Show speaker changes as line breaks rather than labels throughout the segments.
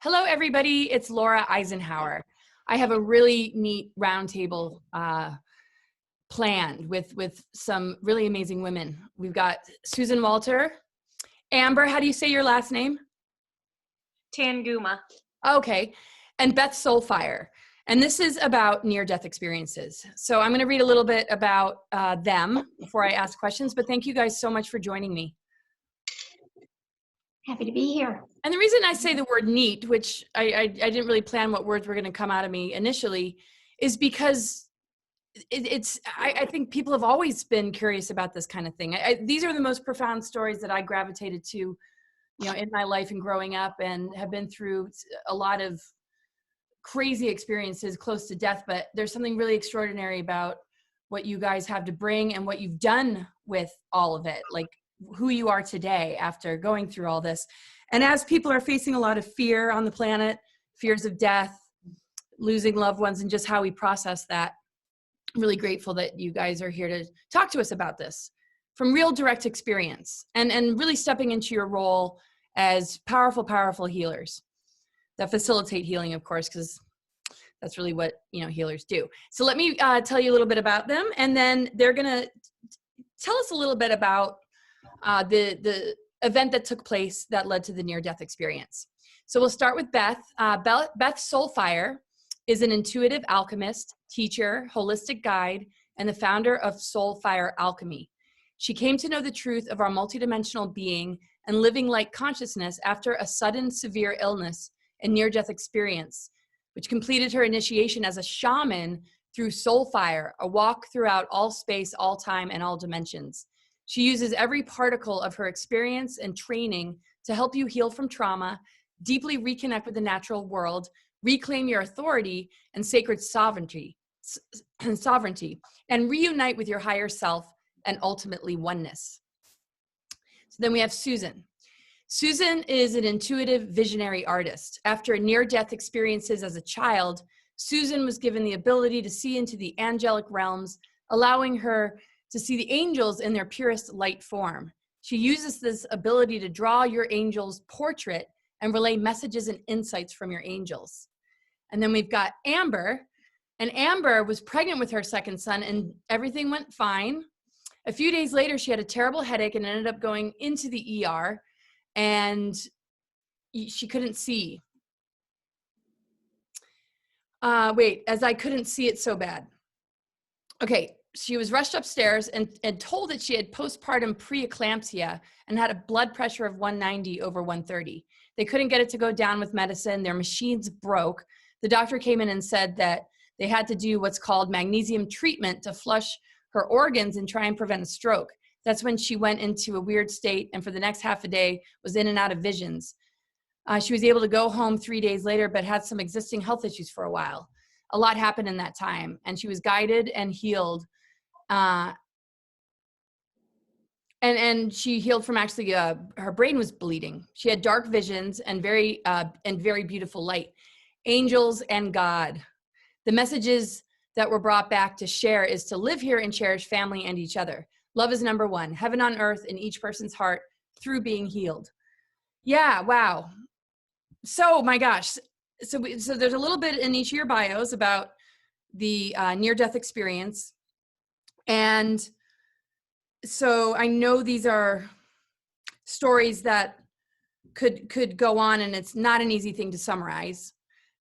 Hello, everybody. It's Laura Eisenhower. I have a really neat roundtable planned with some really amazing women. We've got Susan Walter. Amber, how do you say your last name?
Tanguma.
Okay. And Beth SoulFire. And this is about near-death experiences. So I'm going to read a little bit about them before I ask questions, but thank you guys so much for joining me.
Happy to be here.
And the reason I say the word neat, which I didn't really plan what words were going to come out of me initially, is because I think people have always been curious about this kind of thing. These are the most profound stories that I gravitated to, in my life and growing up, and have been through a lot of crazy experiences close to death. But there's something really extraordinary about what you guys have to bring and what you've done with all of it, like who you are today after going through all this. And as people are facing a lot of fear on the planet, fears of death, losing loved ones, and just how we process that, I'm really grateful that you guys are here to talk to us about this from real direct experience and really stepping into your role as powerful, powerful healers that facilitate healing, of course, because that's really what, healers do. So let me tell you a little bit about them, and then they're going to tell us a little bit about the event that took place that led to the near-death experience. So we'll start with Beth. Beth SoulFire is an intuitive alchemist, teacher, holistic guide, and the founder of SoulFireAlchemy. She came to know the truth of our multidimensional being and living light consciousness after a sudden severe illness and near-death experience, which completed her initiation as a shaman through SoulFire, a walk throughout all space, all time, and all dimensions. She uses every particle of her experience and training to help you heal from trauma, deeply reconnect with the natural world, reclaim your authority and sacred sovereignty, and reunite with your higher self and ultimately oneness. So then we have Susan. Susan is an intuitive visionary artist. After near-death experiences as a child, Susan was given the ability to see into the angelic realms, allowing her to see the angels in their purest light form. She uses this ability to draw your angel's portrait and relay messages and insights from your angels. And then we've got Amber, and Amber was pregnant with her second son and everything went fine. A few days later, she had a terrible headache and ended up going into the ER, and she couldn't see. As I couldn't see it so bad. Okay. She was rushed upstairs and told that she had postpartum preeclampsia and had a blood pressure of 190 over 130. They couldn't get it to go down with medicine. Their machines broke. The doctor came in and said that they had to do what's called magnesium treatment to flush her organs and try and prevent a stroke. That's when she went into a weird state, and for the next half a day was in and out of visions. She was able to go home 3 days later, but had some existing health issues for a while. A lot happened in that time, and she was guided and healed. And she healed from actually, her brain was bleeding. She had dark visions and very beautiful light. Angels and God. The messages that were brought back to share is to live here and cherish family and each other. Love is number one, heaven on earth in each person's heart through being healed. Yeah, wow. So my gosh. So there's a little bit in each of your bios about the near-death experience. And so I know these are stories that could go on, and it's not an easy thing to summarize.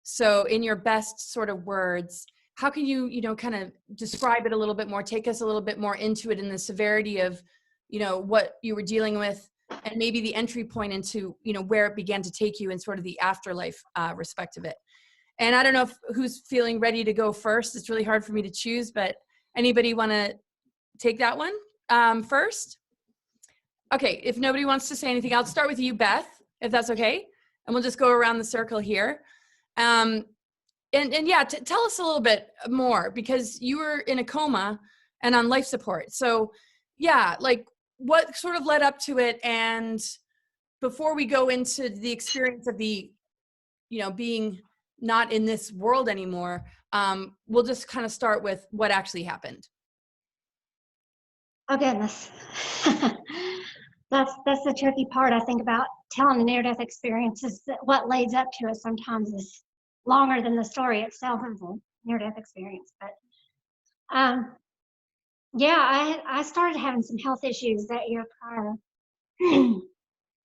So in your best sort of words, how can you, kind of describe it a little bit more, take us a little bit more into it in the severity of, what you were dealing with, and maybe the entry point into, where it began to take you and sort of the afterlife respect of it. And I don't know who's feeling ready to go first. It's really hard for me to choose, but anybody want to take that one first? Okay, if nobody wants to say anything, I'll start with you, Beth, if that's okay. And we'll just go around the circle here. And yeah, tell us a little bit more, because you were in a coma and on life support. So yeah, like what sort of led up to it? And before we go into the experience of the, being not in this world anymore, we'll just kind of start with what actually happened.
Oh, goodness. That's the tricky part, I think, about telling a near-death experience, is that what leads up to it sometimes is longer than the story itself of the near-death experience. But yeah, I started having some health issues that year prior.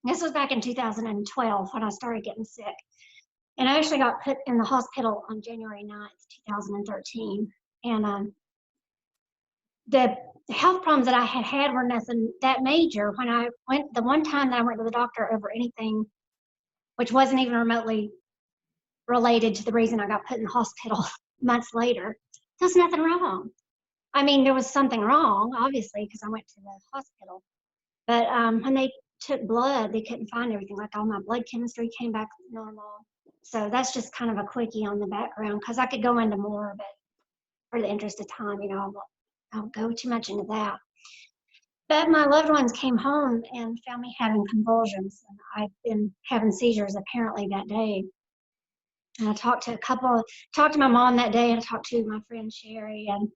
This was back in 2012 when I started getting sick. And I actually got put in the hospital on January 9th, 2013. And the health problems that I had were nothing that major. When I went, the one time that I went to the doctor over anything, which wasn't even remotely related to the reason I got put in the hospital months later, there was nothing wrong. I mean, there was something wrong, obviously, because I went to the hospital. But when they took blood, they couldn't find everything. Like all my blood chemistry came back normal. So that's just kind of a quickie on the background, because I could go into more, but for the interest of time, you know, I won't go too much into that. But my loved ones came home and found me having convulsions, and I'd been having seizures apparently that day. And I talked to my mom that day, and I talked to my friend Sherry, and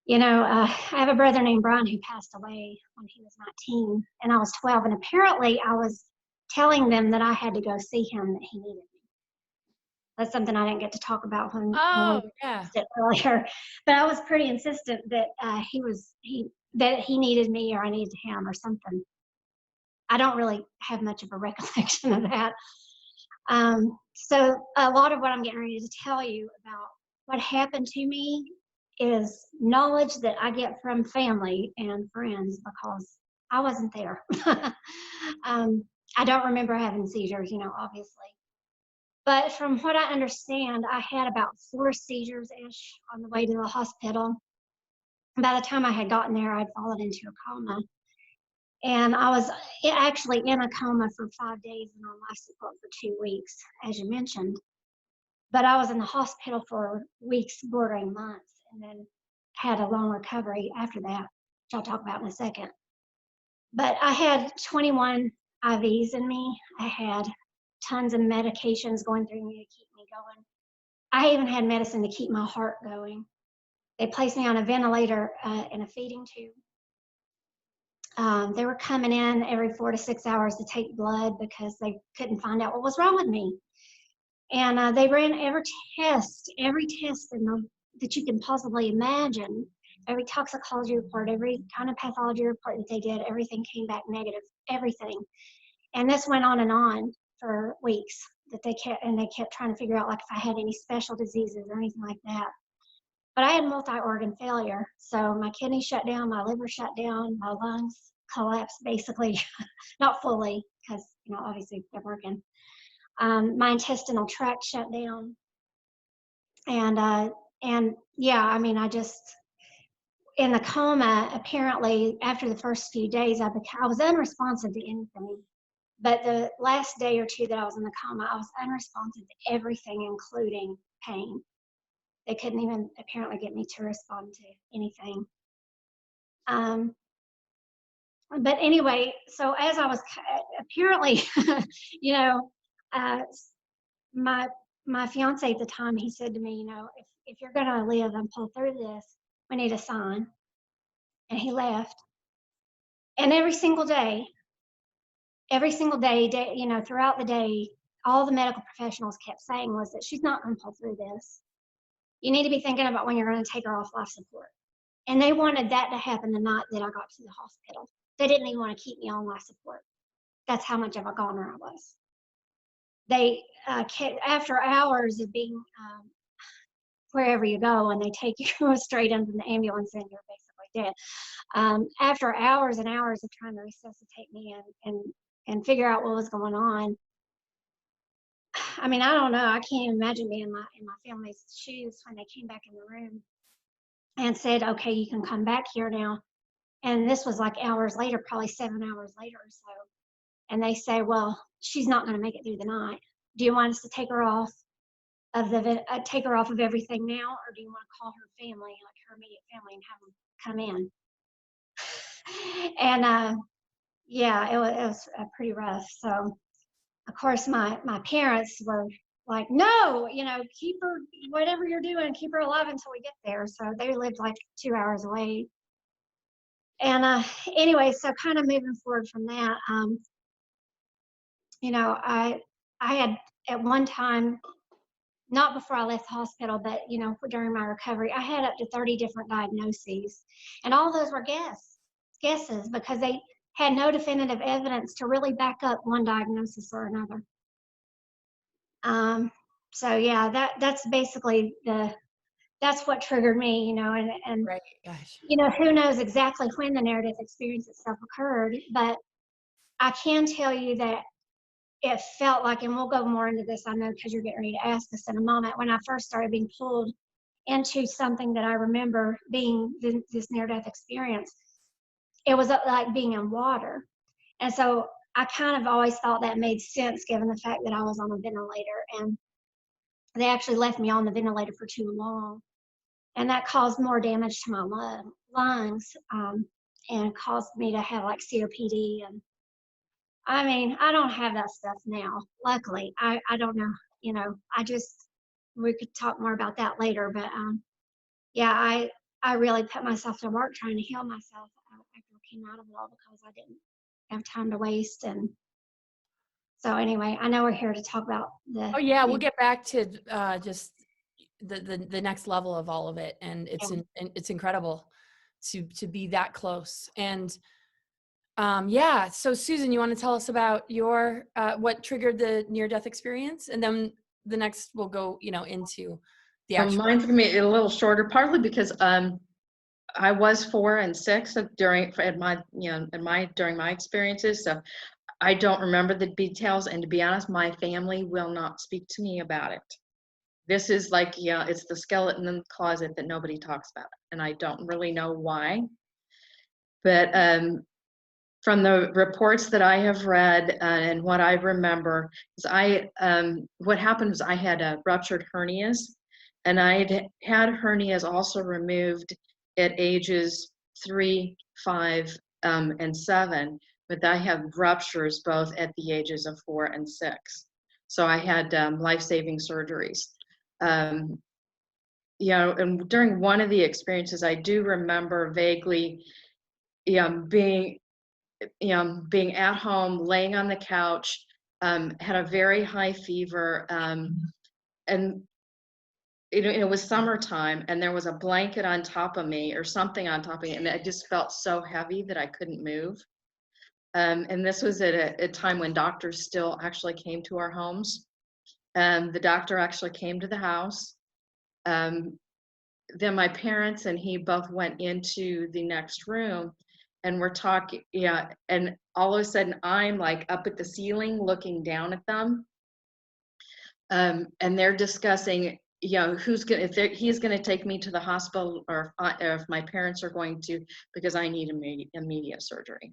you know, I have a brother named Brian who passed away when he was 19, and I was 12, and apparently I was telling them that I had to go see him, that he needed me. That's something I didn't get to talk about when we discussed it earlier, but I was pretty insistent that that he needed me or I needed him or something. I don't really have much of a recollection of that. So a lot of what I'm getting ready to tell you about what happened to me is knowledge that I get from family and friends, because I wasn't there. I don't remember having seizures, you know, obviously. But from what I understand, I had about 4 seizures-ish on the way to the hospital. By the time I had gotten there, I'd fallen into a coma. And I was actually in a coma for 5 days and on life support for 2 weeks, as you mentioned. But I was in the hospital for weeks, bordering months, and then had a long recovery after that, which I'll talk about in a second. But I had 21 IVs in me. I had tons of medications going through me to keep me going. I even had medicine to keep my heart going. They placed me on a ventilator and a feeding tube. They were coming in every 4 to 6 hours to take blood because they couldn't find out what was wrong with me. And they ran every test that you can possibly imagine, every toxicology report, every kind of pathology report that they did, everything came back negative, everything. And this went on and on for weeks, that they kept trying to figure out like if I had any special diseases or anything like that. But I had multi-organ failure. So my kidney shut down, my liver shut down, my lungs collapsed basically, not fully, because, you know, obviously they're working. My intestinal tract shut down. And yeah, I mean, I just, in the coma, apparently after the first few days, I was unresponsive to anything. But the last day or two that I was in the coma, I was unresponsive to everything, including pain. They couldn't even apparently get me to respond to anything. But anyway, so as I was apparently, you know, my fiance at the time, he said to me, you know, if you're gonna live and pull through this, we need a sign. And he left. And every single day, you know, throughout the day, all the medical professionals kept saying was that she's not gonna pull through this. You need to be thinking about when you're gonna take her off life support. And they wanted that to happen the night that I got to the hospital. They didn't even want to keep me on life support. That's how much of a goner I was. They kept, after hours of being wherever you go, and they take you straight into the ambulance and you're basically dead. After hours and hours of trying to resuscitate me and figure out what was going on, I mean, I don't know. I can't even imagine being in my family's shoes when they came back in the room and said, okay, you can come back here now. And this was like hours later, probably 7 hours later or so. And they say, well, she's not going to make it through the night. Do you want us to take her off of everything now, or do you want to call her family, like her immediate family, and have them come in? And yeah, it was pretty rough. So of course my parents were like, no, you know, keep her, whatever you're doing, keep her alive until we get there. So they lived like 2 hours away. And anyway, so kind of moving forward from that, you know, I had at one time, not before I left the hospital, but you know, during my recovery, I had up to 30 different diagnoses, and all those were guesses because they had no definitive evidence to really back up one diagnosis or another. So yeah, that's basically that's what triggered me, you know, and
Right. Gosh.
you know, who knows exactly when the near-death experience itself occurred, but I can tell you that it felt like, and we'll go more into this, I know, because you're getting ready to ask this in a moment, when I first started being pulled into something that I remember being this near-death experience, it was like being in water. And so I kind of always thought that made sense given the fact that I was on a ventilator, and they actually left me on the ventilator for too long. And that caused more damage to my lungs, and caused me to have like COPD. And I mean, I don't have that stuff now. Luckily, I don't know, you know, we could talk more about that later, but yeah, I really put myself to work trying to heal myself after I came out of it all because I didn't have time to waste. And so anyway, I know we're here to talk about
Oh yeah, we'll get back to just the next level of all of it, and it's incredible to be that close. And yeah, so Susan, you want to tell us about your what triggered the near-death experience, and then the next we'll go, you know, into the
So
actual.
mine's gonna be a little shorter, partly because I was 4 and 6 during my experiences, so I don't remember the details, and to be honest, my family will not speak to me about it. This is like, yeah, it's the skeleton in the closet that nobody talks about, and I don't really know why. But from the reports that I have read and what I remember is what happened was I had ruptured hernias, and I'd had hernias also removed at ages 3, 5, and 7, but I had ruptures both at the ages of 4 and 6. So I had life-saving surgeries. You know, and during one of the experiences, I do remember vaguely being at home, laying on the couch, had a very high fever, and it was summertime, and there was a blanket on top of me or something on top of me, and it just felt so heavy that I couldn't move. And this was at a time when doctors still actually came to our homes. The doctor actually came to the house. Then my parents and he both went into the next room, and we're talking, yeah, and all of a sudden I'm like up at the ceiling looking down at them, and they're discussing, you know, he's gonna take me to the hospital, or if my parents are going to, because I need immediate surgery.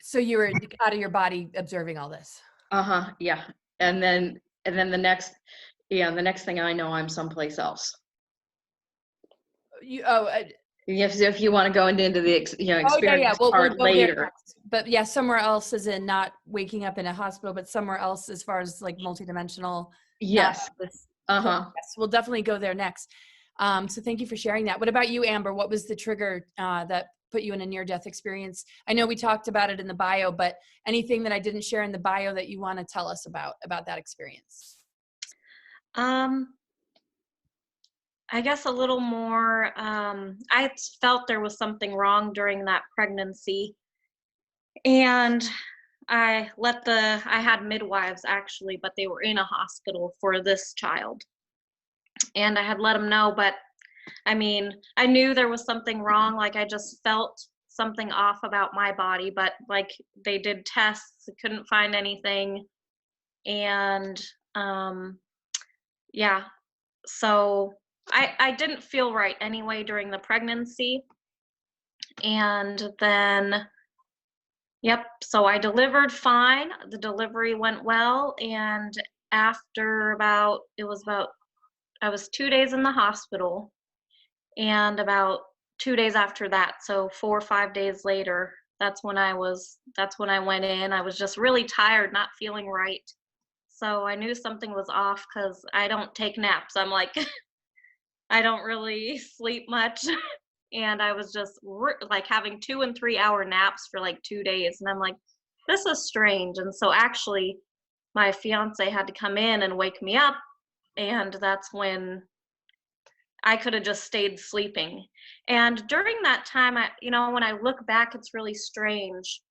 So you were out of your body observing all this.
Yeah. And then the next thing I know, I'm someplace else. If you want to go into the experience
we'll
part
go
later.
there next. But yeah, somewhere else, as in not waking up in a hospital, but somewhere else as far as like multidimensional.
Yes.
Yes, we'll definitely go there next. So thank you for sharing that. What about you, Amber? What was the trigger that put you in a near-death experience? I know we talked about it in the bio, but anything that I didn't share in the bio that you want to tell us about that experience?
I guess a little more, I felt there was something wrong during that pregnancy, and I had midwives actually, but they were in a hospital for this child, and I had let them know, but I mean, I knew there was something wrong, like I just felt something off about my body, but like they did tests, couldn't find anything, and yeah, so I didn't feel right anyway during the pregnancy. And then, yep, so I delivered fine. The delivery went well. And after I was 2 days in the hospital. And about 2 days after that, so 4 or 5 days later, that's when I went in. I was just really tired, not feeling right. So I knew something was off because I don't take naps. I'm like, I don't really sleep much. and I was just like having 2 and 3 hour naps for like 2 days. And I'm like, this is strange. And so actually my fiance had to come in and wake me up. And that's when I could have just stayed sleeping. And during that time, when I look back, it's really strange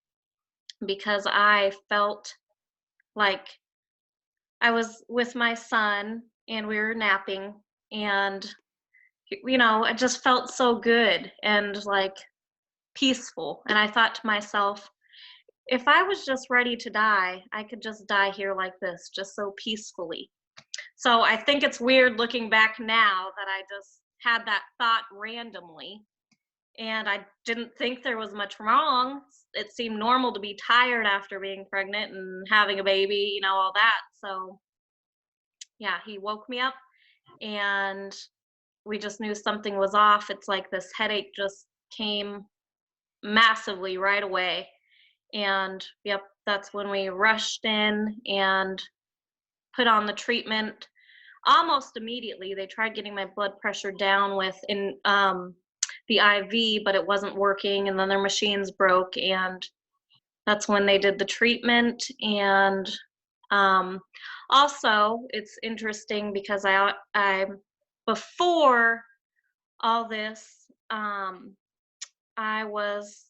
because I felt like I was with my son and we were napping, and it just felt so good and like peaceful. And I thought to myself, if I was just ready to die, I could just die here like this, just so peacefully. So I think it's weird looking back now that I just had that thought randomly, and I didn't think there was much wrong. It seemed normal to be tired after being pregnant and having a baby, all that. So yeah, he woke me up and we just knew something was off. It's like this headache just came massively right away. And yep, that's when we rushed in and put on the treatment almost immediately. They tried getting my blood pressure down with the IV, but it wasn't working, and then their machines broke, and that's when they did the treatment. And also it's interesting because I before all this, I was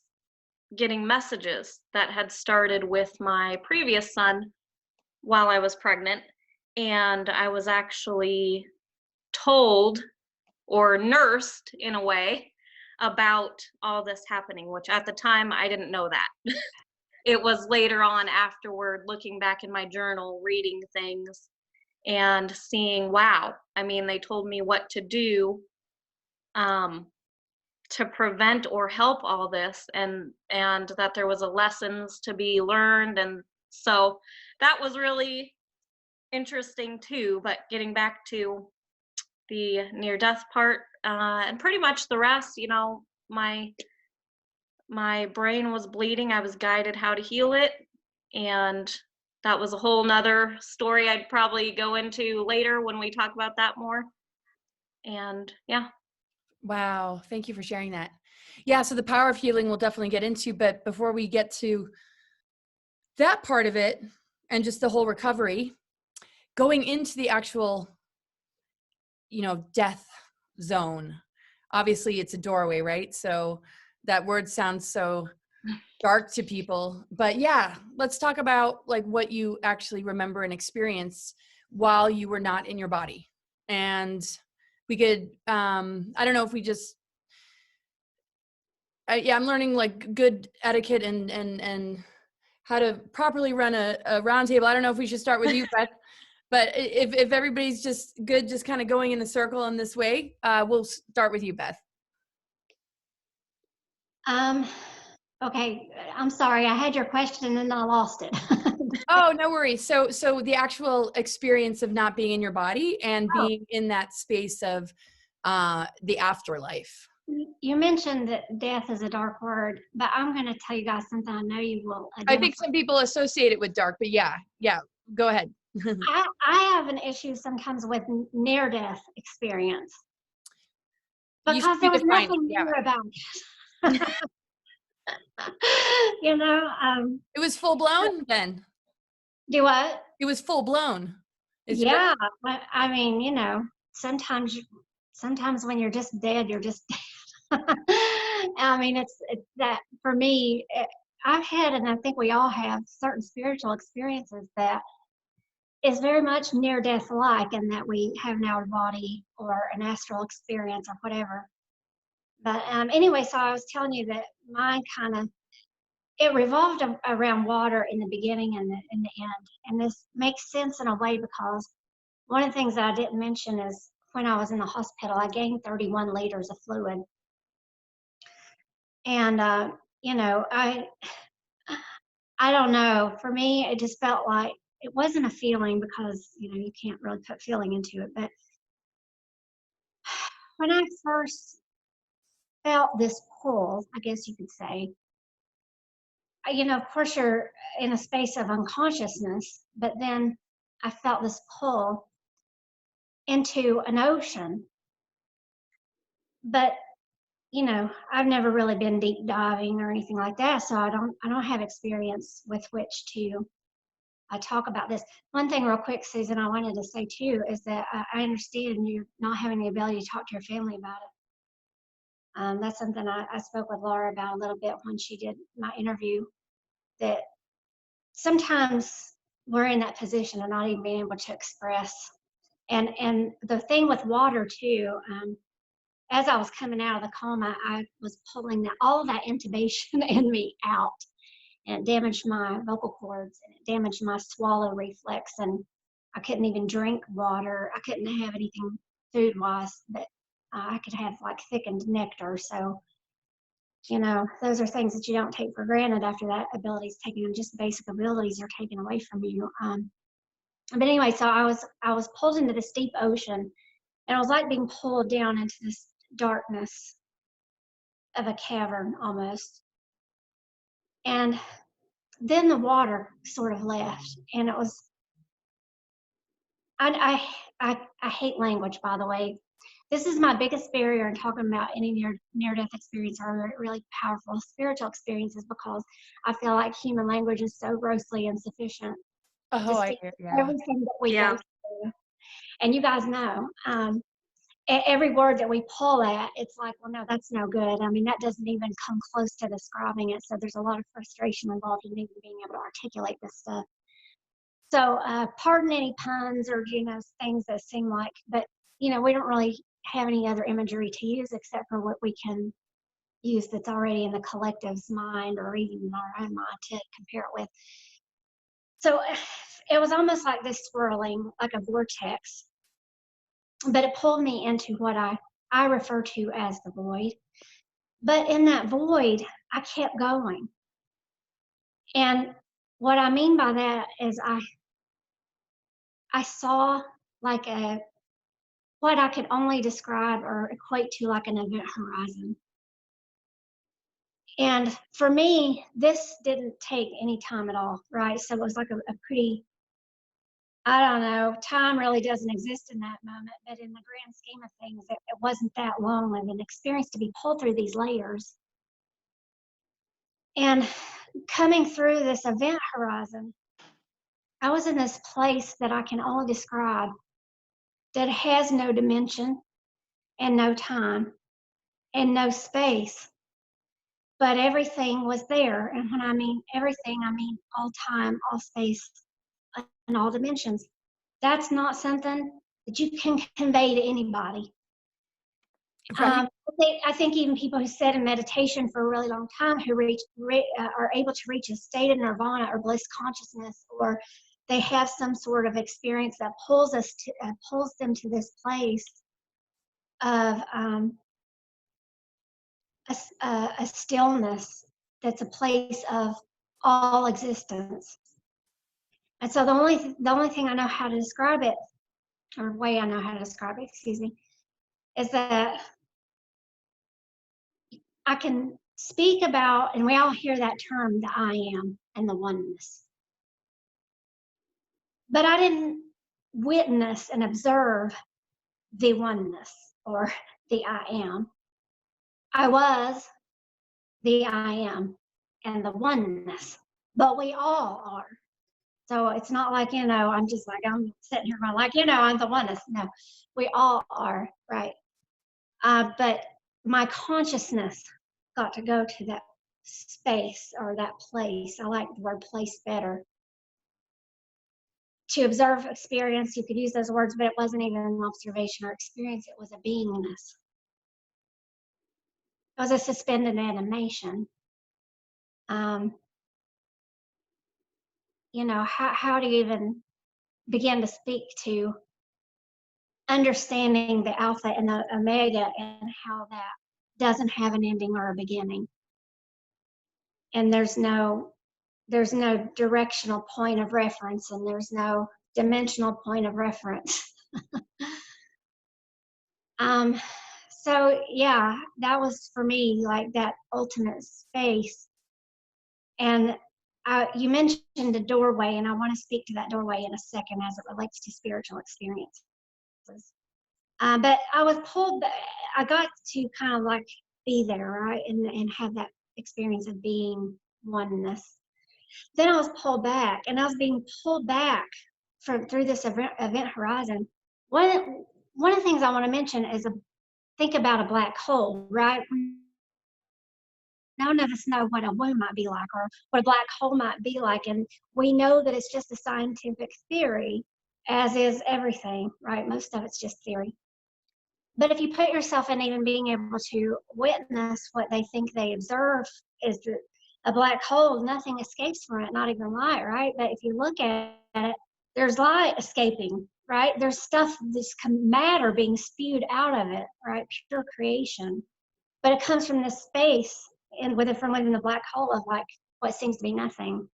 getting messages that had started with my previous son while I was pregnant, and I was actually told or nursed in a way about all this happening, which at the time I didn't know that. It was later on afterward, looking back in my journal, reading things and seeing, wow, I mean, they told me what to do to prevent or help all this, and that there was a lessons to be learned. And so that was really interesting too. But getting back to the near-death part, and pretty much the rest, my brain was bleeding. I was guided how to heal it, and that was a whole nother story I'd probably go into later when we talk about that more. And yeah.
Wow. Thank you for sharing that. Yeah. So the power of healing we'll definitely get into, but before we get to that part of it and just the whole recovery, going into the actual, death zone, obviously it's a doorway, right? So that word sounds so dark to people, but yeah, let's talk about like what you actually remember and experience while you were not in your body. And we could, I don't know if we just, I'm learning like good etiquette and how to properly run a round table. I don't know if we should start with you, Beth, but if everybody's just good, just kind of going in a circle in this way, we'll start with you, Beth.
Okay, I'm sorry, I had your question and then I lost it.
Oh, no worries. So the actual experience of not being in your body and being in that space of the afterlife.
You mentioned that death is a dark word, but I'm going to tell you guys something I know you will identify.
I think some people associate it with dark, but yeah, go ahead.
I have an issue sometimes with near-death experience because there was nothing near about it.
It was full blown then.
Do what?
It was full blown.
Yeah, I mean, sometimes when you're just dead, you're just dead. I mean, it's that for me. I've had, and I think we all have, certain spiritual experiences that is very much near-death like, and that we have an outer body or an astral experience or whatever. But anyway, so I was telling you that mine it revolved around water in the beginning and in the end. And this makes sense in a way because one of the things that I didn't mention is when I was in the hospital, I gained 31 liters of fluid. And, I don't know. For me, it just felt like it wasn't a feeling because, you can't really put feeling into it. But when I first felt this pull, I guess you could say, of course you're in a space of unconsciousness, but then I felt this pull into an ocean. But, you know, I've never really been deep diving or anything like that, so I don't have experience with which to talk about this. One thing real quick, Susan, I wanted to say too, is that I understand you not having the ability to talk to your family about it. That's something I spoke with Laura about a little bit when she did my interview, that sometimes we're in that position of not even being able to express. And the thing with water too, as I was coming out of the coma, I was pulling all of that intubation in me out, and it damaged my vocal cords, and it damaged my swallow reflex, and I couldn't even drink water. I couldn't have anything food-wise, but I could have like thickened nectar. So, you know, those are things that you don't take for granted after that ability is taken, and just basic abilities are taken away from you. But anyway, so I was pulled into this deep ocean, and it was like being pulled down into this darkness of a cavern almost. And then the water sort of left, and it was, I hate language, by the way. This is my biggest barrier in talking about any near-death experience or really powerful spiritual experiences, because I feel like human language is so grossly insufficient
Oh,
to
I
speak
hear,
to
yeah.
everything that we
Yeah.
go through. And you guys know, every word that we pull at, it's like, well, no, that's no good. I mean, that doesn't even come close to describing it. So there's a lot of frustration involved in even being able to articulate this stuff. So pardon any puns or, you know, things that seem like, but, you know, we don't really have any other imagery to use except for what we can use that's already in the collective's mind, or even in our own mind, to compare it with. So it was almost like this swirling, like a vortex, but it pulled me into what I refer to as the void. But in that void, I kept going. And what I mean by that is I saw like what I could only describe or equate to like an event horizon. And for me, this didn't take any time at all, right? So it was like a pretty, I don't know, time really doesn't exist in that moment, but in the grand scheme of things, it wasn't that long of an experience to be pulled through these layers. And coming through this event horizon, I was in this place that I can only describe, that has no dimension and no time and no space, but everything was there. And when I mean everything, I mean all time, all space, and all dimensions. That's not something that you can convey to anybody.
Right.
I think even people who sit in meditation for a really long time, who are able to reach a state of nirvana or bliss consciousness, or they have some sort of experience that pulls them to this place of a stillness that's a place of all existence. And so the only thing I know how to describe it, or way I know how to describe it, excuse me, is that I can speak about, and we all hear that term, the I am and the oneness. But I didn't witness and observe the oneness or the I am. I was the I am and the oneness, but we all are. So it's not like, you know, I'm just like, I'm sitting here going like, you know, I'm the oneness. No, we all are, right? But my consciousness got to go to that space or that place. I like the word place better. To observe experience, you could use those words, but it wasn't even an observation or experience. It was a beingness. It was a suspended animation. You know, how do you even begin to speak to understanding the alpha and the omega, and how that doesn't have an ending or a beginning? And there's no directional point of reference, and there's no dimensional point of reference. So yeah, that was for me like that ultimate space. And you mentioned a doorway, and I want to speak to that doorway in a second as it relates to spiritual experiences. But I was pulled, I got to kind of like be there, right? And have that experience of being oneness. Then I was pulled back, and I was being pulled back through this event horizon. One of the things I want to mention is think about a black hole, right? None of us know what a womb might be like or what a black hole might be like, and we know that it's just a scientific theory, as is everything, right? Most of it's just theory. But if you put yourself in even being able to witness what they think they observe is a black hole, nothing escapes from it, not even light, right? But if you look at it, there's light escaping, right? There's stuff, this matter being spewed out of it, right? Pure creation. But it comes from this space and from within the black hole of like what seems to be nothing,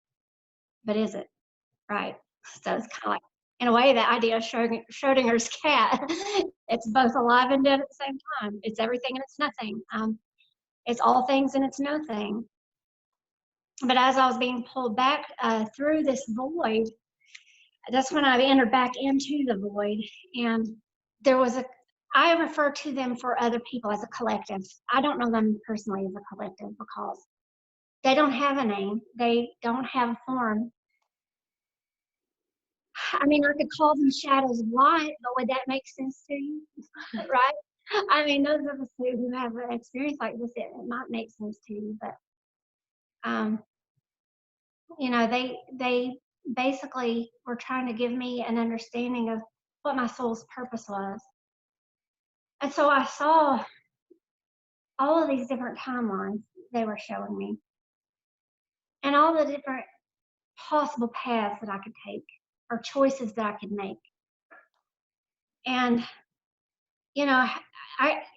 but is it, right? So it's kind of like, in a way, the idea of Schrodinger's cat. It's both alive and dead at the same time. It's everything and it's nothing. It's all things and it's no thing. But as I was being pulled back through this void, that's when I entered back into the void. And there was I refer to them for other people as a collective. I don't know them personally as a collective because they don't have a name. They don't have a form. I mean, I could call them shadows of light, but would that make sense to you? Right? I mean, those of us who have an experience like this, it might make sense to you, but you know, they basically were trying to give me an understanding of what my soul's purpose was. And so I saw all of these different timelines they were showing me, and all the different possible paths that I could take or choices that I could make. And you know,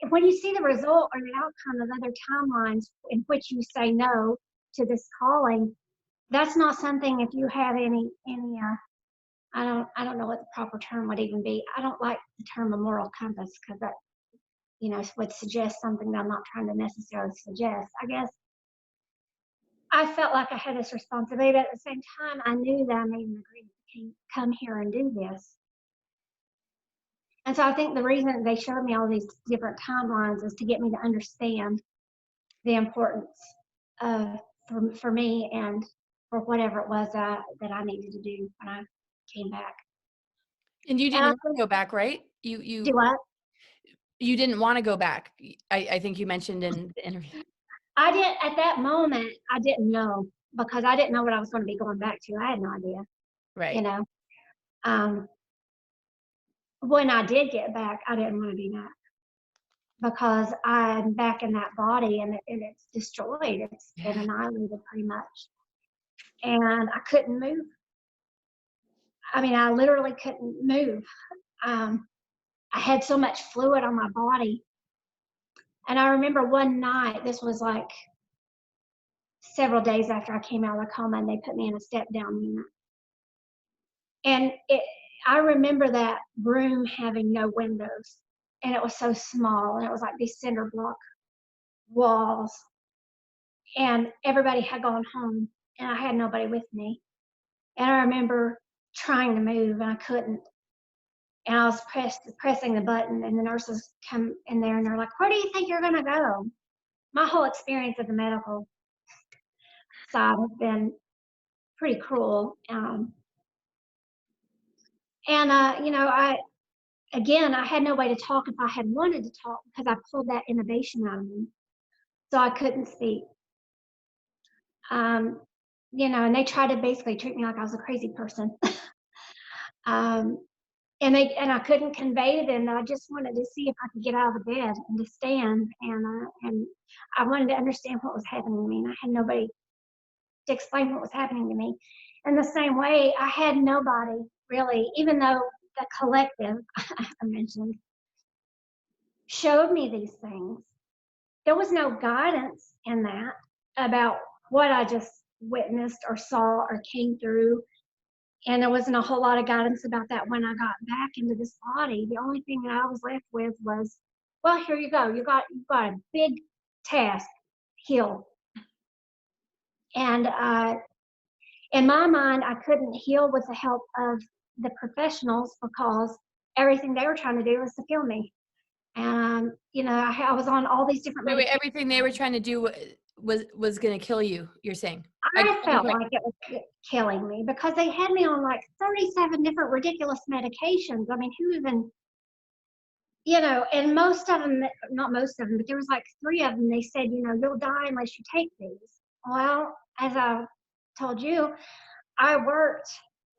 when you see the result or the outcome of other timelines in which you say no to this calling, that's not something, if you have any I don't know what the proper term would even be. I don't like the term a moral compass because that, you know, would suggest something that I'm not trying to necessarily suggest. I guess I felt like I had this responsibility, but at the same time, I knew that I made an agreement to come here and do this. And so I think the reason they showed me all these different timelines is to get me to understand the importance of for me and for whatever it was that I needed to do when I came back.
And you didn't want to go back, right?
Do what?
You didn't want to go back. I think you mentioned in the interview.
I didn't, at that moment, I didn't know because I didn't know what I was going to be going back to. I had no idea.
Right.
You know, when I did get back, I didn't want to be back because I'm back in that body and it's destroyed. It's been annihilated pretty much. And I couldn't move. I mean, I literally couldn't move. I had so much fluid on my body. And I remember one night, this was like several days after I came out of the coma, and they put me in a step-down unit. And I remember that room having no windows, and it was so small, and it was like these cinder block walls, and everybody had gone home, and I had nobody with me. And I remember trying to move, and I couldn't. And I was pressing the button, and the nurses come in there, and they're like, "Where do you think you're gonna go?" My whole experience of the medical side has been pretty cruel. You know, I had no way to talk if I had wanted to talk because I pulled that innovation out of me. So I couldn't speak. You know, and they tried to basically treat me like I was a crazy person. And I couldn't convey to them that I just wanted to see if I could get out of the bed and to stand, and I wanted to understand what was happening to me, and I had nobody to explain what was happening to me. In the same way, I had nobody really, even though the collective I mentioned showed me these things. There was no guidance in that about what I just witnessed or saw or came through. And there wasn't a whole lot of guidance about that when I got back into this body. The only thing that I was left with was, well, here you go. You've got a big task, heal. And in my mind, I couldn't heal with the help of the professionals because everything they were trying to do was to kill me. And, I was on all these different
Wait,
medications.
everything they were trying to do was going to kill you, you're saying?
I felt like it was killing me because they had me on like 37 different ridiculous medications. I mean, who even, and most of them, not most of them, but there was like 3 of them, they said, you'll die unless you take these. Well, as I told you, I worked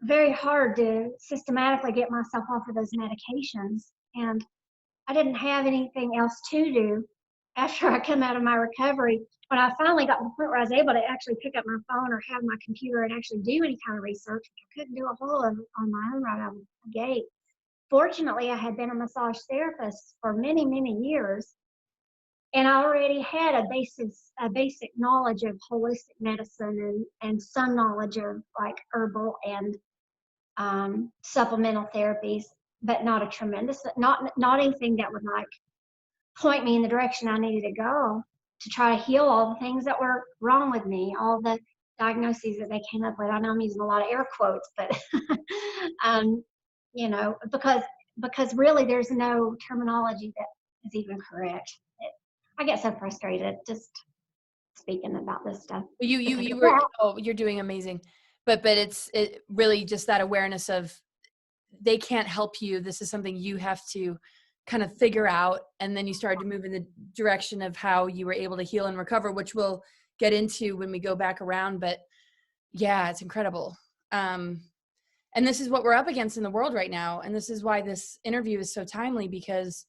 very hard to systematically get myself off of those medications. And I didn't have anything else to do after I come out of my recovery. When I finally got to the point where I was able to actually pick up my phone or have my computer and actually do any kind of research, I couldn't do a whole lot of it on my own right out of the gate. Fortunately, I had been a massage therapist for many, many years, and I already had a basic knowledge of holistic medicine and some knowledge of like herbal and supplemental therapies, but not a tremendous, not anything that would like point me in the direction I needed to go to try to heal all the things that were wrong with me, all the diagnoses that they came up with. I know I'm using a lot of air quotes, but because really there's no terminology that is even correct. I get so frustrated just speaking about this stuff.
You're doing amazing, but it's really just that awareness of they can't help you. This is something you have to kind of figure out, and then you started to move in the direction of how you were able to heal and recover, which we'll get into when we go back around. But yeah, it's incredible. And this is what we're up against in the world right now. And this is why this interview is so timely, because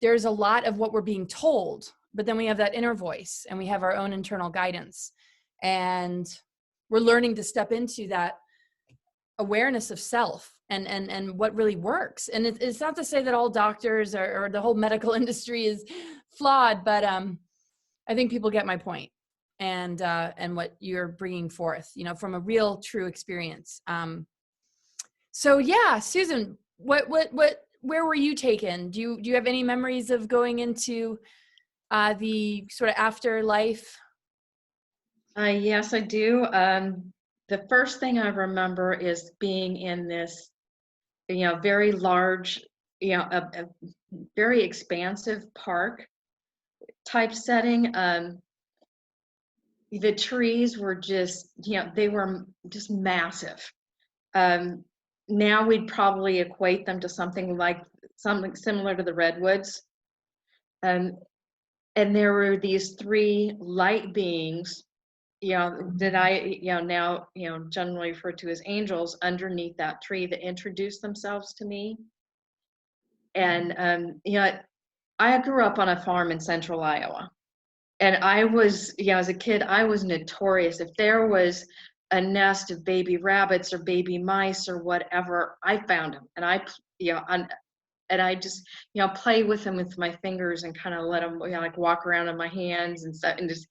there's a lot of what we're being told, but then we have that inner voice and we have our own internal guidance, and we're learning to step into that awareness of self and what really works. And it's not to say that all doctors or the whole medical industry is flawed, but I think people get my point and what you're bringing forth, from a real true experience. So yeah, Susan, where were you taken? Do you have any memories of going into the sort of afterlife?
Yes, I do. The first thing I remember is being in this, very large, a very expansive park type setting. The trees were just, they were just massive. Now we'd probably equate them to something similar to the redwoods. And there were these 3 light beings, that I, now, generally refer to as angels, underneath that tree that introduced themselves to me. And, I grew up on a farm in central Iowa. And I was, as a kid, I was notorious. If there was a nest of baby rabbits or baby mice or whatever, I found them. And I just, play with them with my fingers and kind of let them, like walk around on my hands and stuff. And just,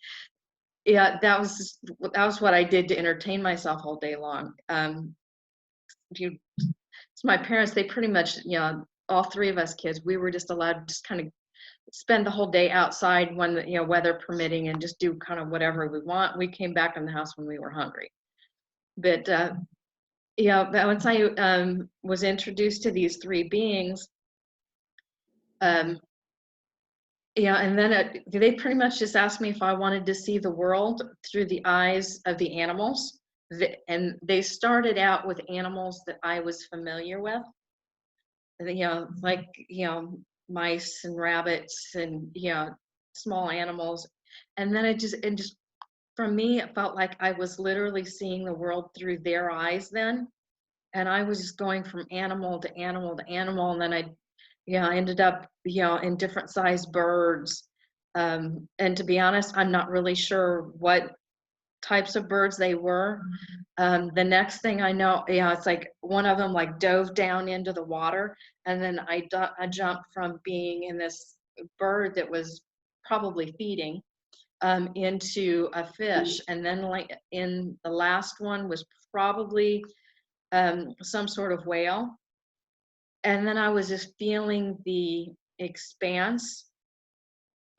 that was what I did to entertain myself all day long. It's my parents, they pretty much, all 3 of us kids, we were just allowed to just kind of spend the whole day outside when the weather permitting and just do kind of whatever we want. We came back in the house when we were hungry. But once I was introduced to these 3 beings, and then they pretty much just asked me if I wanted to see the world through the eyes of the animals. And they started out with animals that I was familiar with, like, mice and rabbits and, small animals. And then it just, for me, it felt like I was literally seeing the world through their eyes then. And I was just going from animal to animal to animal. And then I ended up, in different sized birds. And to be honest, I'm not really sure what types of birds they were. The next thing I know, it's like one of them like dove down into the water, and then I jumped from being in this bird that was probably feeding into a fish, and then like in the last one was probably some sort of whale. And then I was just feeling the expanse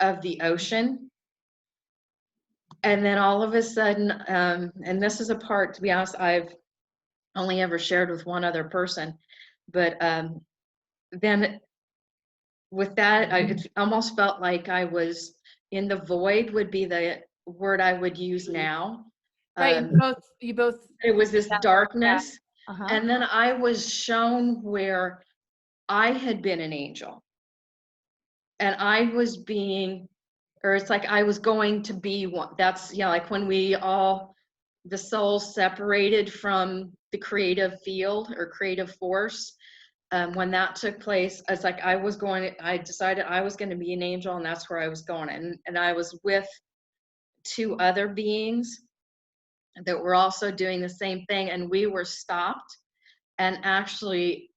of the ocean. And then all of a sudden, and this is a part, to be honest, I've only ever shared with one other person, but then with that, it almost felt like I was in the void, would be the word I would use now.
Right. You both.
It was this darkness.
Uh-huh.
And then I was shown where I had been an angel. And I was being, or it's like I was going to be one. That's, you know, like when the soul separated from the creative field or creative force. When that took place, it's like I decided I was going to be an angel, and that's where I was going. And I was with 2 other beings that were also doing the same thing, and we were stopped and actually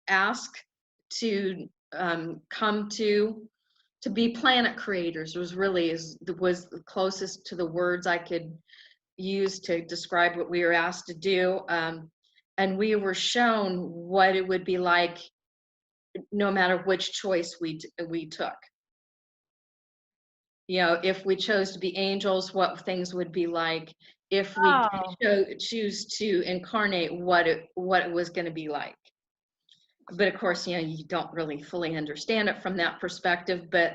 asked to come to be planet creators. Was the closest to the words I could use to describe what we were asked to do. And we were shown what it would be like no matter which choice we took. You know, if we chose to be angels, what things would be like. If we choose to incarnate, what it was going to be like. But of course, you know, you don't really fully understand it from that perspective. But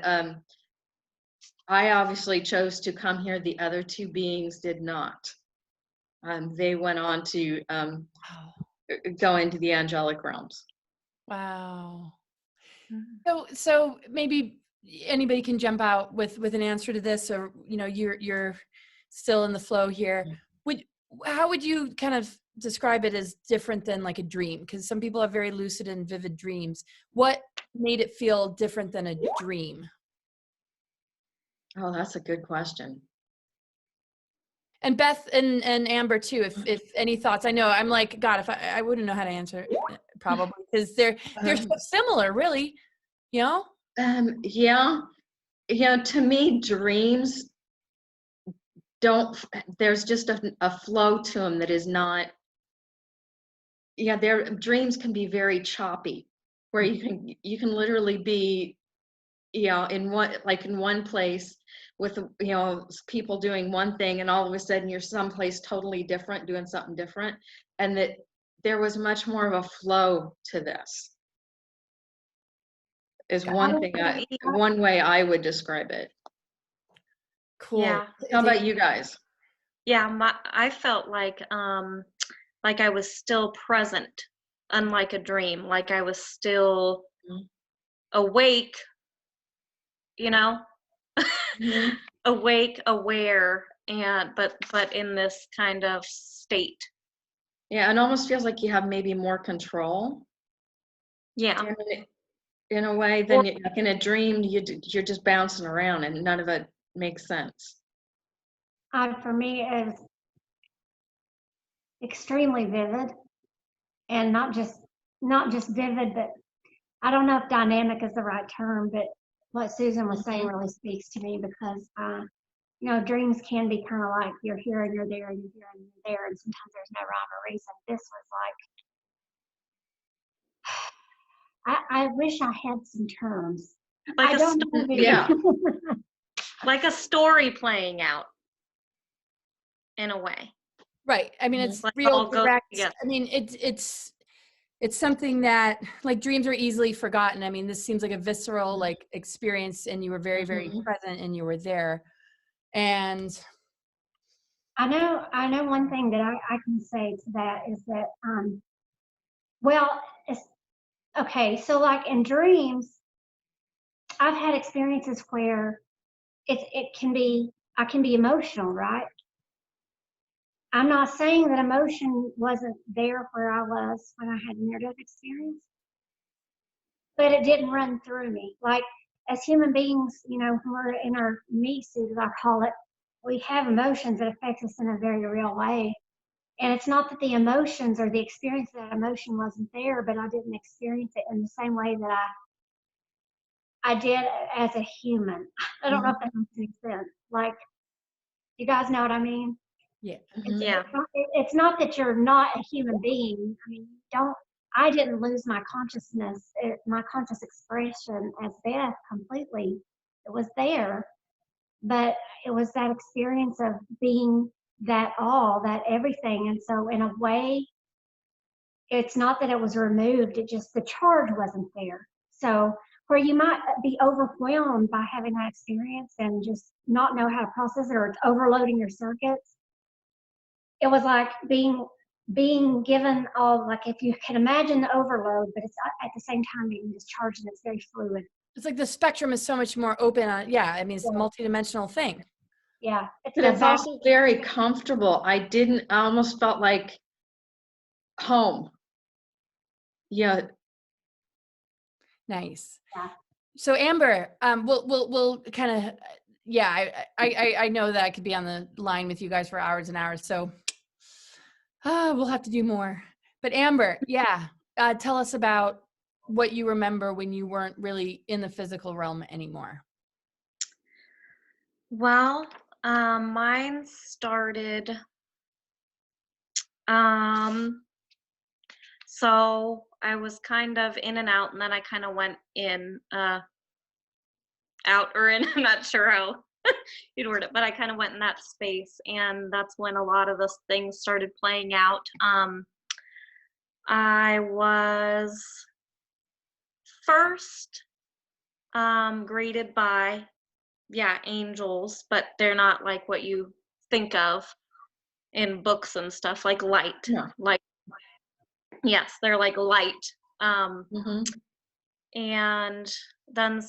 I obviously chose to come here. The other 2 beings did not. They went on to go into the angelic realms.
Wow. So maybe anybody can jump out with an answer to this, or, you know, you're still in the flow here. How would you kind of describe it as different than like a dream? Because some people have very lucid and vivid dreams. What made it feel different than a dream?
Oh, that's a good question.
And Beth and Amber too, if any thoughts. I know I'm like, God, if I wouldn't know how to answer it, probably, because they're so similar, really, you know?
Yeah, you know, to me, dreams there's just a flow to them that is not, yeah, their dreams can be very choppy, where you can literally be, you know, in one place with, you know, people doing one thing, and all of a sudden you're someplace totally different doing something different. And that there was much more of a flow to this is one way I would describe it.
Cool.
Yeah.
How about you guys?
Yeah, I felt like I was still present, unlike a dream, like I was still awake, you know, awake, aware, but in this kind of state.
Yeah, it almost feels like you have maybe more control.
Yeah.
In a way than like in a dream, you're just bouncing around and none of it makes sense.
For me, it was extremely vivid, and not just vivid, but I don't know if dynamic is the right term, but what Susan was saying really speaks to me, because you know, dreams can be kind of like you're here and you're there and you're here and you're there, and sometimes there's no rhyme or reason. This was like, I wish I had some terms.
Like
I don't know.
Yeah.
Like a story playing out in a way.
Right. I mean, it's
Like
real direct.
together.
I mean, it's something that, like, dreams are easily forgotten. I mean, this seems like a visceral like experience, and you were very, very present, and you were there. And
I know one thing that I can say to that is that, well, it's okay. So like in dreams, I've had experiences where I can be emotional, right? I'm not saying that emotion wasn't there where I was when I had a near-death experience, but it didn't run through me. Like, as human beings, you know, when we're in our meat suit, as I call it, we have emotions that affect us in a very real way. And it's not that the emotions or the experience of that emotion wasn't there, but I didn't experience it in the same way that I did as a human. I don't know if that makes any sense. Like, you guys know what I mean?
yeah.
It's not that you're not a human being. I mean, I didn't lose my consciousness, my conscious expression as Beth completely. It was there, but it was that experience of being that all, that everything. And so in a way, it's not that it was removed, it just, the charge wasn't there. So where you might be overwhelmed by having that experience and just not know how to process it, or it's overloading your circuits, it was like being given all, like, if you can imagine the overload, but it's at the same time being discharged, and it's very fluid.
It's like the spectrum is so much more open on, yeah, I mean, it's a
Yeah.
multidimensional thing.
Yeah.
But it's also very comfortable. I almost felt like home. Yeah.
Nice.
Yeah.
So Amber, we'll kind of, yeah, I know that I could be on the line with you guys for hours and hours. So we'll have to do more. But Amber, yeah, tell us about what you remember when you weren't really in the physical realm anymore.
Well, mine started, so I was kind of in and out, and then I kind of went in, out or in, I'm not sure how you'd word it, but I kind of went in that space, and that's when a lot of those things started playing out. I was first greeted by, yeah, angels, but they're not like what you think of in books and stuff, like light.
Yeah.
Like, yes, they're like light.
Mm-hmm.
And then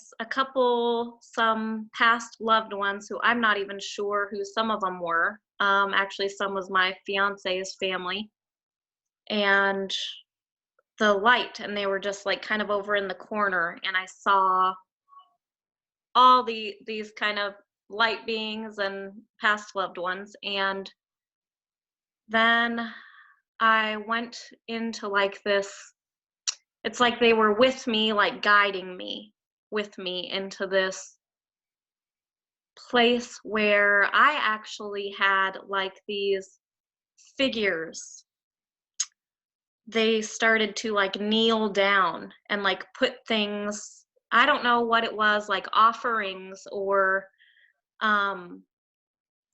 some past loved ones who I'm not even sure who some of them were. Actually, some was my fiance's family. And the light, and they were just like kind of over in the corner, and I saw all these kind of light beings and past loved ones. And then I went into like this, it's like they were with me, like guiding me with me into this place where I actually had like these figures. They started to like kneel down and like put things, I don't know what it was, like offerings or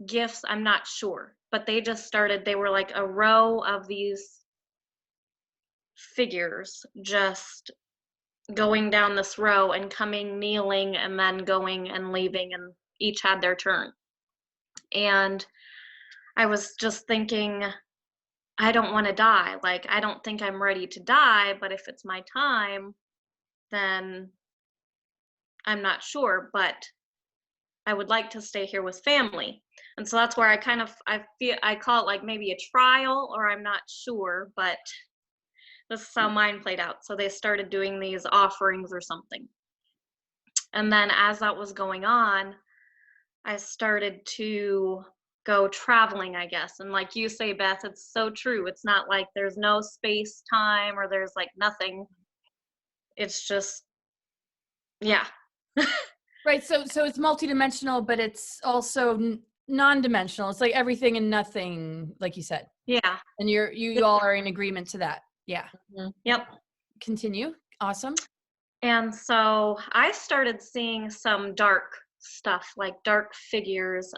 gifts, I'm not sure, but they were like a row of these figures just going down this row and coming, kneeling, and then going and leaving, and each had their turn. And I was just thinking, I don't want to die. Like, I don't think I'm ready to die, but if it's my time, then I'm not sure, but I would like to stay here with family. And so that's where I call it like maybe a trial, or I'm not sure, but this is how mine played out. So they started doing these offerings or something. And then as that was going on, I started to go traveling, I guess. And like you say, Beth, it's so true. It's not like there's no space, time, or there's like nothing. It's just, yeah.
Right. So it's multidimensional, but it's also non-dimensional. It's like everything and nothing, like you said.
Yeah.
And you all are in agreement to that. Yeah.
Mm-hmm.
Yep.
Continue. Awesome.
And so I started seeing some dark stuff, like dark figures.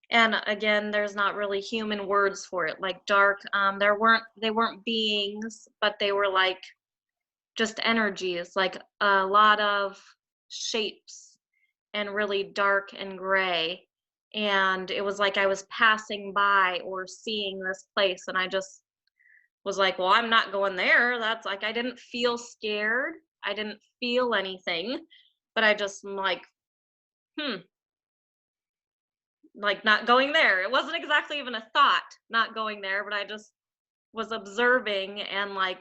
And again, there's not really human words for it, like dark. They weren't beings, but they were like just energies, like a lot of shapes and really dark and gray. And it was like I was passing by or seeing this place, and I just was like, well, I'm not going there. That's like, I didn't feel scared. I didn't feel anything, but I just like, like not going there. It wasn't exactly even a thought, not going there, but I just was observing and like,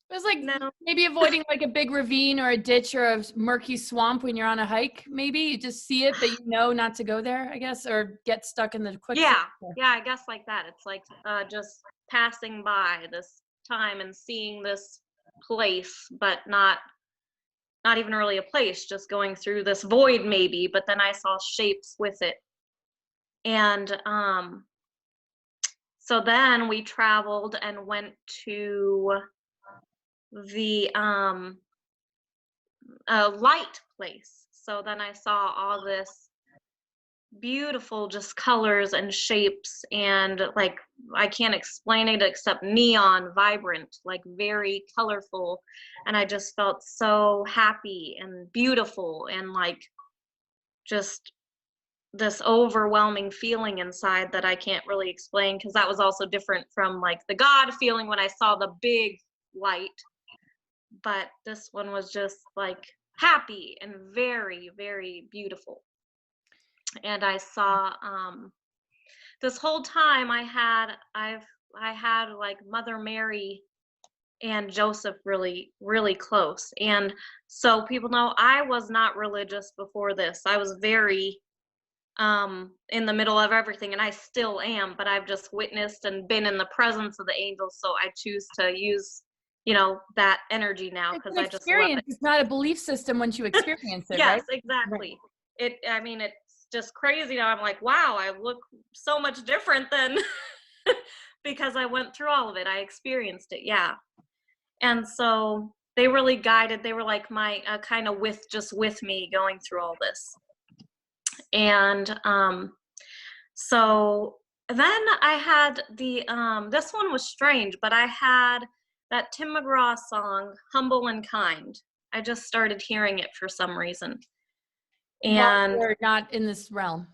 It was like
no.
maybe avoiding like a big ravine or a ditch or a murky swamp when you're on a hike. Maybe you just see it, but you know not to go there, I guess, or get stuck in the quicksand.
Yeah, I guess like that. It's like just passing by this time and seeing this place, but not even really a place, just going through this void maybe, but then I saw shapes with it. And so then we traveled and went to the light place. So then I saw all this beautiful just colors and shapes, and like I can't explain it except neon, vibrant, like very colorful. And I just felt so happy and beautiful, and like just this overwhelming feeling inside that I can't really explain, because that was also different from like the God feeling when I saw the big light. But this one was just like happy and very, very beautiful. And I saw this whole time I had like Mother Mary and Joseph really, really close. And so people know I was not religious before this. I was very in the middle of everything, and I still am, but I've just witnessed and been in the presence of the angels, so I choose to use, you know, that energy now, because I just love it.
It's not a belief system once you experience it.
Yes,
right?
exactly. I mean, it's just crazy now. I'm like, wow, I look so much different than because I went through all of it. I experienced it. Yeah. And so they really guided, they were like my kind of with me going through all this. And so then I had the this one was strange, but I had that Tim McGraw song, Humble and Kind. I just started hearing it for some reason. And
we're not in this realm.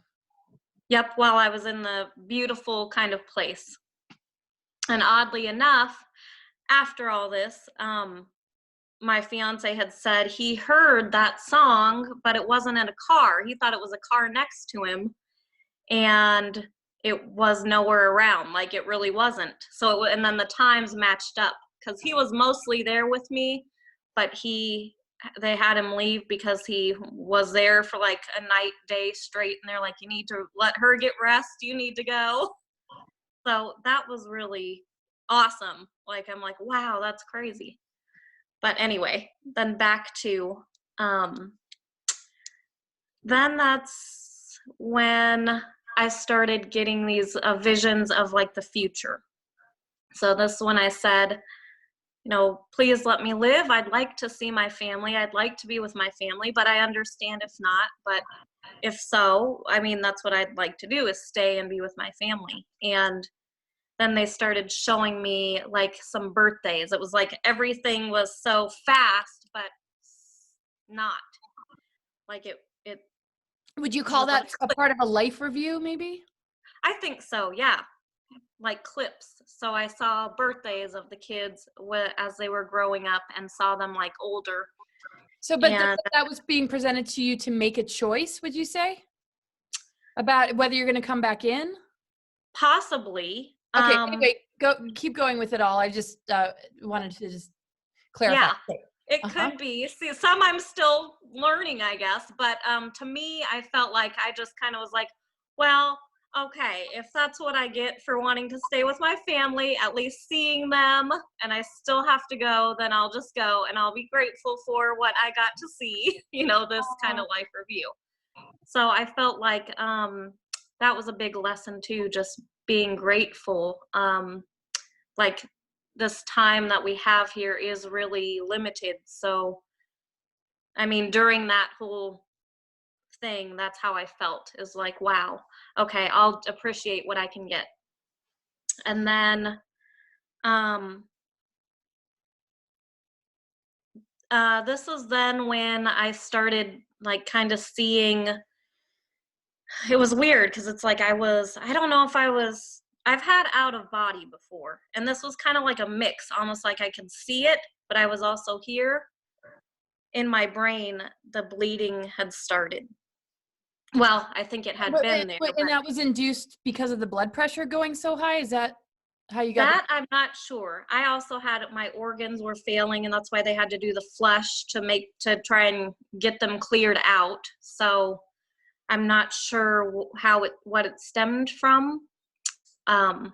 Yep, while I was in the beautiful kind of place. And oddly enough, after all this, my fiance had said he heard that song, but it wasn't in a car. He thought it was a car next to him, and it was nowhere around. Like, it really wasn't. So, and then the times matched up, because he was mostly there with me, but they had him leave because he was there for like a night, day straight, and they're like, you need to let her get rest. You need to go. So that was really awesome. Like, I'm like, wow, that's crazy. But anyway, then back to, then that's when I started getting these visions of like the future. So this is when I said, you know, please let me live. I'd like to see my family. I'd like to be with my family, but I understand if not. But if so, I mean, that's what I'd like to do, is stay and be with my family. And then they started showing me like some birthdays. It was like everything was so fast, but not. Like it
Would you call that a part of a life review, maybe?
I think so, yeah. Like clips. So I saw birthdays of the kids as they were growing up, and saw them like older.
So, but that was being presented to you to make a choice, would you say? About whether you're going to come back in?
Possibly.
Okay, anyway, keep going with it all. I just wanted to just clarify.
Yeah, it could be. See, some I'm still learning, I guess. But to me, I felt like I just kind of was like, well, okay, if that's what I get for wanting to stay with my family, at least seeing them, and I still have to go, then I'll just go, and I'll be grateful for what I got to see, you know, this kind of life review. So I felt like that was a big lesson too, just being grateful. Like, this time that we have here is really limited. So, I mean, during that whole thing, that's how I felt, is like, wow, okay, I'll appreciate what I can get. And then this was then when I started like kind of seeing, it was weird because it's like I don't know if I've had out of body before, and this was kind of like a mix, almost like I could see it, but I was also here. In my brain, the bleeding had started. Well, I think it had been there.
And that was induced because of the blood pressure going so high? Is that how you got
that? I'm not sure. I also had, my organs were failing, and that's why they had to do the flush to try and get them cleared out. So I'm not sure what it stemmed from. So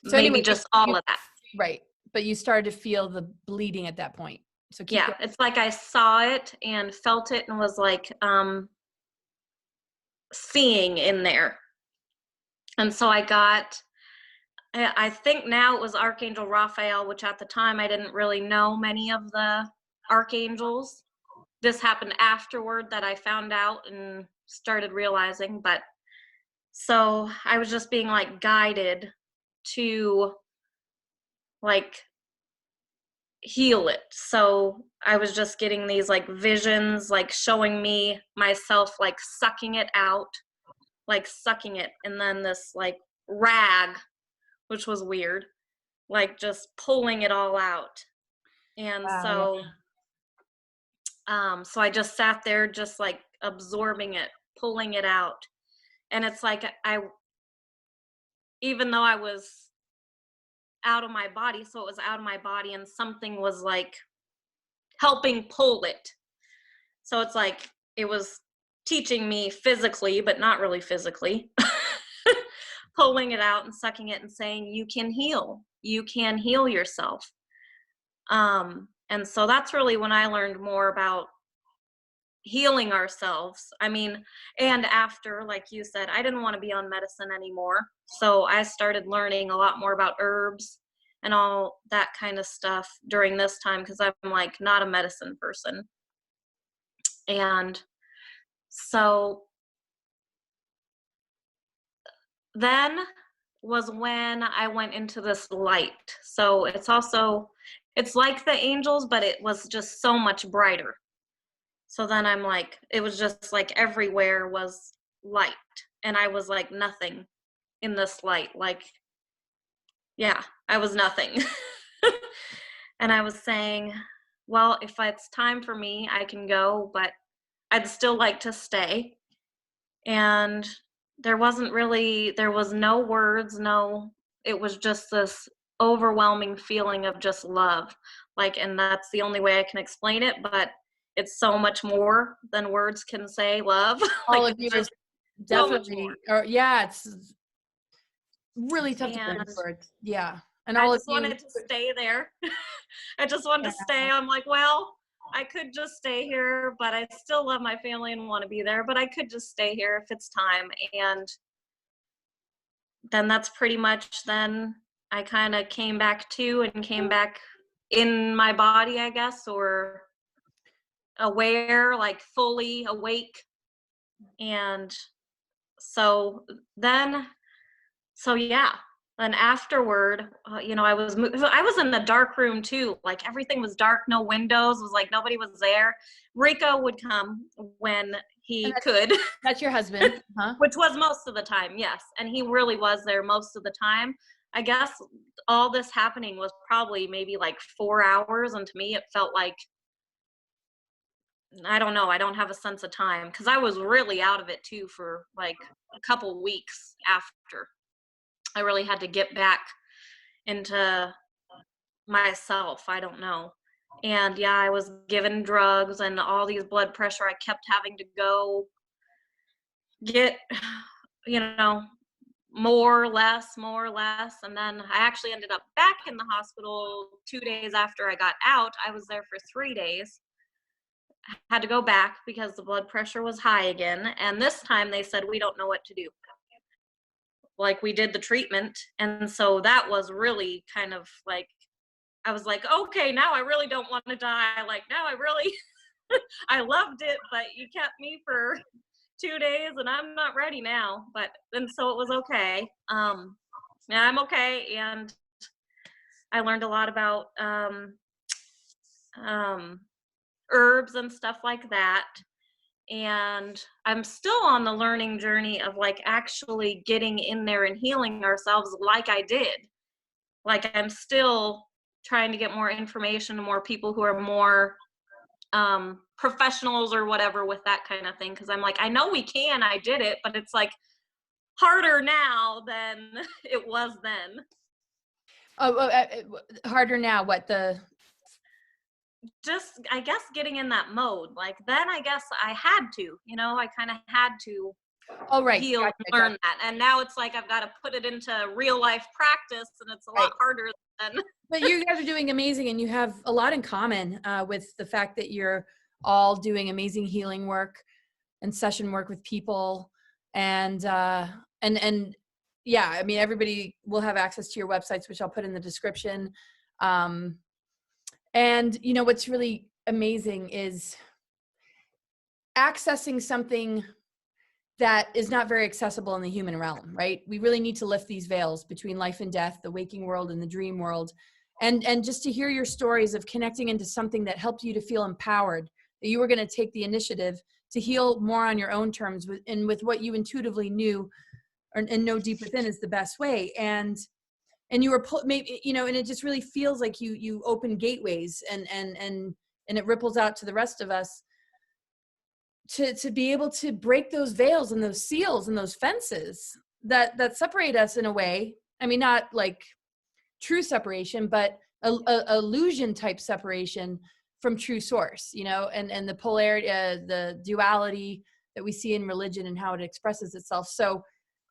maybe anyway, just all of that.
Right. But you started to feel the bleeding at that point. So keep going.
It's like I saw it and felt it and was like seeing in there. And so I think now it was Archangel Raphael, which at the time I didn't really know many of the archangels. This happened afterward that I found out and started realizing, but So I was just being like guided to like heal it. So I was just getting these like visions, like showing me myself like sucking it out, like sucking it, and then this like rag, which was weird, like just pulling it all out. And
Wow,
so I just sat there just like absorbing it, pulling it out. And it's like even though I was out of my body, so it was out of my body, and something was like helping pull it. So it's like it was teaching me physically, but not really physically, pulling it out and sucking it and saying, you can heal yourself. And so that's really when I learned more about healing ourselves. I mean, and after, like you said, I didn't want to be on medicine anymore. So I started learning a lot more about herbs and all that kind of stuff during this time, because I'm like not a medicine person. And so then was when I went into this light. So it's like the angels, but it was just so much brighter. So then I'm like, it was just like everywhere was light, and I was like nothing in this light. Like, yeah, I was nothing. And I was saying, well, if it's time for me, I can go, but I'd still like to stay. And there was no words, it was just this overwhelming feeling of just love. Like, and that's the only way I can explain it, but it's so much more than words can say, love.
all
Like,
of you
it's
are
just so much
definitely,
more.
or yeah, it's really tough to put
And
into words. Yeah, and
I
all of
just
you.
wanted to stay there. I just wanted to stay. I'm like, well, I could just stay here, but I still love my family and want to be there, but I could just stay here if it's time. And then that's pretty much then I kind of came back in my body, I guess, or aware, like fully awake. And so yeah. Then afterward, I was in the dark room too. Like everything was dark, no windows. It was like nobody was there. Rico would come when he could.
That's your husband, huh?
Which was most of the time, yes. And he really was there most of the time. I guess all this happening was probably maybe like 4 hours. And to me, it felt like, I don't know, I don't have a sense of time, because I was really out of it too for like a couple weeks after. I really had to get back into myself. I don't know. And yeah, I was given drugs and all these blood pressure. I kept having to go get, more, less. And then I actually ended up back in the hospital 2 days after I got out. I was there for 3 days. Had to go back because the blood pressure was high again. And this time they said, we don't know what to do. Like, we did the treatment. And so that was really kind of like, I was like, okay, now I really don't want to die. Like, now I really, I loved it, but you kept me for 2 days and I'm not ready now. But then so it was okay. Yeah, I'm okay. And I learned a lot about herbs and stuff like that. And I'm still on the learning journey of like actually getting in there and healing ourselves like I did. Like, I'm still trying to get more information, more people who are more professionals or whatever with that kind of thing. Cause I'm like, I know we can, I did it, but it's like harder now than it was then.
Harder now.
Just, I guess, getting in that mode. Like, then I guess I had to, I kind of had to heal and learn that. And now it's like I've got to put it into real life practice, and it's a lot harder than.
But you guys are doing amazing, and you have a lot in common with the fact that you're all doing amazing healing work and session work with people. And yeah, I mean, everybody will have access to your websites, which I'll put in the description. And what's really amazing is accessing something that is not very accessible in the human realm, right? We really need to lift these veils between life and death, the waking world and the dream world. And just to hear your stories of connecting into something that helped you to feel empowered, that you were going to take the initiative to heal more on your own terms and with what you intuitively knew and know deep within is the best way. And you were maybe, you know, and it just really feels like you open gateways and it ripples out to the rest of us to be able to break those veils and those seals and those fences that separate us in a way. I mean, not like true separation, but a illusion type separation from true source, you know, and the polarity, the duality that we see in religion and how it expresses itself. So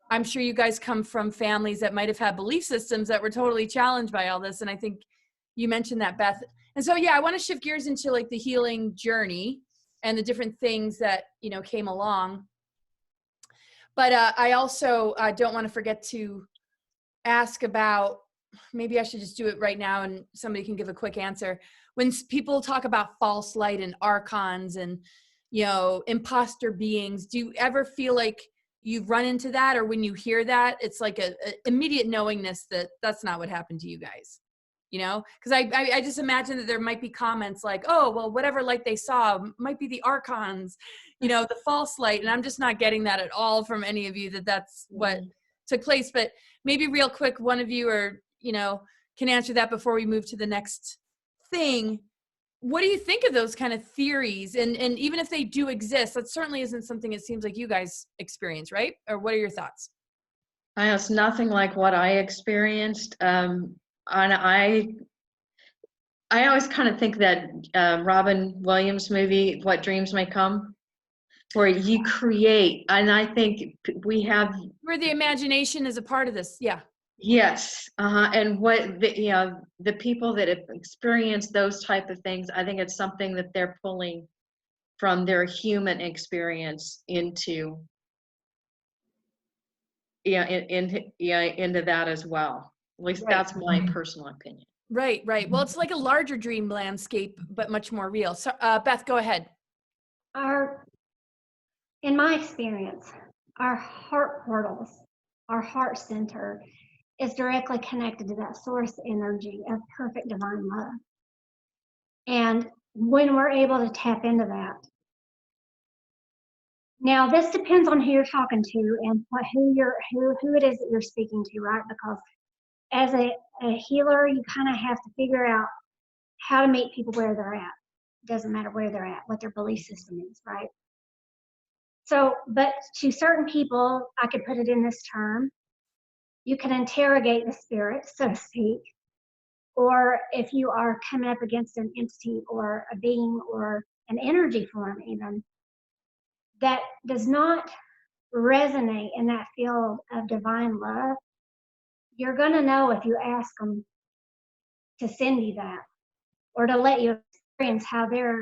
I'm sure you guys come from families that might have had belief systems that were totally challenged by all this. And I think you mentioned that, Beth. And so, yeah, I want to shift gears into like the healing journey and the different things that, you know, came along. But I also don't want to forget to ask about, maybe I should just do it right now and somebody can give a quick answer. When people talk about false light and archons and, you know, imposter beings, do you ever feel like you've run into that? Or when you hear that, it's like a immediate knowingness that that's not what happened to you guys? You know, because I just imagine that there might be comments like, oh, well, whatever light they saw might be the archons, you know, the false light. And I'm just not getting that at all from any of you, that that's what took place. But maybe real quick, one of you or, you know, can answer that before we move to the next thing. What do you think of those kind of theories? And even if they do exist, that certainly isn't something it seems like you guys experience, right? Or what are your thoughts?
I know it's nothing like what I experienced. And I always kind of think that Robin Williams movie, What Dreams May Come, where you create, and I think we have
where the imagination is a part of this. Yeah.
Yes. And what the people that have experienced those type of things, I think it's something that they're pulling from their human experience into into that as well. At least that's my personal opinion.
Right. Well, it's like a larger dream landscape, but much more real. So, Beth, go ahead.
In my experience, our heart portals, our heart center is directly connected to that source energy of perfect divine love. And when we're able to tap into that, now this depends on who you're talking to and who it is that you're speaking to, right? Because as a healer, you kind of have to figure out how to meet people where they're at. It doesn't matter where they're at, what their belief system is, right? So, but to certain people, I could put it in this term, you can interrogate the spirit, so to speak, or if you are coming up against an entity or a being or an energy form even, that does not resonate in that field of divine love, you're going to know if you ask them to send you that or to let you experience how they're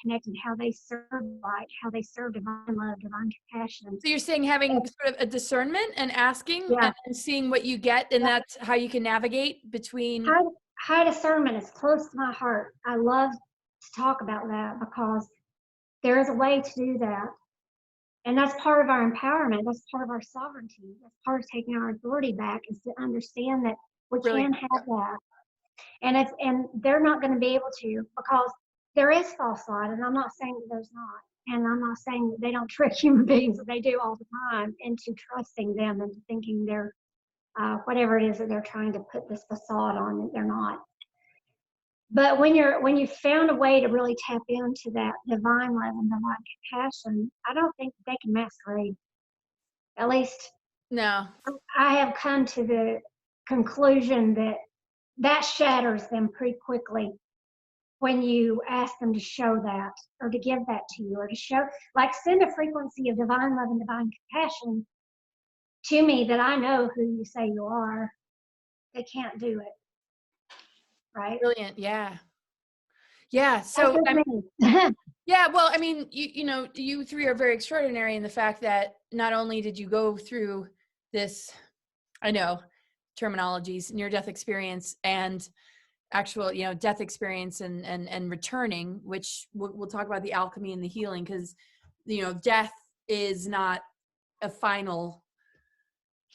connected, how they serve light, how they serve divine love, divine compassion.
So you're saying having sort of a discernment and asking and seeing what you get, and that's how you can navigate between.
High discernment is close to my heart. I love to talk about that because there is a way to do that. And that's part of our empowerment. That's part of our sovereignty. That's part of taking our authority back, is to understand that we can have that. And they're not going to be able to, because there is false light, and I'm not saying that there's not. And I'm not saying that they don't trick human beings, that they do all the time, into trusting them and thinking they're whatever it is that they're trying to put this facade on, that they're not. But when you've found a way to really tap into that divine love and divine compassion, I don't think they can masquerade. At least,
no.
I have come to the conclusion that shatters them pretty quickly when you ask them to show that, or to give that to you, or to show, like, send a frequency of divine love and divine compassion to me that I know who you say you are. They can't do it. Right?
Brilliant. Yeah. So yeah, well, I mean, you know, you three are very extraordinary in the fact that not only did you go through this, I know, terminologies, near-death experience and actual, you know, death experience and returning, which we'll talk about the alchemy and the healing, because, you know, death is not a final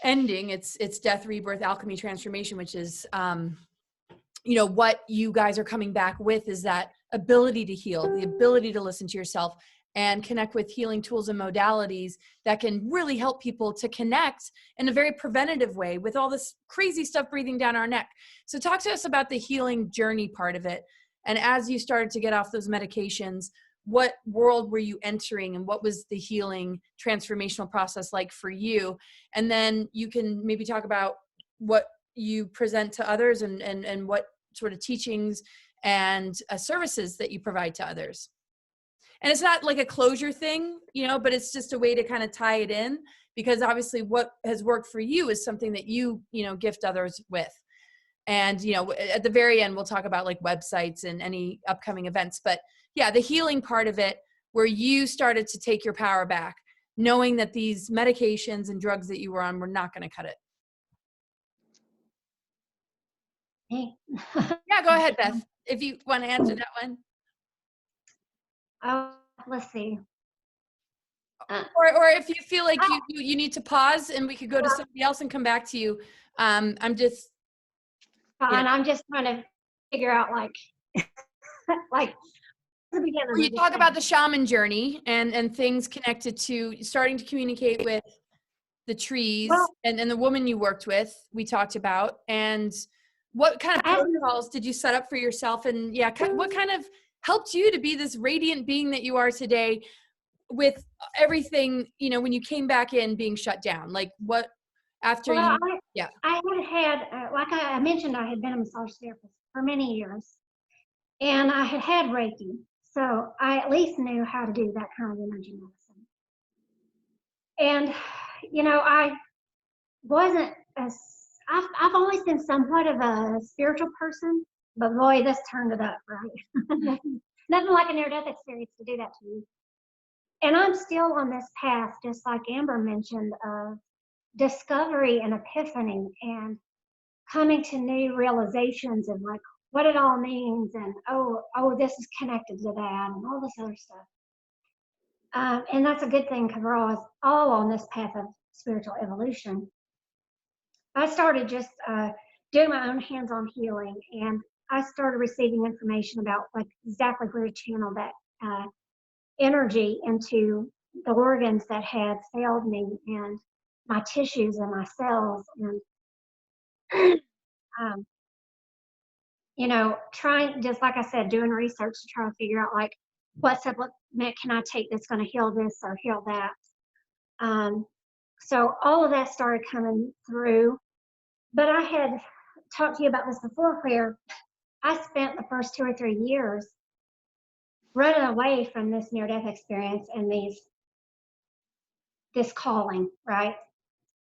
ending. It's death, rebirth, alchemy, transformation, which is, you know, what you guys are coming back with is that ability to heal, the ability to listen to yourself and connect with healing tools and modalities that can really help people to connect in a very preventative way with all this crazy stuff breathing down our neck. So talk to us about the healing journey part of it. And as you started to get off those medications, what world were you entering and what was the healing transformational process like for you? And then you can maybe talk about what you present to others and what sort of teachings and services that you provide to others. And it's not like a closure thing, you know, but it's just a way to kind of tie it in, because obviously what has worked for you is something that you know, gift others with. And, you know, at the very end, we'll talk about like websites and any upcoming events. But yeah, the healing part of it, where you started to take your power back, knowing that these medications and drugs that you were on were not going to cut it.
Hey.
Yeah, go ahead, Beth, if you want to answer that one.
Oh, let's see.
Or if you feel like you need to pause and we could go to somebody else and come back to you. I'm just
Fine. I'm just trying to figure out like the beginning.
you talk about the shaman journey and things connected to starting to communicate with the trees and the woman you worked with, we talked about, and what kind of protocols did you set up for yourself? And yeah, what kind of helped you to be this radiant being that you are today with everything, you know, when you came back in being shut down? Like what after
I had like I mentioned, I had been a massage therapist for many years, and I had Reiki, so I at least knew how to do that kind of energy medicine. And you know, I wasn't as I've always been somewhat of a spiritual person, but boy, this turned it up, right? Nothing like a near-death experience to do that to you. And I'm still on this path, just like Amber mentioned, of discovery and epiphany and coming to new realizations of like what it all means, and oh, this is connected to that, and all this other stuff. And that's a good thing, because we're all on this path of spiritual evolution. I started just doing my own hands-on healing, and I started receiving information about like exactly where to channel that energy into the organs that had failed me, and my tissues and my cells, and you know, trying, just like I said, doing research to try to figure out like what supplement can I take that's going to heal this or heal that. So all of that started coming through. But I had talked to you about this before, where I spent the first 2 or 3 years running away from this near-death experience and this calling, right?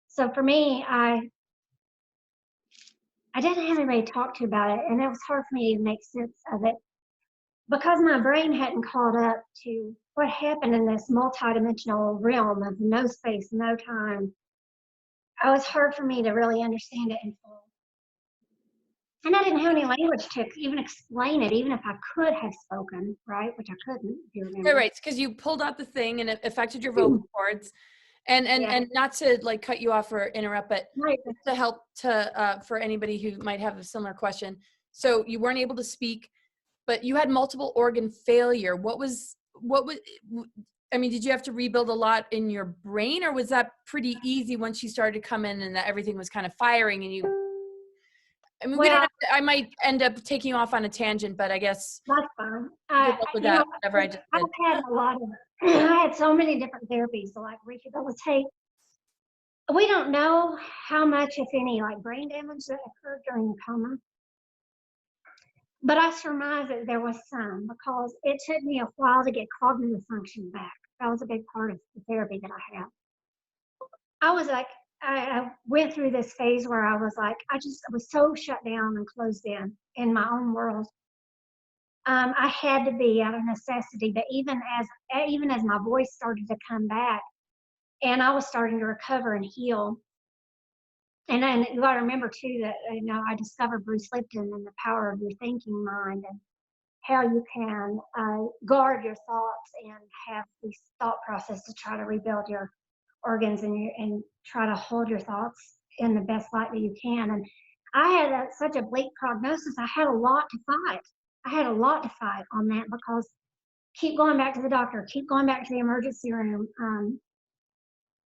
So for me, I didn't have anybody to talk to about it, and it was hard for me to make sense of it because my brain hadn't caught up to what happened in this multidimensional realm of no space, no time. It was hard for me to really understand it in full. And I didn't have any language to even explain it, even if I could have spoken, right? Which I couldn't, if you remember.
Right, because you pulled out the thing and it affected your vocal cords. And not to like cut you off or interrupt, but just to help to for anybody who might have a similar question. So you weren't able to speak, but you had multiple organ failure. I mean, did you have to rebuild a lot in your brain, or was that pretty easy once you started to come in and that everything was kind of firing and you? I mean, we don't have to, I might end up taking you off on a tangent, but I guess
that's fine.
Good luck with that. Whatever I just did.
I've had a lot of. I had so many different therapies to like rehabilitate. We don't know how much, if any, like brain damage that occurred during the coma. But I surmise that there was some, because it took me a while to get cognitive function back. That was a big part of the therapy that I had. I was like, I went through this phase where I was like, I was so shut down and closed in my own world. I had to be out of necessity, but even as my voice started to come back and I was starting to recover and heal. And then you got to remember too that, you know, I discovered Bruce Lipton and the power of your thinking mind, and how you can guard your thoughts and have these thought process to try to rebuild your organs and try to hold your thoughts in the best light that you can. And I had such a bleak prognosis. I had a lot to fight. I had a lot to fight on that because keep going back to the doctor, keep going back to the emergency room,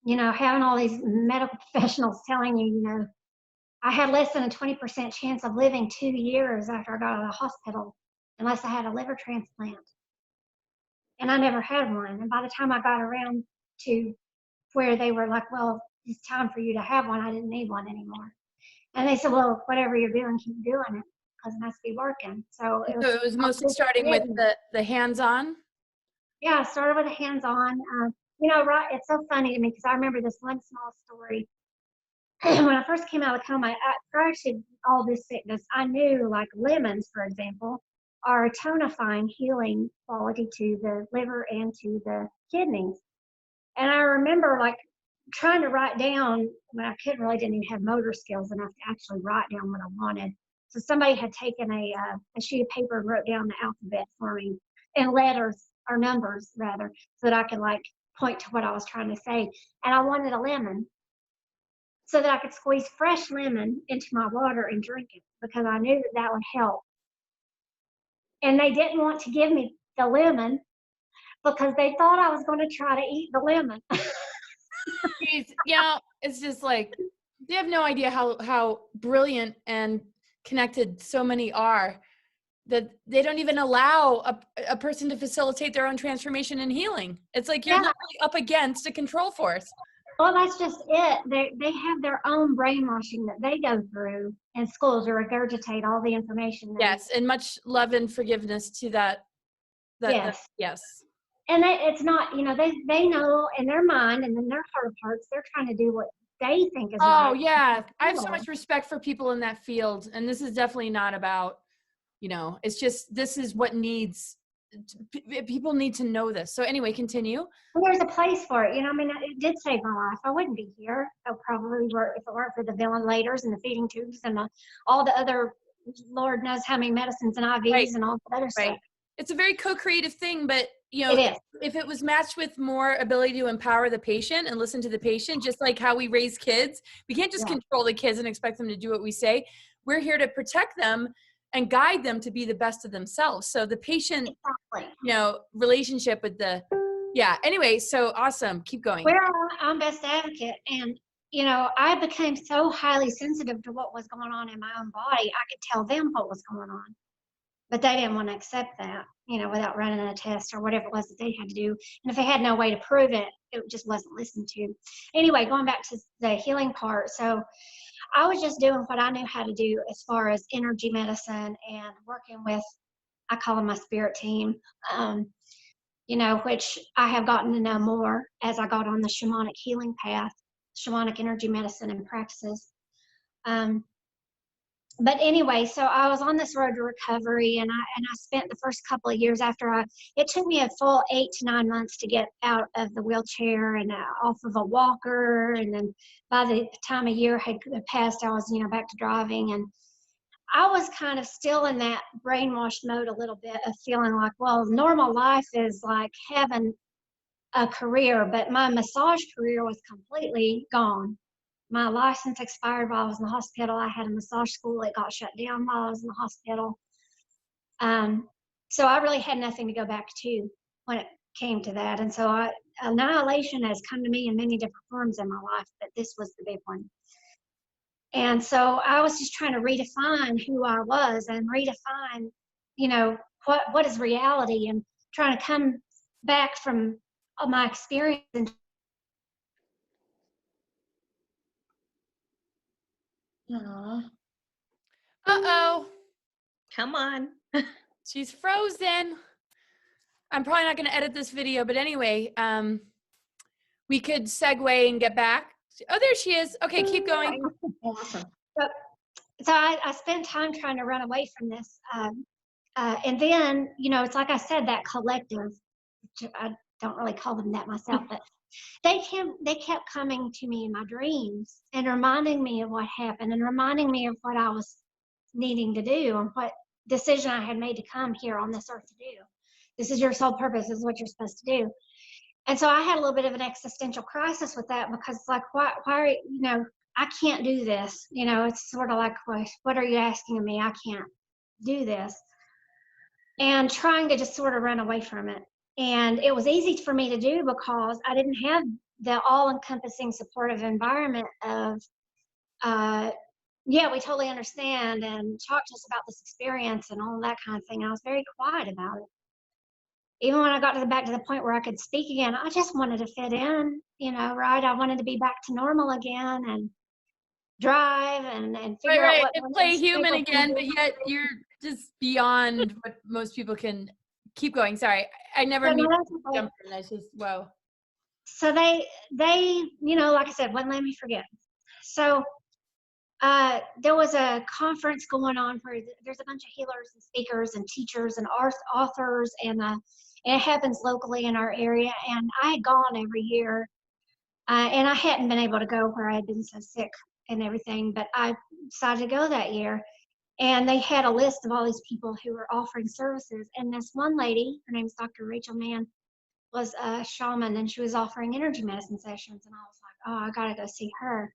having all these medical professionals telling you, I had less than a 20% chance of living 2 years after I got out of the hospital unless I had a liver transplant. And I never had one. And by the time I got around to where they were like, well, it's time for you to have one, I didn't need one anymore. And they said, well, whatever you're doing, keep doing it because it must be working. So
it was mostly starting with the hands-on?
Yeah, I started with the hands-on. Right, it's so funny to me because I remember this one small story. When I first came out of coma, prior to all this sickness, I knew like lemons, for example, are a tonifying, healing quality to the liver and to the kidneys. And I remember like trying to write down when I really didn't even have motor skills enough to actually write down what I wanted. So somebody had taken a sheet of paper and wrote down the alphabet for me in letters or numbers rather, so that I could like point to what I was trying to say. And I wanted a lemon so that I could squeeze fresh lemon into my water and drink it because I knew that would help. And they didn't want to give me the lemon because they thought I was going to try to eat the lemon.
It's just like, they have no idea how brilliant and connected so many are that they don't even allow a person to facilitate their own transformation and healing. It's like you're literally up against a control force.
Well, that's just it. They have their own brainwashing that they go through in schools to regurgitate all the information.
Yes, and much love and forgiveness to that. Yes.
And it's not, they know in their mind and in their heart of hearts, they're trying to do what they think is right.
Oh, yeah. I have so much respect for people in that field. And this is definitely not about, it's just, this is what people need to know this. So anyway, continue.
Well, there's a place for it. It did save my life. I wouldn't be here. I probably were if it weren't for the ventilators and the feeding tubes and all the other, Lord knows how many medicines and IVs and all the other stuff.
It's a very co-creative thing, but
it is.
If it was matched with more ability to empower the patient and listen to the patient, just like how we raise kids, we can't just control the kids and expect them to do what we say. We're here to protect them and guide them to be the best of themselves. So the patient, relationship with anyway, so awesome. Keep going.
I'm best advocate. And, I became so highly sensitive to what was going on in my own body. I could tell them what was going on, but they didn't want to accept that, without running a test or whatever it was that they had to do. And if they had no way to prove it, it just wasn't listened to. Anyway, going back to the healing part. So I was just doing what I knew how to do as far as energy medicine and working with, I call them my spirit team, which I have gotten to know more as I got on the shamanic healing path, shamanic energy medicine and practices. But anyway, so I was on this road to recovery, and I spent the first couple of years after it took me a full 8 to 9 months to get out of the wheelchair and off of a walker. And then by the time a year had passed, I was, back to driving. And I was kind of still in that brainwashed mode a little bit of feeling like, well, normal life is like having a career, but my massage career was completely gone. My license expired while I was in the hospital. I had a massage school that got shut down while I was in the hospital. So I really had nothing to go back to when it came to that. And so annihilation has come to me in many different forms in my life, but this was the big one. And so I was just trying to redefine who I was and redefine, what is reality, and trying to come back from my experience and
Uh-oh.
Come on.
She's frozen. I'm probably not going to edit this video, but anyway, we could segue and get back. Oh, there she is. Okay, keep going.
Awesome. So I spent time trying to run away from this. And then, it's like I said, that collective, I don't really call them that myself, but they kept coming to me in my dreams and reminding me of what happened and reminding me of what I was needing to do and what decision I had made to come here on this earth to do. This is your sole purpose. This is what you're supposed to do. And so I had a little bit of an existential crisis with that, because it's like, why, I can't do this. It's sort of like, what are you asking of me? I can't do this. And trying to just sort of run away from it. And it was easy for me to do because I didn't have the all-encompassing supportive environment of, yeah, we totally understand, and talk to us about this experience and all that kind of thing. I was very quiet about it. Even when I got back to the point where I could speak again, I just wanted to fit in, right? I wanted to be back to normal again and drive and figure out what.
And play human again, but yet you're just beyond what most people can. Keep going. Sorry, I never mean to jump in. That's just whoa.
So they, like I said, wouldn't let me forget. So there was a conference going on where there's a bunch of healers and speakers and teachers and authors, and it happens locally in our area. And I had gone every year, and I hadn't been able to go where I had been so sick and everything, but I decided to go that year. And they had a list of all these people who were offering services. And this one lady, her name is Dr. Rachel Mann, was a shaman, and she was offering energy medicine sessions. And I was like, oh, I got to go see her.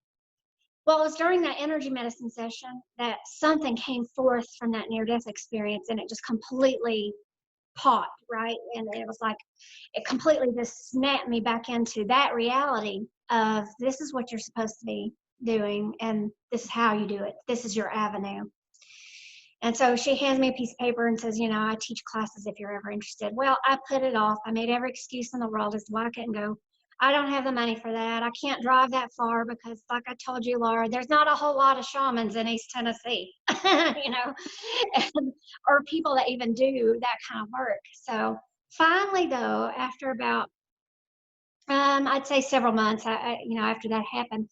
Well, it was during that energy medicine session that something came forth from that near-death experience, and it just completely popped, right? And it was like, it completely just snapped me back into that reality of, this is what you're supposed to be doing, and this is how you do it. This is your avenue. And so she hands me a piece of paper and says, I teach classes if you're ever interested. Well, I put it off. I made every excuse in the world as to why I couldn't go. I don't have the money for that. I can't drive that far because, like I told you, Laura, there's not a whole lot of shamans in East Tennessee, or people that even do that kind of work. So finally, though, after about, I'd say several months, after that happened,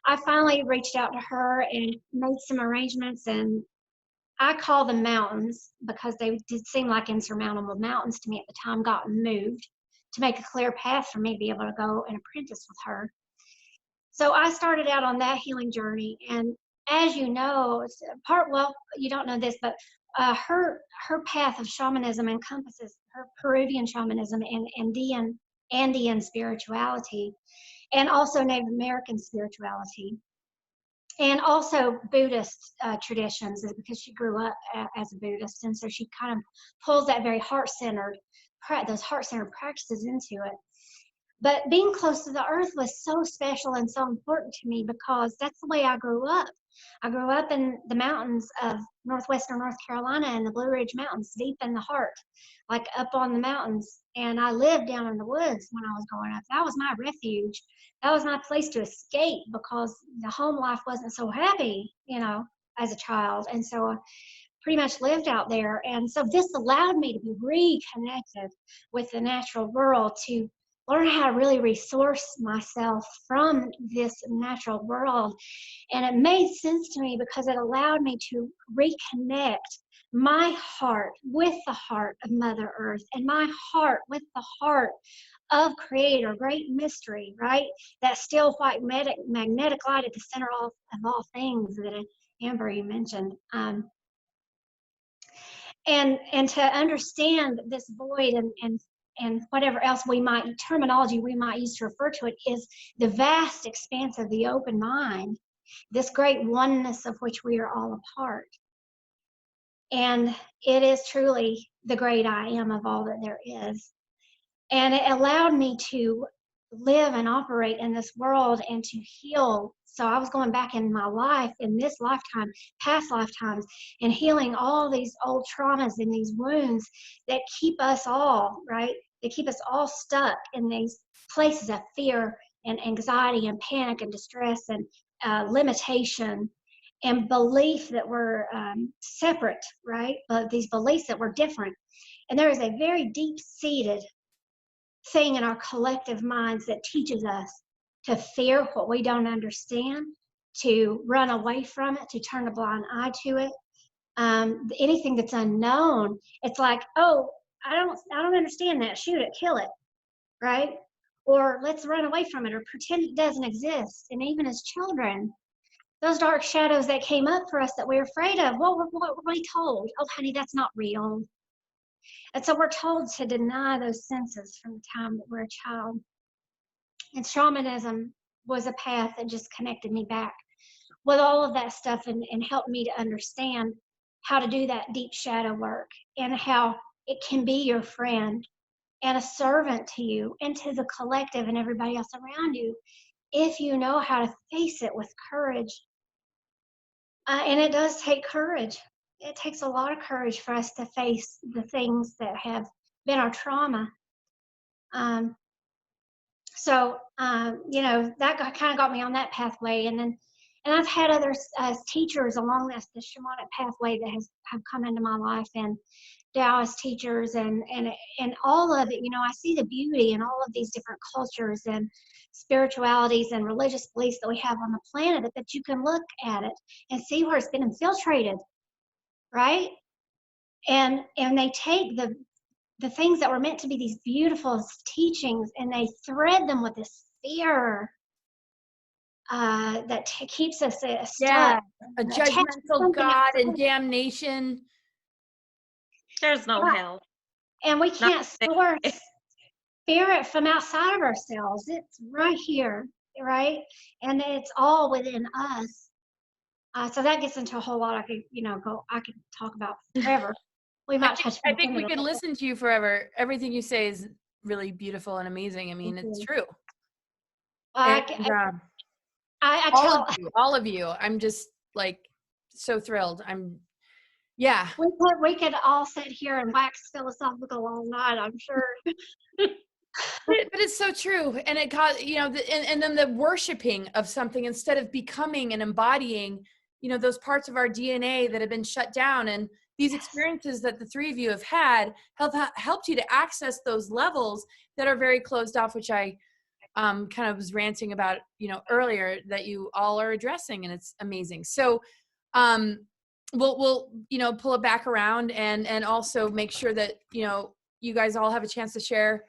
I finally reached out to her and made some arrangements, and I call them mountains because they did seem like insurmountable mountains to me at the time, got moved to make a clear path for me to be able to go and apprentice with her. So I started out on that healing journey. And as you know, you don't know this, but her path of shamanism encompasses her Peruvian shamanism and Andean spirituality, and also Native American spirituality. And also Buddhist traditions, because she grew up as a Buddhist. And so she kind of pulls that very those heart-centered practices into it. But being close to the earth was so special and so important to me, because that's the way I grew up. I grew up in the mountains of northwestern North Carolina, in the Blue Ridge Mountains, deep in the heart, like up on the mountains. And I lived down in the woods when I was growing up. That was my refuge. That was my place to escape, because the home life wasn't so happy, as a child. And so I pretty much lived out there. And so this allowed me to be reconnected with the natural world, to learn how to really resource myself from this natural world. And it made sense to me because it allowed me to reconnect my heart with the heart of Mother Earth, and my heart with the heart of Creator, great mystery, right? That still white magnetic light at the center of all things that Amber, you mentioned. And to understand this void and whatever else terminology we might use to refer to it, is the vast expanse of the open mind, this great oneness of which we are all a part. And it is truly the great I am of all that there is. And it allowed me to live and operate in this world and to heal. So I was going back in my life, in this lifetime, past lifetimes, and healing all these old traumas and these wounds that keep us all, right? They keep us all stuck in these places of fear and anxiety and panic and distress and limitation and belief that we're separate, right? These beliefs that we're different. And there is a very deep-seated thing in our collective minds that teaches us to fear what we don't understand, to run away from it, to turn a blind eye to it. Anything that's unknown, it's like, oh, I don't understand that. Shoot it, kill it, right? Or let's run away from it, or pretend it doesn't exist. And even as children, those dark shadows that came up for us that we're afraid of, what were we told? Oh, honey, that's not real. And so we're told to deny those senses from the time that we're a child. And shamanism was a path that just connected me back with all of that stuff and helped me to understand how to do that deep shadow work and how it can be your friend and a servant to you and to the collective and everybody else around you if you know how to face it with courage. And it does take courage. It takes a lot of courage for us to face the things that have been our trauma. You know, that kind of got me on that pathway. And I've had other teachers along the shamanic pathway that have come into my life, and Taoist teachers and all of it. You know, I see the beauty in all of these different cultures and spiritualities and religious beliefs that we have on the planet, but you can look at it and see where it's been infiltrated, right? And they take the things that were meant to be these beautiful teachings and they thread them with this fear that keeps us stuck.
Yeah, a judgmental God and damnation.
There's no hell.
And we can't source spirit from outside of ourselves. It's right here, right? And it's all within us. So that gets into a whole lot. I could talk about forever. We might touch.
I think we could listen to you forever. Everything you say is really beautiful and amazing. I mean, it's true.
I tell
all of you. I'm just like so thrilled. Yeah.
We could all sit here and wax philosophical all night, I'm sure.
But it's so true. And it caused, you know, and then the worshiping of something instead of becoming and embodying, you know, those parts of our DNA that have been shut down. And these experiences that the three of you have had helped you to access those levels that are very closed off, which I kind of was ranting about, you know, earlier, that you all are addressing, and it's amazing. So we'll you know, pull it back around and also make sure that, you know, you guys all have a chance to share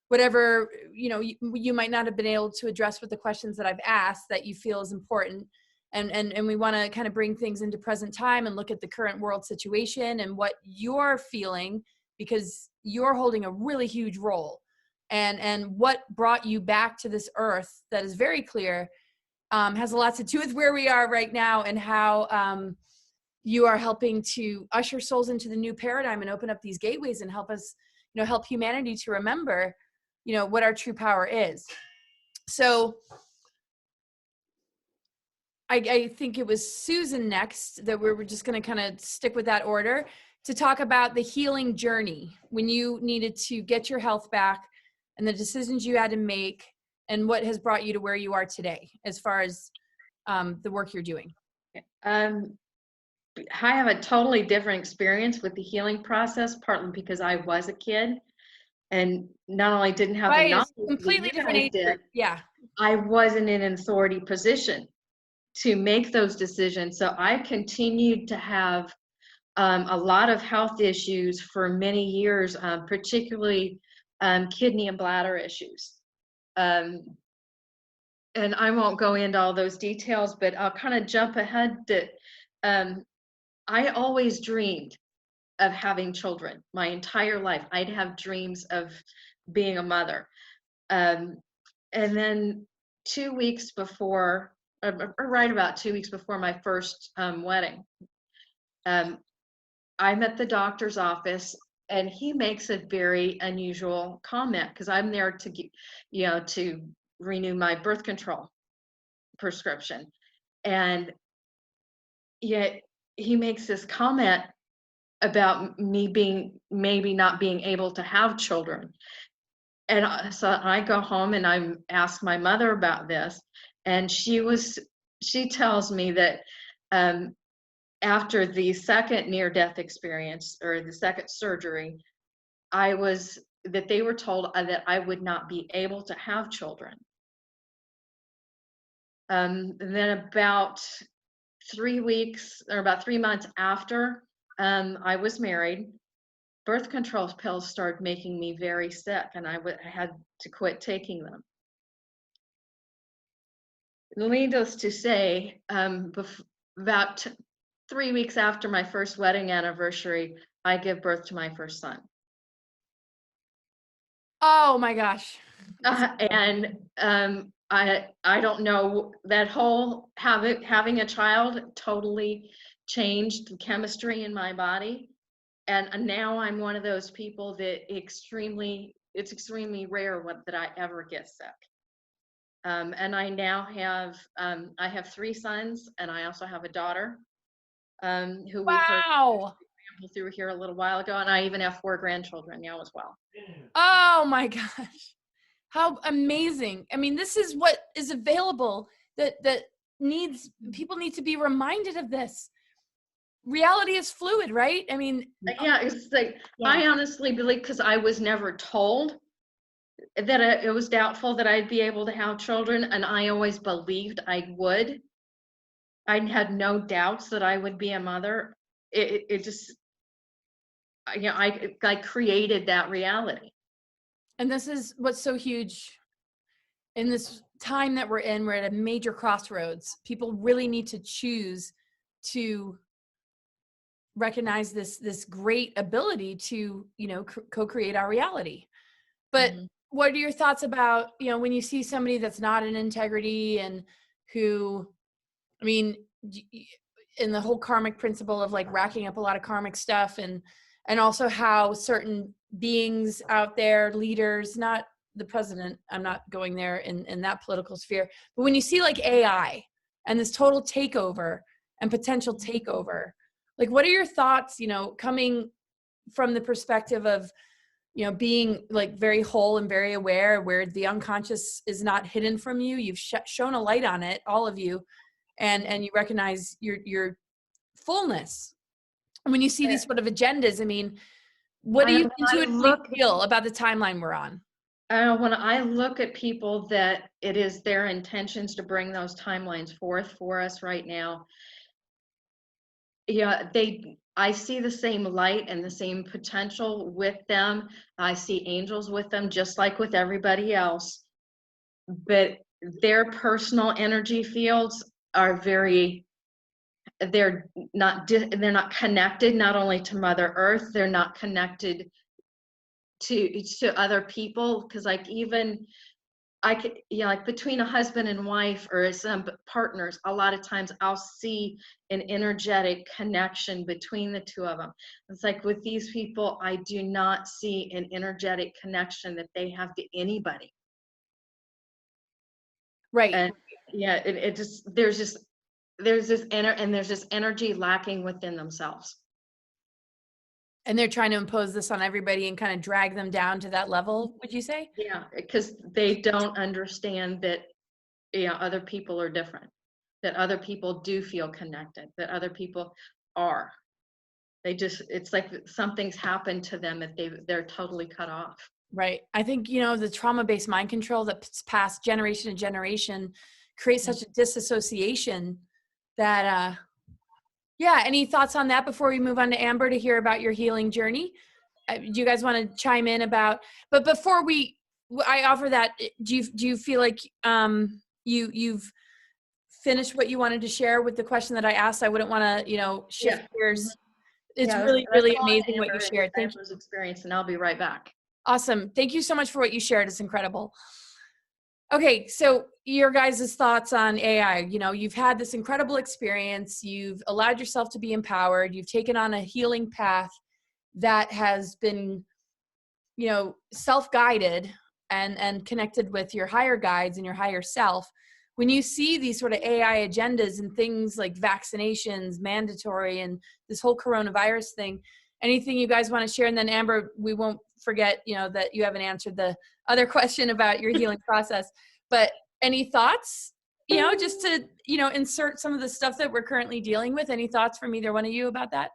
whatever, you know, you might not have been able to address with the questions that I've asked that you feel is important. And we want to kind of bring things into present time and look at the current world situation and what you're feeling, because you're holding a really huge role. And what brought you back to this earth that is very clear has a lot to do with where we are right now and how you are helping to usher souls into the new paradigm and open up these gateways and help us, you know, help humanity to remember, you know, what our true power is. So I think it was Susan next that we were just going to kind of stick with that order to talk about the healing journey when you needed to get your health back and the decisions you had to make and what has brought you to where you are today as far as the work you're doing.
I have a totally different experience with the healing process, partly because I was a kid and not only didn't have the knowledge,
completely different age group. Yeah.
I wasn't in an authority position to make those decisions. So I continued to have a lot of health issues for many years, particularly kidney and bladder issues. And I won't go into all those details, but I'll kind of jump ahead that I always dreamed of having children my entire life. I'd have dreams of being a mother. And then 2 weeks before, or right about 2 weeks before my first wedding, I'm at the doctor's office and he makes a very unusual comment because I'm there to get, you know, to renew my birth control prescription. And yet he makes this comment about me maybe not being able to have children. And so I go home and I ask my mother about this, and she tells me that after the second near-death experience or the second surgery, that they were told that I would not be able to have children. And then about 3 weeks or about 3 months after I was married, birth control pills started making me very sick, and I had to quit taking them. Needless to say, about 3 weeks after my first wedding anniversary, I give birth to my first son.
Oh my gosh.
And I don't know, that whole having a child totally changed the chemistry in my body. And now I'm one of those people that it's extremely rare that I ever get sick. And I now have, I have 3 sons, and I also have a daughter, who we heard
Wow.
through here a little while ago. And I even have 4 grandchildren now as well.
Oh my gosh. How amazing. I mean, this is what is available that people need to be reminded of this. Reality is fluid, right? I mean,
Yeah, it's like,
Yeah.
I honestly believe, because I was never told that it was doubtful that I'd be able to have children, and I always believed I would. I had no doubts that I would be a mother. It just, you know, I created that reality.
and this is what's so huge in this time that we're in. We're at a major crossroads. People really need to choose to recognize this great ability to, you know, co-create our reality. But
Mhm.
what are your thoughts about, you know, when you see somebody that's not in integrity and who, I mean, in the whole karmic principle of like racking up a lot of karmic stuff, and also how certain beings out there, leaders, not the president, I'm not going there in that political sphere, but when you see like AI and this total takeover and potential takeover, like what are your thoughts, you know, coming from the perspective of, you know, being like very whole and very aware, where the unconscious is not hidden from you. You've shown a light on it, all of you, and you recognize your fullness. And when you see these sort of agendas, I mean, what do you intuitively feel about the timeline we're on?
When I look at people that it is their intentions to bring those timelines forth for us right now, yeah, I see the same light and the same potential with them. I see angels with them, just like with everybody else. But their personal energy fields are they're not connected, not only to Mother Earth, they're not connected to other people. Because like, even I could, yeah, like between a husband and wife or some partners, a lot of times I'll see an energetic connection between the two of them. It's like with these people, I do not see an energetic connection that they have to anybody.
Right.
And yeah, it just, there's this energy lacking within themselves.
And they're trying to impose this on everybody and kind of drag them down to that level, would you say?
Yeah, because they don't understand that, yeah, other people are different, that other people do feel connected, that other people are. They just, it's like something's happened to them that they're totally cut off.
Right. I think, you know, the trauma-based mind control that's passed generation to generation creates such a disassociation that, yeah. Any thoughts on that before we move on to Amber to hear about your healing journey? Do you guys want to chime in about, but before I offer that, do you feel like, you've finished what you wanted to share with the question that I asked? I wouldn't want to, you know, shift gears. It's really, really amazing what you shared. Thank you.
Experience, and I'll be right back.
Awesome. Thank you so much for what you shared. It's incredible. Okay, so your guys' thoughts on AI. You know, you've had this incredible experience. You've allowed yourself to be empowered. You've taken on a healing path that has been, you know, self-guided and connected with your higher guides and your higher self. When you see these sort of AI agendas and things like vaccinations, mandatory, and this whole coronavirus thing, anything you guys want to share? And then Amber, we won't forget, you know, that you haven't answered the other question about your healing process, but any thoughts, you know, just to, you know, insert some of the stuff that we're currently dealing with. Any thoughts from either one of you about that?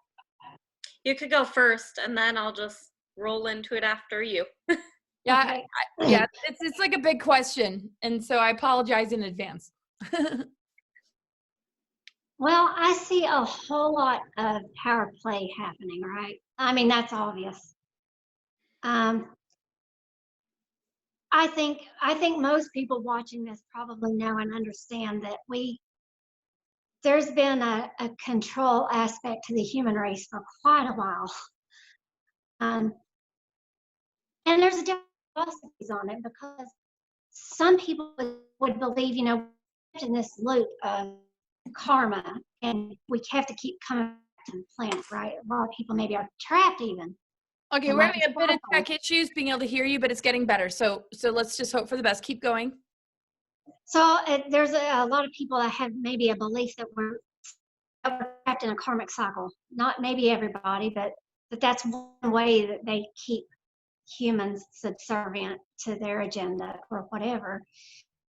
You could go first, and then I'll just roll into it after you.
Yeah,
Okay.
yeah, it's like a big question, and so I apologize in advance.
Well, I see a whole lot of power play happening, right? I mean, that's obvious. I think most people watching this probably know and understand that there's been a control aspect to the human race for quite a while. And there's a difference philosophies on it, because some people would believe, you know, in this loop of karma, and we have to keep coming back to the planet, right? A lot of people maybe are trapped even.
Okay,
in
we're
like
having a bit of
cycle.
tech issues being able to hear you, but it's getting better. So let's just hope for the best. Keep going.
So there's a lot of people that have maybe a belief that we're trapped in a karmic cycle. Not maybe everybody, but that's one way that they keep humans subservient to their agenda or whatever.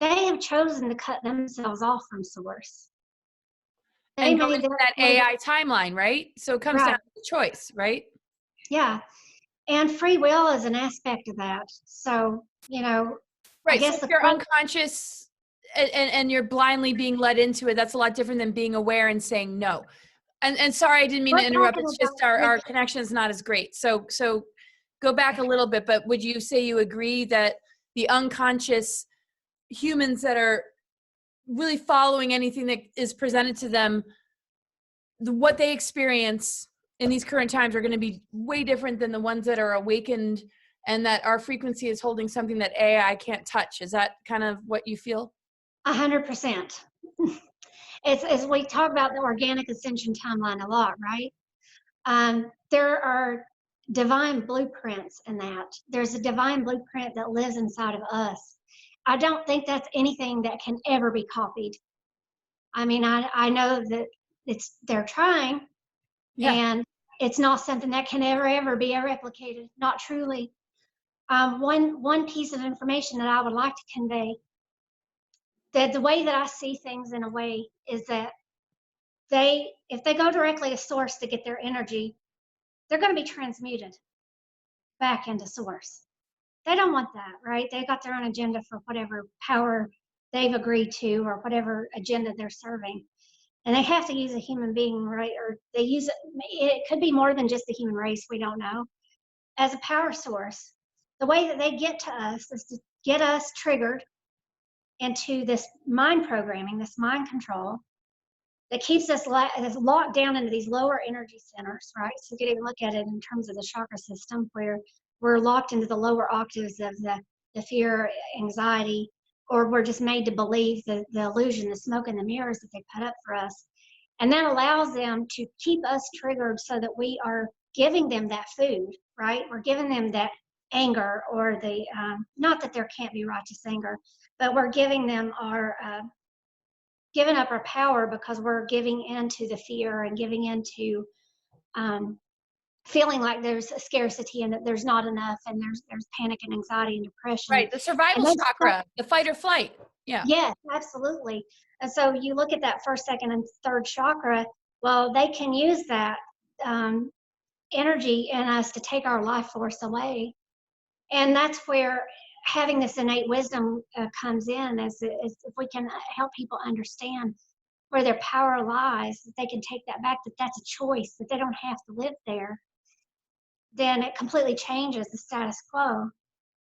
They have chosen to cut themselves off from source. They
And go
made
into
their
that
choice.
AI timeline, right? So it comes down
Right.
to choice, right?
Yeah. And free will is an aspect of that. So, you know, I
Right. So
guess
if you're unconscious and you're blindly being led into it, that's a lot different than being aware and saying no. And sorry, I didn't mean
we're
to interrupt.
talking
It's just
about
our connection is not as great. So go back a little bit, but would you say you agree that the unconscious humans that are really following anything that is presented to them, what they experience in these current times are going to be way different than the ones that are awakened, and that our frequency is holding something that AI can't touch? Is that kind of what you feel?
100%. It's as we talk about the organic ascension timeline a lot, right? There are divine blueprints in that. There's a divine blueprint that lives inside of us. I don't think that's anything that can ever be copied. I mean, I know that they're trying,
Yeah.
and it's not something that can ever be replicated. Not truly. One piece of information that I would like to convey, that the way that I see things in a way is that if they go directly to source to get their energy, they're going to be transmuted back into source. They don't want that, right? They got their own agenda for whatever power they've agreed to or whatever agenda they're serving. And they have to use a human being, right? Or they use it could be more than just the human race, we don't know, as a power source. The way that they get to us is to get us triggered into this mind programming, this mind control that keeps us locked down into these lower energy centers, right? So you can even look at it in terms of the chakra system, where we're locked into the lower octaves of the fear, anxiety, or we're just made to believe the illusion, the smoke and the mirrors that they put up for us. And that allows them to keep us triggered so that we are giving them that food, right? We're giving them that anger, or the, not that there can't be righteous anger, but we're giving them our, giving up our power because we're giving into the fear and giving into feeling like there's a scarcity and that there's not enough, and there's panic and anxiety and depression.
Right. The survival chakra, the fight or flight. Yeah.
Yes, absolutely. And so you look at that first, second, and third chakra. Well, they can use that energy in us to take our life force away, and that's where having this innate wisdom comes in. As if we can help people understand where their power lies, that they can take that back, that that's a choice, that they don't have to live there, then it completely changes the status quo.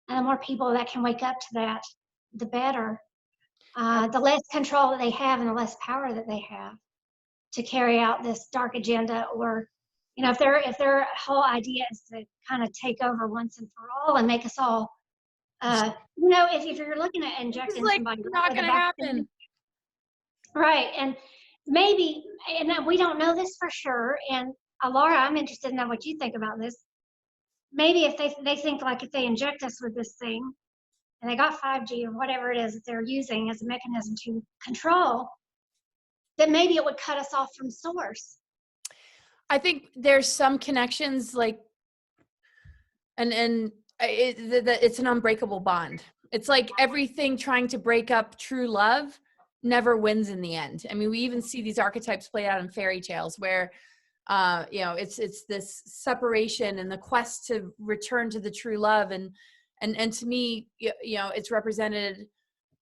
And the more people that can wake up to that, the better. The less control that they have and the less power that they have to carry out this dark agenda, or, you know, if their whole idea is to kind of take over once and for all and make us all, you know, if you're looking at injecting
It's like
somebody
not
with a
going to
vaccine,
happen.
right? And maybe, and we don't know this for sure. And Laura, I'm interested in know what you think about this. Maybe if they think like if they inject us with this thing, and they got 5G or whatever it is that they're using as a mechanism to control, that maybe it would cut us off from source.
I think there's some connections, like, and it's an unbreakable bond. It's like everything trying to break up true love never wins in the end. I mean, we even see these archetypes play out in fairy tales where, you know, it's this separation and the quest to return to the true love. And to me, you know, it's represented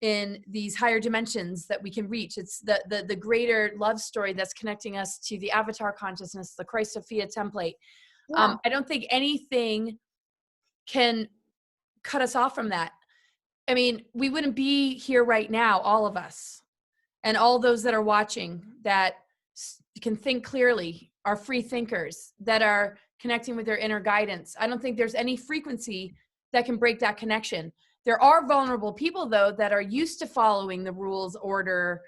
in these higher dimensions that we can reach. It's the greater love story that's connecting us to the avatar consciousness, the Christ Sophia template.
Yeah.
I don't think anything can cut us off from that. I mean, we wouldn't be here right now, all of us, and all those that are watching that can think clearly, are free thinkers, that are connecting with their inner guidance. I don't think there's any frequency that can break that connection. There are vulnerable people, though, that are used to following the rules order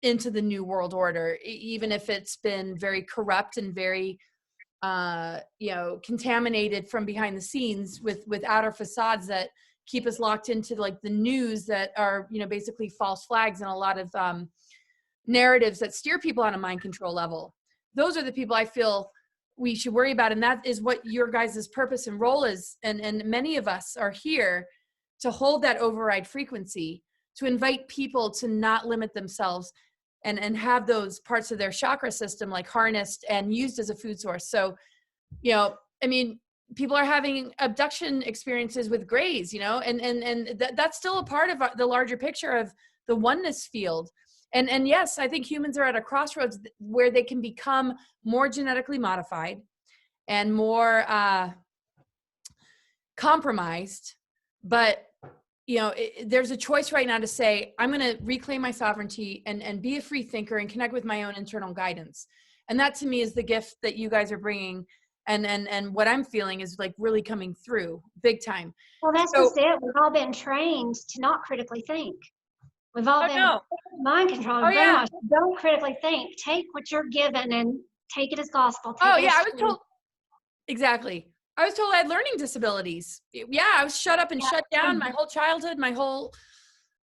into the new world order, even if it's been very corrupt and very contaminated from behind the scenes with outer facades that keep us locked into like the news that are, basically false flags and a lot of narratives that steer people on a mind control level. Those are the people I feel we should worry about. And that is what your guys' purpose and role is. And many of us are here to hold that override frequency, to invite people to not limit themselves and have those parts of their chakra system like harnessed and used as a food source. So, people are having abduction experiences with grays, and that's still a part of the larger picture of the oneness field. And yes, I think humans are at a crossroads where they can become more genetically modified and more compromised. But, there's a choice right now to say, I'm going to reclaim my sovereignty and be a free thinker and connect with my own internal guidance. And that to me is the gift that you guys are bringing. And what I'm feeling is like really coming through big time.
Well, that's just it. We've all been trained to not critically think. We've all been mind controlled.
Yeah.
Don't critically think. Take what you're given and take it as gospel.
I was told. Exactly. I was told I had learning disabilities. Yeah, I was shut up and shut down my whole childhood, so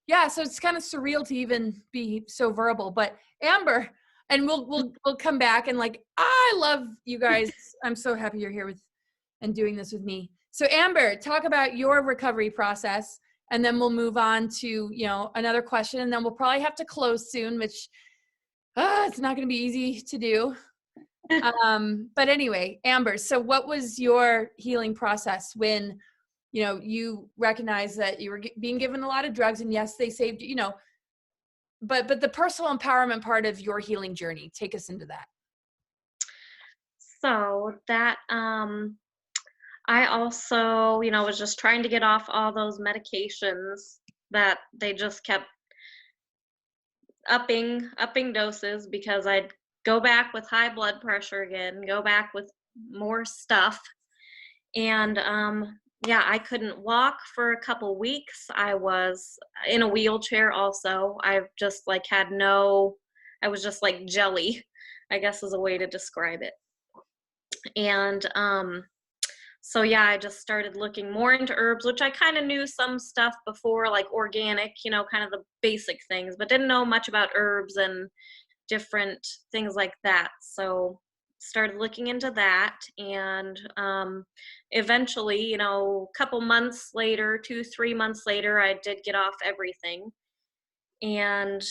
it's kind of surreal to even be so verbal. But Amber, and we'll come back, and I love you guys. I'm so happy you're here and doing this with me. So Amber, talk about your recovery process, and then we'll move on to, another question, and then we'll probably have to close soon, which it's not going to be easy to do. But anyway, Amber, so what was your healing process when, you recognized that you were being given a lot of drugs, and yes, they saved you, but the personal empowerment part of your healing journey, take us into that.
So that, I also, was just trying to get off all those medications that they just kept upping doses, because I'd go back with high blood pressure again, go back with more stuff. And I couldn't walk for a couple weeks. I was in a wheelchair also. I've just I was just like jelly, I guess is a way to describe it. And I just started looking more into herbs, which I kind of knew some stuff before, like organic, kind of the basic things, but didn't know much about herbs and different things like that. So started looking into that, and eventually, a couple months later, 2-3 months later, I did get off everything. And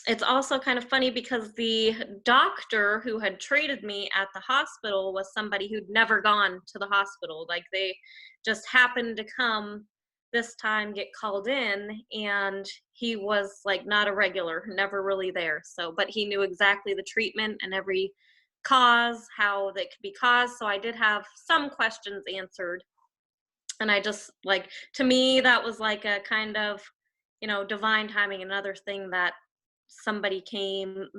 it's also kind of funny because the doctor who had treated me at the hospital was somebody who'd never gone to the hospital. Like, they just happened to come this time, get called in, and he was like not a regular, never really there. So, but he knew exactly the treatment and every cause, how that could be caused. So I did have some questions answered. And I just, to me, that was like a kind of, divine timing, another thing that somebody came,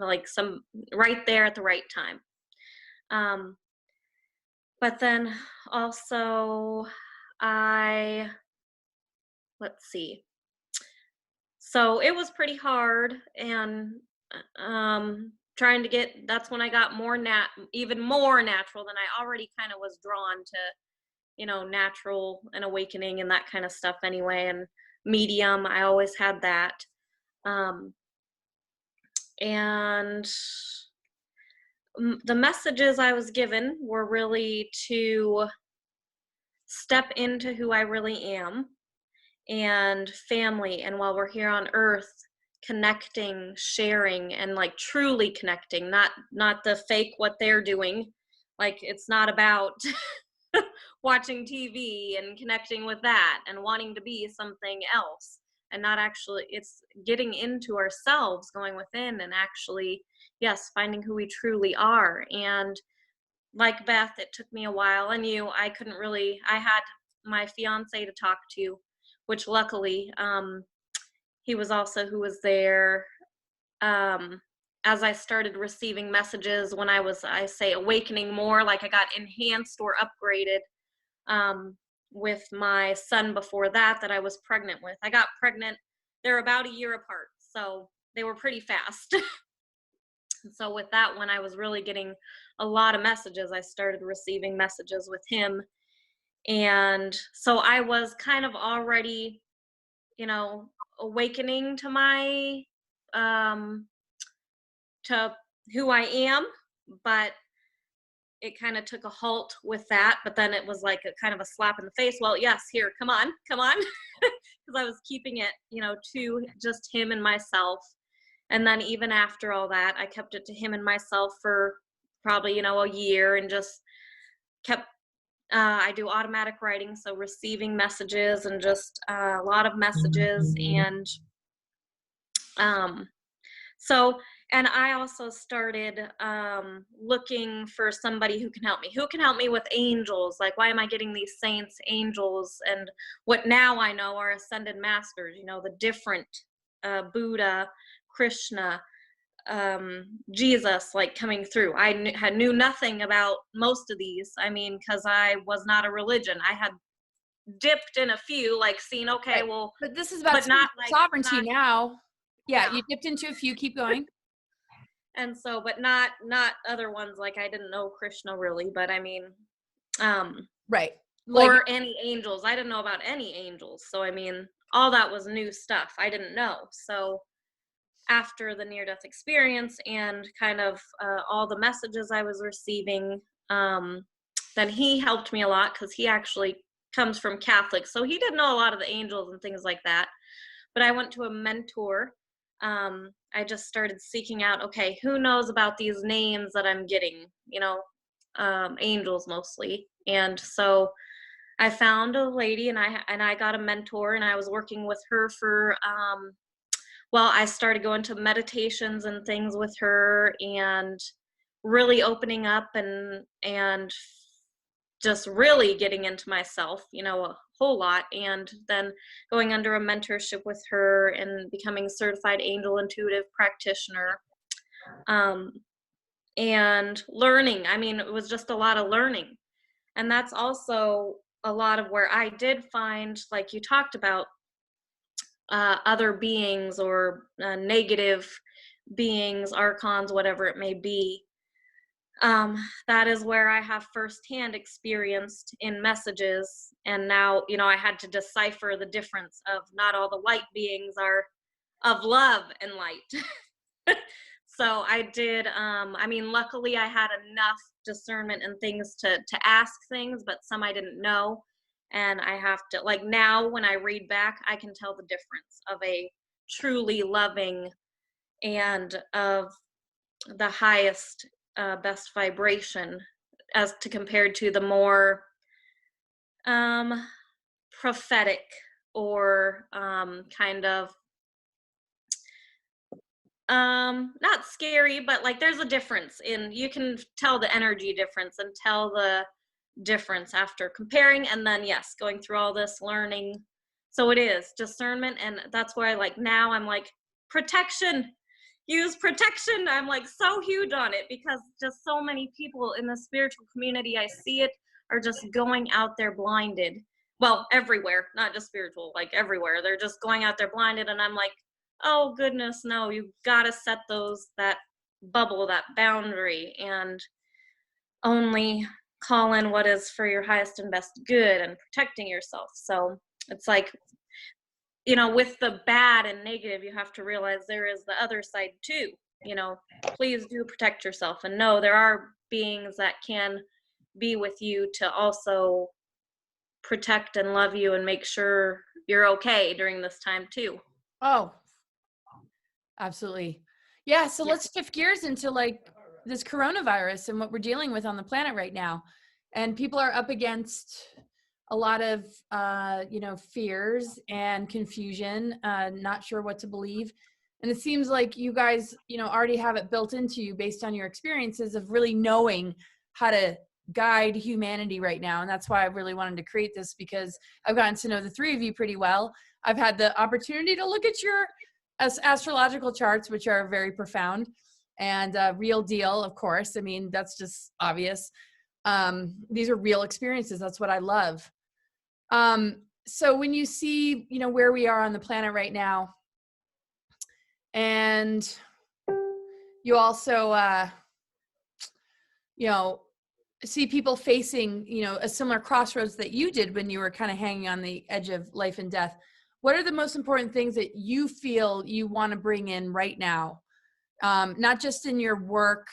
right there at the right time. But then also let's see. So it was pretty hard, and trying to that's when I got even more natural than I already kind of was drawn to, natural and awakening and that kind of stuff anyway. And medium, I always had that. And the messages I was given were really to step into who I really am, and family, and while we're here on earth, connecting, sharing, and truly connecting, not the fake what they're doing. It's not about watching TV and connecting with that and wanting to be something else, and not actually, it's getting into ourselves, going within, and actually, yes, finding who we truly are. And like Beth, it took me a while, and I couldn't really, I had my fiance to talk to, which luckily, he was also who was there as I started receiving messages when I say awakening more, I got enhanced or upgraded with my son before that I was pregnant with. I got pregnant. They're about a year apart, so they were pretty fast. So with that one, I was really getting a lot of messages. I started receiving messages with him. And so I was kind of already, you know, awakening to my, to who I am, but it kind of took a halt with that. But then it was like a kind of a slap in the face. Well, yes, here, come on. Because I was keeping it, you know, to just him and myself. And then even after all that, I kept it to him and myself for probably, you know, a year, and just kept, I do automatic writing, so receiving messages and just a lot of messages. And so, and I also started looking for somebody who can help me with angels. Like, why am I getting these saints, angels, and what now I know are ascended masters, you know, the different Buddha, Krishna, Jesus, like coming through. I knew nothing about most of these. I mean, because I was not a religion. I had dipped in a few, like seen, okay,
Right.
well,
But this is about
but not like
sovereignty now. Yeah,
Yeah.
you dipped into a few. Keep going.
And so, but not other ones. Like, I didn't know Krishna really, but I mean,
Right.
or any angels. I didn't know about any angels. So I mean, all that was new stuff. I didn't know. So after the near-death experience and kind of all the messages I was receiving, then he helped me a lot, because he actually comes from Catholic, so he didn't know a lot of the angels and things like that. But I went to a mentor. I just started seeking out, okay, who knows about these names that I'm getting, you know, angels mostly. And so I found a lady, and I got a mentor, and I was working with her for well, I started going to meditations and things with her, and really opening up and just really getting into myself, you know, a whole lot. And then going under a mentorship with her and becoming certified angel intuitive practitioner, and learning. I mean, it was just a lot of learning. And that's also a lot of where I did find, like you talked about, other beings, or negative beings, archons, whatever it may be. That is where I have firsthand experienced in messages. And now, you know, I had to decipher the difference of not all the light beings are of love and light. So I did, I mean, luckily I had enough discernment and things to ask things, but some I didn't know. And I have to, like, now when I read back, I can tell the difference of a truly loving and of the highest, best vibration, as to compared to the more prophetic, or kind of not scary, but like there's a difference in, you can tell the energy difference and tell the difference after comparing. And then, yes, going through all this learning. So it is discernment. And that's where I, like, now I'm like, protection, use protection. I'm like so huge on it, because just so many people in the spiritual community, I see it, are just going out there blinded. Well, everywhere, not just spiritual, like everywhere. They're just going out there blinded. And I'm like, oh goodness, no, you've got to set that bubble, that boundary, and only call in what is for your highest and best good, and protecting yourself. So it's like, you know, with the bad and negative, you have to realize there is the other side too. You know, please do protect yourself, and know there are beings that can be with you to also protect and love you and make sure you're okay during this time too.
Oh, absolutely. Yeah. So
Yeah.
let's shift gears into like this coronavirus and what we're dealing with on the planet right now. And people are up against a lot of, you know, fears and confusion, not sure what to believe. And it seems like you guys, you know, already have it built into you based on your experiences of really knowing how to guide humanity right now. And that's why I really wanted to create this, because I've gotten to know the three of you pretty well. I've had the opportunity to look at your astrological charts, which are very profound and real deal, of course. I mean, that's just obvious. These are real experiences. That's what I love. So when you see, you know, where we are on the planet right now, and you also, you know, see people facing, you know, a similar crossroads that you did when you were kind of hanging on the edge of life and death. What are the most important things that you feel you want to bring in right now? Not just in your work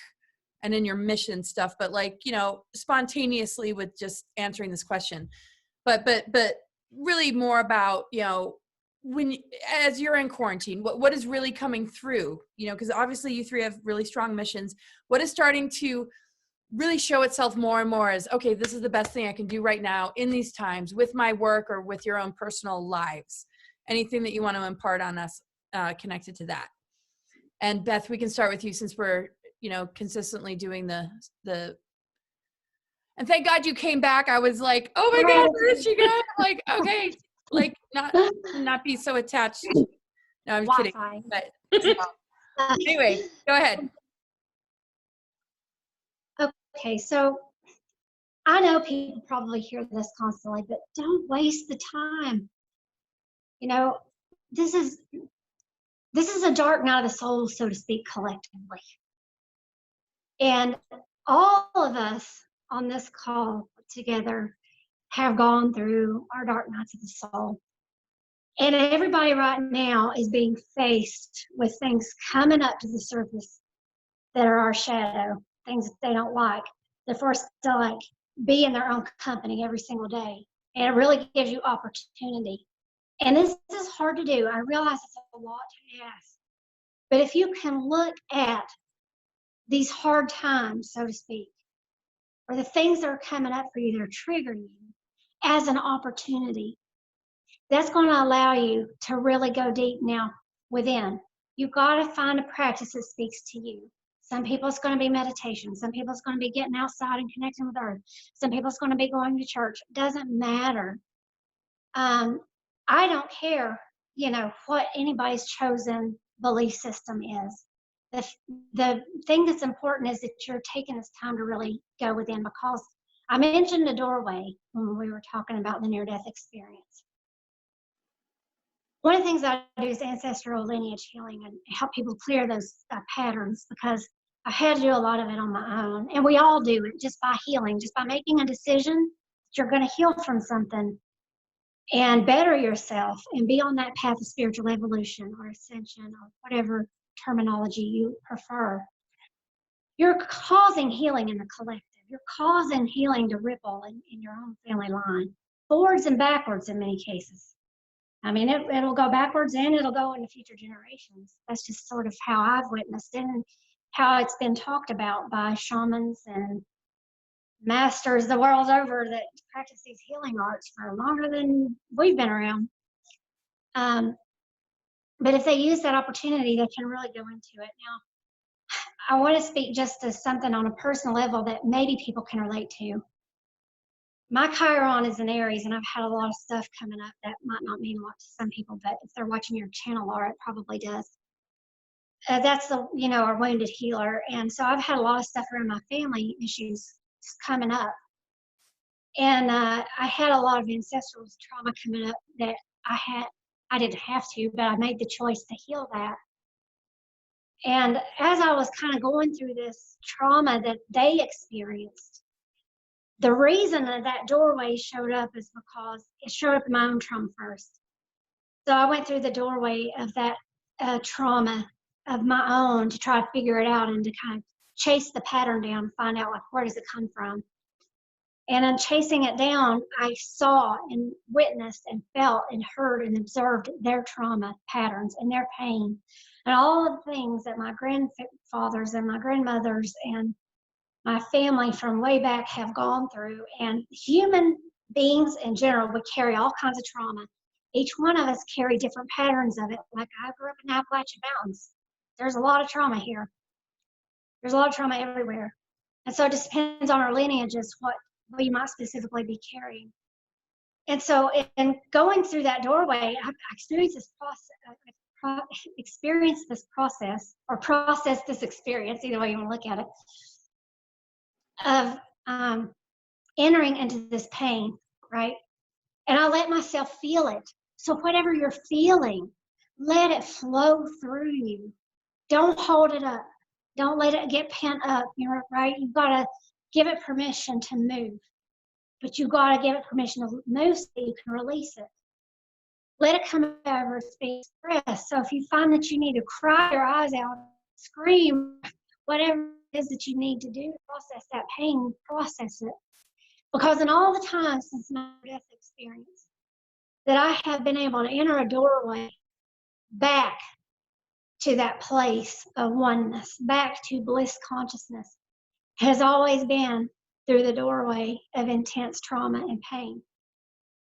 and in your mission stuff, but like, you know, spontaneously with just answering this question, but really more about, you know, as you're in quarantine, what is really coming through, you know, because obviously you three have really strong missions. What is starting to really show itself more and more as, okay, this is the best thing I can do right now in these times with my work or with your own personal lives? Anything that you want to impart on us connected to that? And Beth, we can start with you since we're, you know, consistently doing the, and thank God you came back. I was like, oh my God, where did she go? Like, okay, like not be so attached. No, I'm kidding.
Wi-Fi.
But anyway, go ahead.
Okay, so I know people probably hear this constantly, but don't waste the time. You know, this is a dark night of the soul, so to speak, collectively. And all of us on this call together have gone through our dark nights of the soul. And everybody right now is being faced with things coming up to the surface that are our shadow, things that they don't like. They're forced to like be in their own company every single day. And it really gives you opportunity. And this is hard to do. I realize it's a lot to ask. But if you can look at these hard times, so to speak, or the things that are coming up for you that are triggering you as an opportunity, that's going to allow you to really go deep now within. You've got to find a practice that speaks to you. Some people it's going to be meditation. Some people it's going to be getting outside and connecting with earth. Some people it's going to be going to church. It doesn't matter. I don't care, you know, what anybody's chosen belief system is. The thing that's important is that you're taking this time to really go within, because I mentioned the doorway when we were talking about the near-death experience. One of the things I do is ancestral lineage healing and help people clear those patterns, because I had to do a lot of it on my own. And we all do it just by healing, just by making a decision that you're going to heal from something and better yourself and be on that path of spiritual evolution or ascension or whatever terminology you prefer. You're causing healing in the collective. You're causing healing to ripple in your own family line, forwards and backwards in many cases. I mean, it'll go backwards and it'll go into future generations. That's just sort of how I've witnessed it and how it's been talked about by shamans and masters the world over that practice these healing arts for longer than we've been around. But if they use that opportunity, they can really go into it. Now, I want to speak just to something on a personal level that maybe people can relate to. My Chiron is in Aries, and I've had a lot of stuff coming up that might not mean a lot to some people, but if they're watching your channel, Laura, it probably does. That's the, you know, our wounded healer. And so I've had a lot of stuff around my family issues coming up. And I had a lot of ancestral trauma coming up that I didn't have to, but I made the choice to heal that. And as I was kind of going through this trauma that they experienced, the reason that doorway showed up is because it showed up in my own trauma first. So I went through the doorway of that trauma of my own to try to figure it out and to kind of chase the pattern down and find out, like, where does it come from? And in chasing it down, I saw and witnessed and felt and heard and observed their trauma patterns and their pain and all of the things that my grandfathers and my grandmothers and my family from way back have gone through. And human beings in general, we carry all kinds of trauma. Each one of us carry different patterns of it. Like, I grew up in the Appalachian Mountains. There's a lot of trauma here. There's a lot of trauma everywhere. And so it just depends on our lineages what you might specifically be carrying. And so in going through that doorway, I experienced this process, either way you want to look at it, of entering into this pain, right? And I let myself feel it. So whatever you're feeling, let it flow through you. Don't hold it up. Don't let it get pent up. You're right. You've got to give it permission to move, but you've got to give it permission to move so you can release it. Let it come over, be expressed. So if you find that you need to cry your eyes out, scream, whatever it is that you need to do to process that pain, process it. Because in all the time since my death experience, that I have been able to enter a doorway back to that place of oneness, back to bliss consciousness, has always been through the doorway of intense trauma and pain.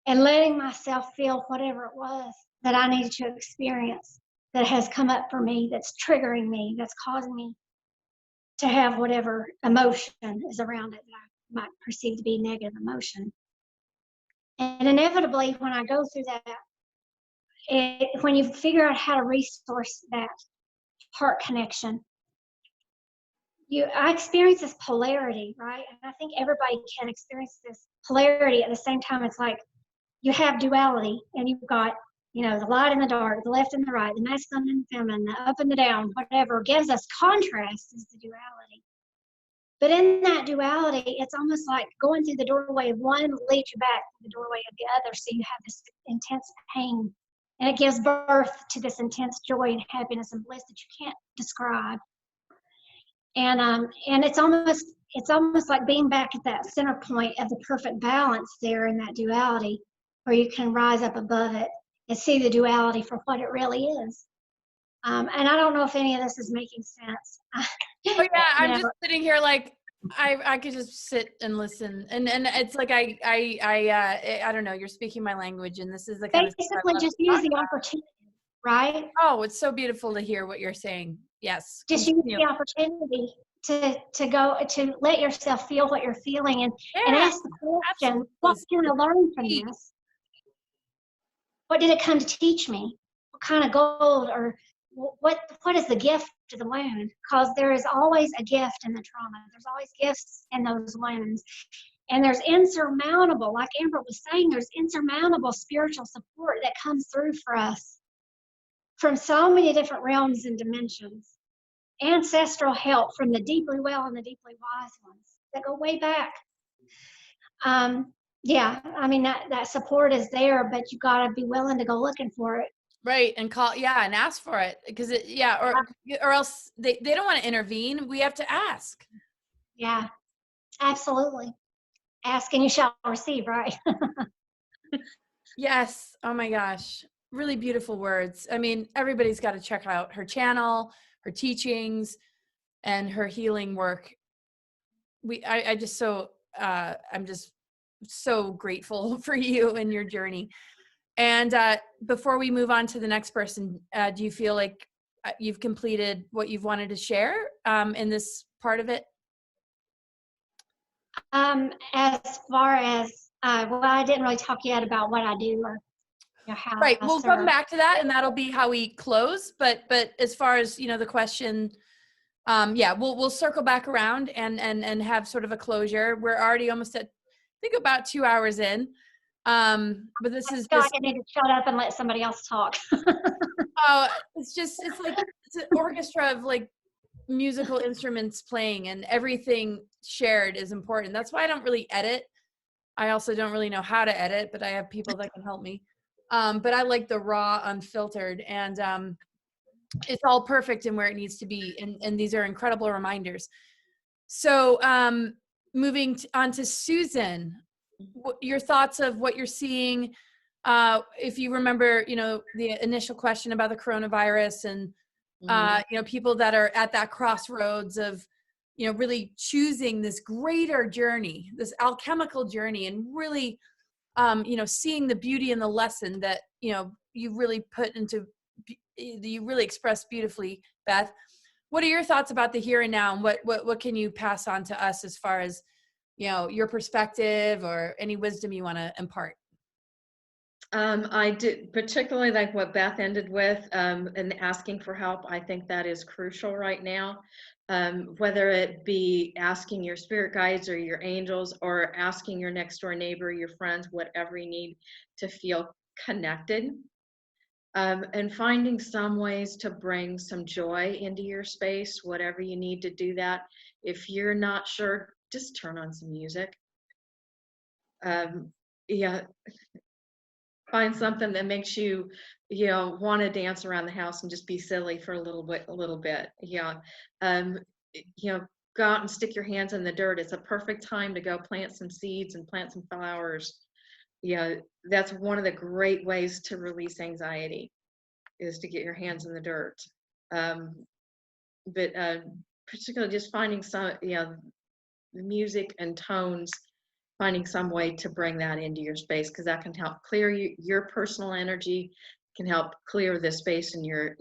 And letting myself feel whatever it was that I needed to experience that has come up for me, that's triggering me, that's causing me to have whatever emotion is around it that I might perceive to be negative emotion. And inevitably, when I go through that, when you figure out how to resource that heart connection, I experience this polarity, right? And I think everybody can experience this polarity at the same time. It's like you have duality, and you've got, the light and the dark, the left and the right, the masculine and the feminine, the up and the down, whatever gives us contrast is the duality. But in that duality, it's almost like going through the doorway of one leads you back to the doorway of the other. So you have this intense pain, and it gives birth to this intense joy and happiness and bliss that you can't describe. And it's almost like being back at that center point of the perfect balance there in that duality, where you can rise up above it and see the duality for what it really is. And I don't know if any of this is making sense.
Oh yeah, I'm just sitting here like I could just sit and listen, and it's like I don't know. You're speaking my language, and this is the kind
basically
of
just use the opportunity, right?
Oh, it's so beautiful to hear what you're saying. Yes,
just use the opportunity to go to let yourself feel what you're feeling, and ask the question: what can I learn from this? What did it come to teach me? What kind of gold, or what is the gift to the wound? Because there is always a gift in the trauma. There's always gifts in those wounds. And there's insurmountable, like Amber was saying, there's insurmountable spiritual support that comes through for us from so many different realms and dimensions. Ancestral help from the deeply well and the deeply wise ones that go way back. Yeah, I mean, that support is there, but you got to be willing to go looking for it.
Right. And and ask for it, because or else they don't want to intervene. We have to ask.
Yeah, absolutely. Ask and you shall receive, right?
Yes. Oh my gosh. Really beautiful words. I mean, everybody's got to check out her channel, her teachings, and her healing work. I'm just so grateful for you and your journey. And before we move on to the next person, do you feel like you've completed what you've wanted to share in this part of it?
As far as, I didn't really talk yet about what I do or how.
Right. We'll come back to that, and that'll be how we close. But as far as, the question, we'll circle back around and have sort of a closure. We're already almost at, I think, about 2 hours in. But this is
just, I need to shut up and let somebody else talk.
Oh, it's like it's an orchestra of like musical instruments playing, and everything shared is important. That's why I don't really edit. I also don't really know how to edit, but I have people that can help me. But I like the raw, unfiltered, and it's all perfect and where it needs to be. And these are incredible reminders. So moving on to Susan, your thoughts of what you're seeing. If you remember, the initial question about the coronavirus and, people that are at that crossroads of, really choosing this greater journey, this alchemical journey, and really, seeing the beauty and the lesson that, you really you really expressed beautifully, Beth. What are your thoughts about the here and now, and what can you pass on to us as far as, your perspective or any wisdom you want to impart?
I did particularly like what Beth ended with, and asking for help. I think that is crucial right now. Whether it be asking your spirit guides or your angels, or asking your next door neighbor, your friends, whatever you need to feel connected. And finding some ways to bring some joy into your space, whatever you need to do that. If you're not sure, just turn on some music. Yeah, find something that makes you, want to dance around the house and just be silly for a little bit. Yeah. Um, go out and stick your hands in the dirt. It's a perfect time to go plant some seeds and plant some flowers. Yeah, that's one of the great ways to release anxiety, is to get your hands in the dirt. But particularly just finding some, the music and tones, finding some way to bring that into your space, because that can help clear your personal energy, can help clear the space in your,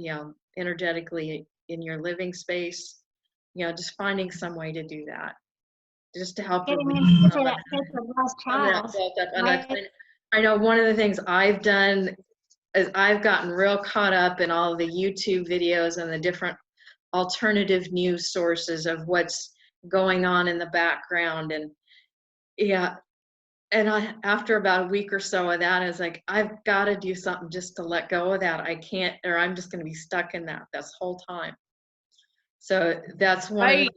energetically in your living space. Just finding some way to do that, just to help
Getting
release
into
some of
that sacred lost
that
child.
built up. And
Right?
I know one of the things I've done is I've gotten real caught up in all the YouTube videos and the different alternative news sources of what's going on in the background. And yeah, and after about a week or so of that, I was like, I've got to do something just to let go of that. I can't, or I'm just going to be stuck in that this whole time. So that's one of the,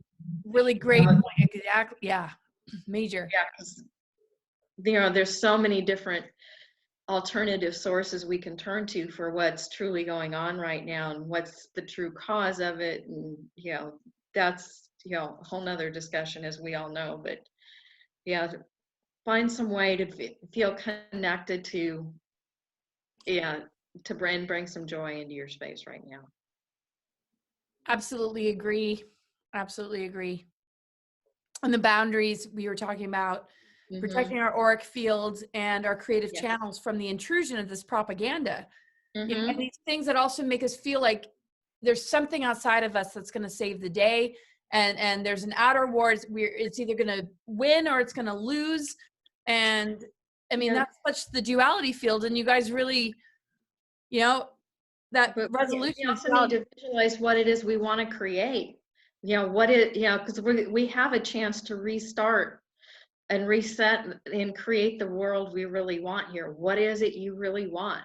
Really great point. Exactly. Yeah. Major.
yeah, 'cause, there's so many different alternative sources we can turn to for what's truly going on right now and what's the true cause of it. And, that's, a whole nother discussion, as we all know. But yeah, find some way to feel connected to, to bring some joy into your space right now.
Absolutely agree. Absolutely agree. And the boundaries we were talking about, protecting our auric fields and our creative
Yes.
channels from the intrusion of this propaganda. And
Mm-hmm.
these things that also make us feel like there's something outside of us that's going to save the day. And there's an outer war. It's either going to win or it's going to lose. And I mean,
Yeah.
that's such the duality field. And you guys really, that
But
resolution.
we also need to visualize what it is we want to create. Because we have a chance to restart and reset and create the world we really want here. What is it you really want?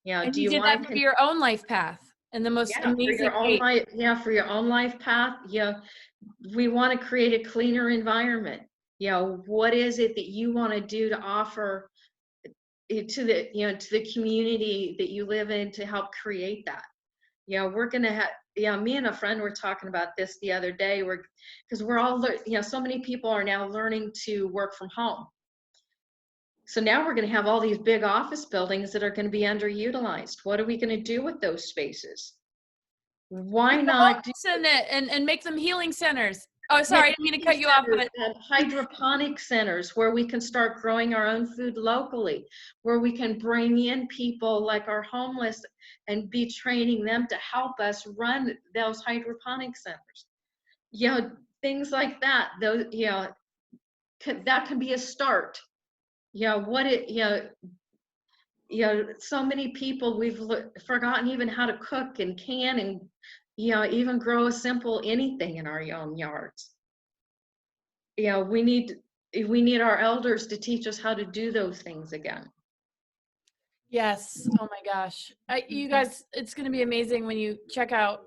And
Do
you
you
did
want
that for your own life path and the most
for
amazing
your own
way.
life, for your own life path? We want to create a cleaner environment. What is it that you want to do to offer to the community that you live in to help create that? We're gonna have, me and a friend were talking about this the other day, because we're all, so many people are now learning to work from home. So now we're going to have all these big office buildings that are going to be underutilized. What are we going to do with those spaces? Why not
and make them healing centers? Oh, sorry, I didn't mean to cut you off. But
hydroponic centers where we can start growing our own food locally, where we can bring in people like our homeless and be training them to help us run those hydroponic centers. Things like that. Those, that can be a start. So many people, we've forgotten even how to cook and can and, even grow a simple anything in our own yards. We need our elders to teach us how to do those things again.
yes. Oh my gosh. You guys, it's going to be amazing when you check out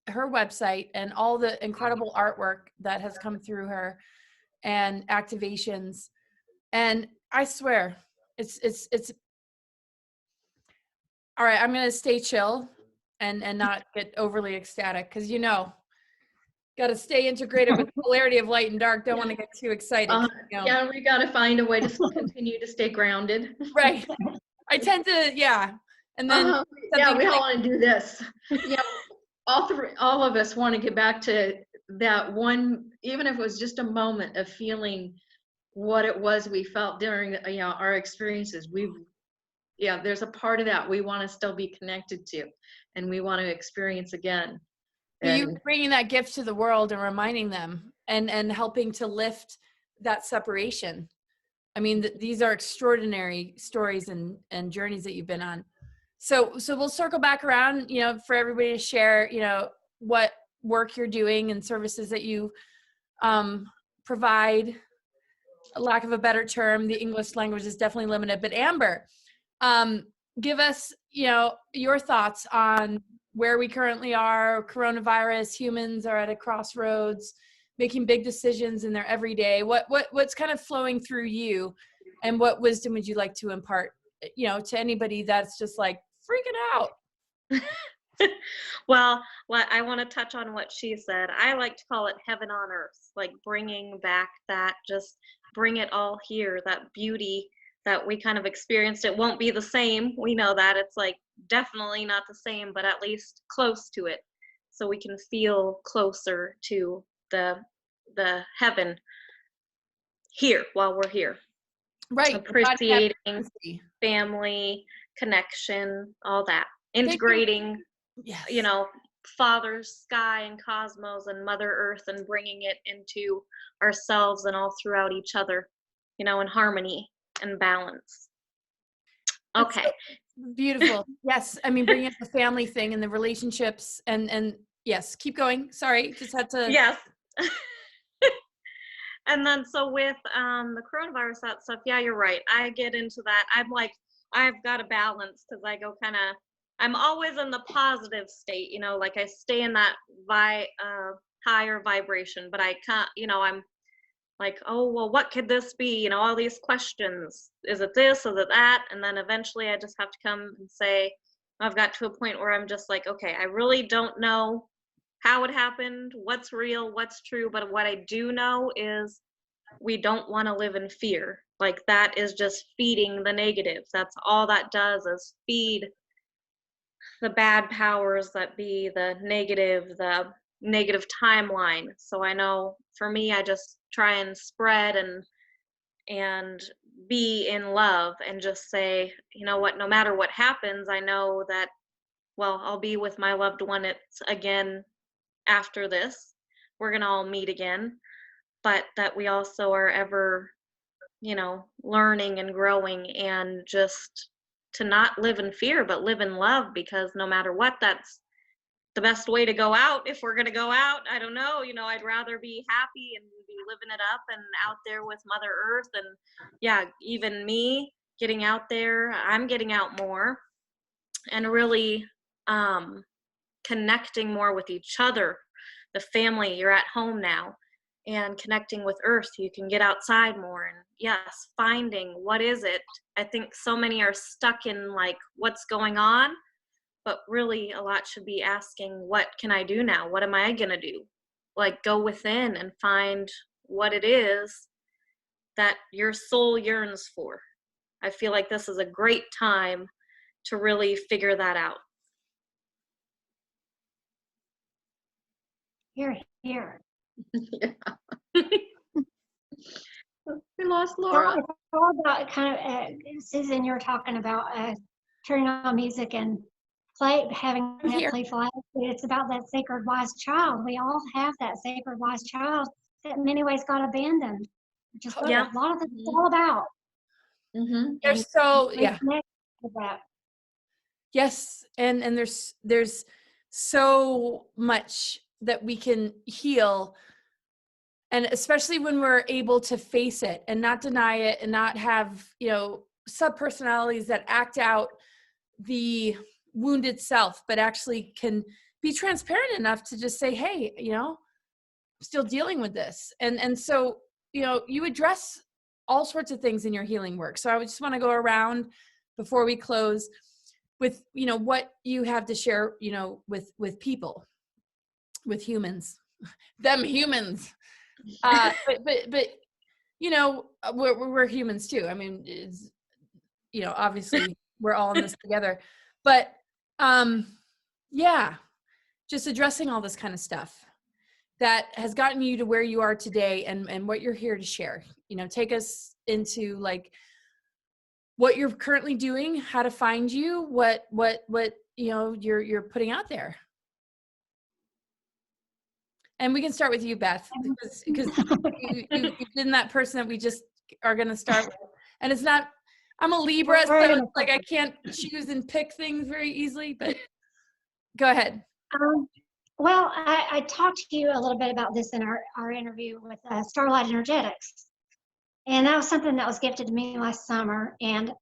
her website and all the incredible artwork that has come through her and activations. And I swear it's all right. I'm going to stay chill and not get overly ecstatic. Cause got to stay integrated with the polarity of light and dark. Don't want to get too excited.
Yeah, we got to find a way to continue to stay grounded.
Right. I tend to, and then
we all want to do this. All of us want to get back to that one, even if it was just a moment of feeling what it was we felt during our experiences. There's a part of that we want to still be connected to, and we want to experience again.
You bringing that gift to the world and reminding them and helping to lift that separation I mean, these are extraordinary stories and journeys that you've been on. So we'll circle back around, you know, for everybody to share, you know, what work you're doing and services that you provide. Lack of a better term, the English language is definitely limited. But Amber, give us, you know, your thoughts on where we currently are. Coronavirus, humans are at a crossroads, making big decisions in their everyday. What's kind of flowing through you, and what wisdom would you like to impart, you know, to anybody that's just like freaking out?
Well, I want to touch on what she said. I like to call it heaven on earth, like bringing back that, just bring it all here, that beauty that we kind of experienced. It won't be the same. We know that it's like definitely not the same, but at least close to it. So we can feel closer to the heaven here while we're here.
Right.
Appreciating family, connection, all that. Integrating,
yes,
you know, Father, sky, and cosmos, and Mother Earth, and bringing it into ourselves and all throughout each other, you know, in harmony and balance. Okay.
So beautiful. Yes. I mean, bringing up the family thing and the relationships and yes, keep going. Sorry. Just had to.
Yes. And then, so with the coronavirus, that stuff, yeah, you're right. I get into that. I'm like, I've got a balance, because I go kind of, I'm always in the positive state, you know, like I stay in that higher vibration, but I can't, you know, I'm like, oh, well, what could this be? You know, all these questions. Is it this? Is it that? And then eventually I just have to come and say, I've got to a point where I'm just like, okay, I really don't know how it happened, what's real, what's true. But what I do know is we don't want to live in fear. Like, that is just feeding the negatives. That's all that does, is feed the bad powers that be, the negative timeline. So I know for me, I just try and spread and be in love, and just say, you know what, no matter what happens, I know that, well, I'll be with my loved one. It's again after this. We're gonna all meet again, but that we also are ever, you know, learning and growing, and just to not live in fear, but live in love, because no matter what, that's the best way to go out. If we're going to go out, I don't know, you know, I'd rather be happy and be living it up and out there with Mother Earth. And yeah, even me getting out there, I'm getting out more and really connecting more with each other, the family. You're at home now, and connecting with Earth. You can get outside more, and yes, finding what is it. I think so many are stuck in like, what's going on, but really a lot should be asking, what can I do now? What am I gonna do? Like, go within and find what it is that your soul yearns for. I feel like this is a great time to really figure that out.
Here, here.
Yeah. We lost Laura.
It's all about kind of, Susan, you're talking about turning on music and having
I'm
that
here.
playful attitude. It's about that sacred wise child. We all have that sacred wise child that in many ways got abandoned, which is what
Yeah.
a lot of this is all about.
Mm-hmm.
There's so, yeah.
Reconnect with that.
Yes. And there's so much that we can heal. And especially when we're able to face it and not deny it, and not have, you know, sub-personalities that act out the wounded self, but actually can be transparent enough to just say, hey, you know, I'm still dealing with this. And so, you know, you address all sorts of things in your healing work. So I would just want to go around before we close with, you know, what you have to share, you know, with people, with humans, them humans. But you know, we're humans too. I mean, it's, you know, obviously we're all in this together, but yeah, just addressing all this kind of stuff that has gotten you to where you are today, and what you're here to share. You know, take us into like what you're currently doing, how to find you, what you know you're putting out there. And we can start with you, Beth, because you've been that person that we just are going to start with. And it's not, I'm a Libra, so it's like I can't choose and pick things very easily, but go ahead.
Well, I talked to you a little bit about this in our interview with Starlight Energetics. And that was something that was gifted to me last summer. And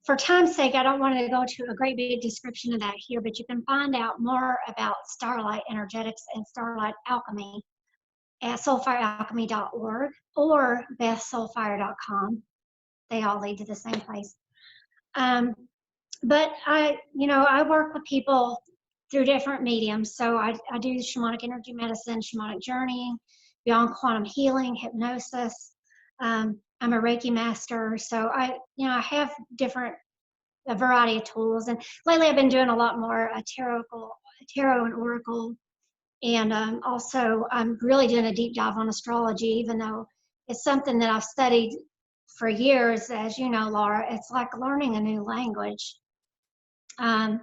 for time's sake, I don't want to go into a great big description of that here, but you can find out more about Starlight Energetics and Starlight Alchemy at SoulFireAlchemy.org or BethSoulFire.com. They all lead to the same place. But I work with people through different mediums. So I do shamanic energy medicine, shamanic journeying, beyond quantum healing, hypnosis. I'm a Reiki master. So I have a variety of tools. And lately I've been doing a lot more tarot and oracle. And also I'm really doing a deep dive on astrology, even though it's something that I've studied for years. As you know, Laura, it's like learning a new language. And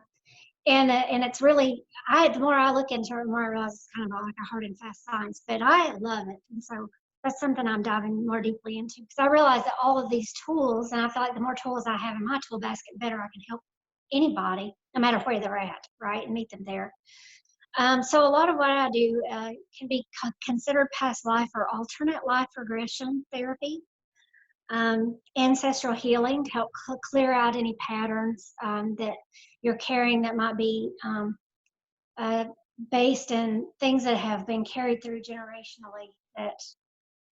it's really, the more I look into it, the more I realize it's kind of like a hard and fast science, but I love it. And so that's something I'm diving more deeply into, because I realize that all of these tools, and I feel like the more tools I have in my tool basket, the better I can help anybody, no matter where they're at, right, and meet them there. So a lot of what I do can be considered past life or alternate life regression therapy. Ancestral healing to help clear out any patterns that you're carrying that might be based in things that have been carried through generationally, that,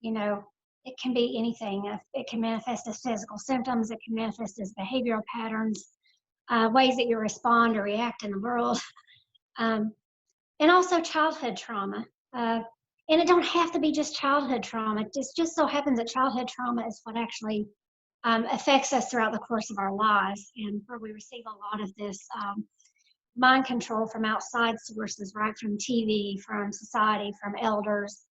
it can be anything. It can manifest as physical symptoms. It can manifest as behavioral patterns, ways that you respond or react in the world, and also childhood trauma. And it don't have to be just childhood trauma. It just so happens that childhood trauma is what actually affects us throughout the course of our lives, and where we receive a lot of this mind control from outside sources, right, from TV, from society, from elders,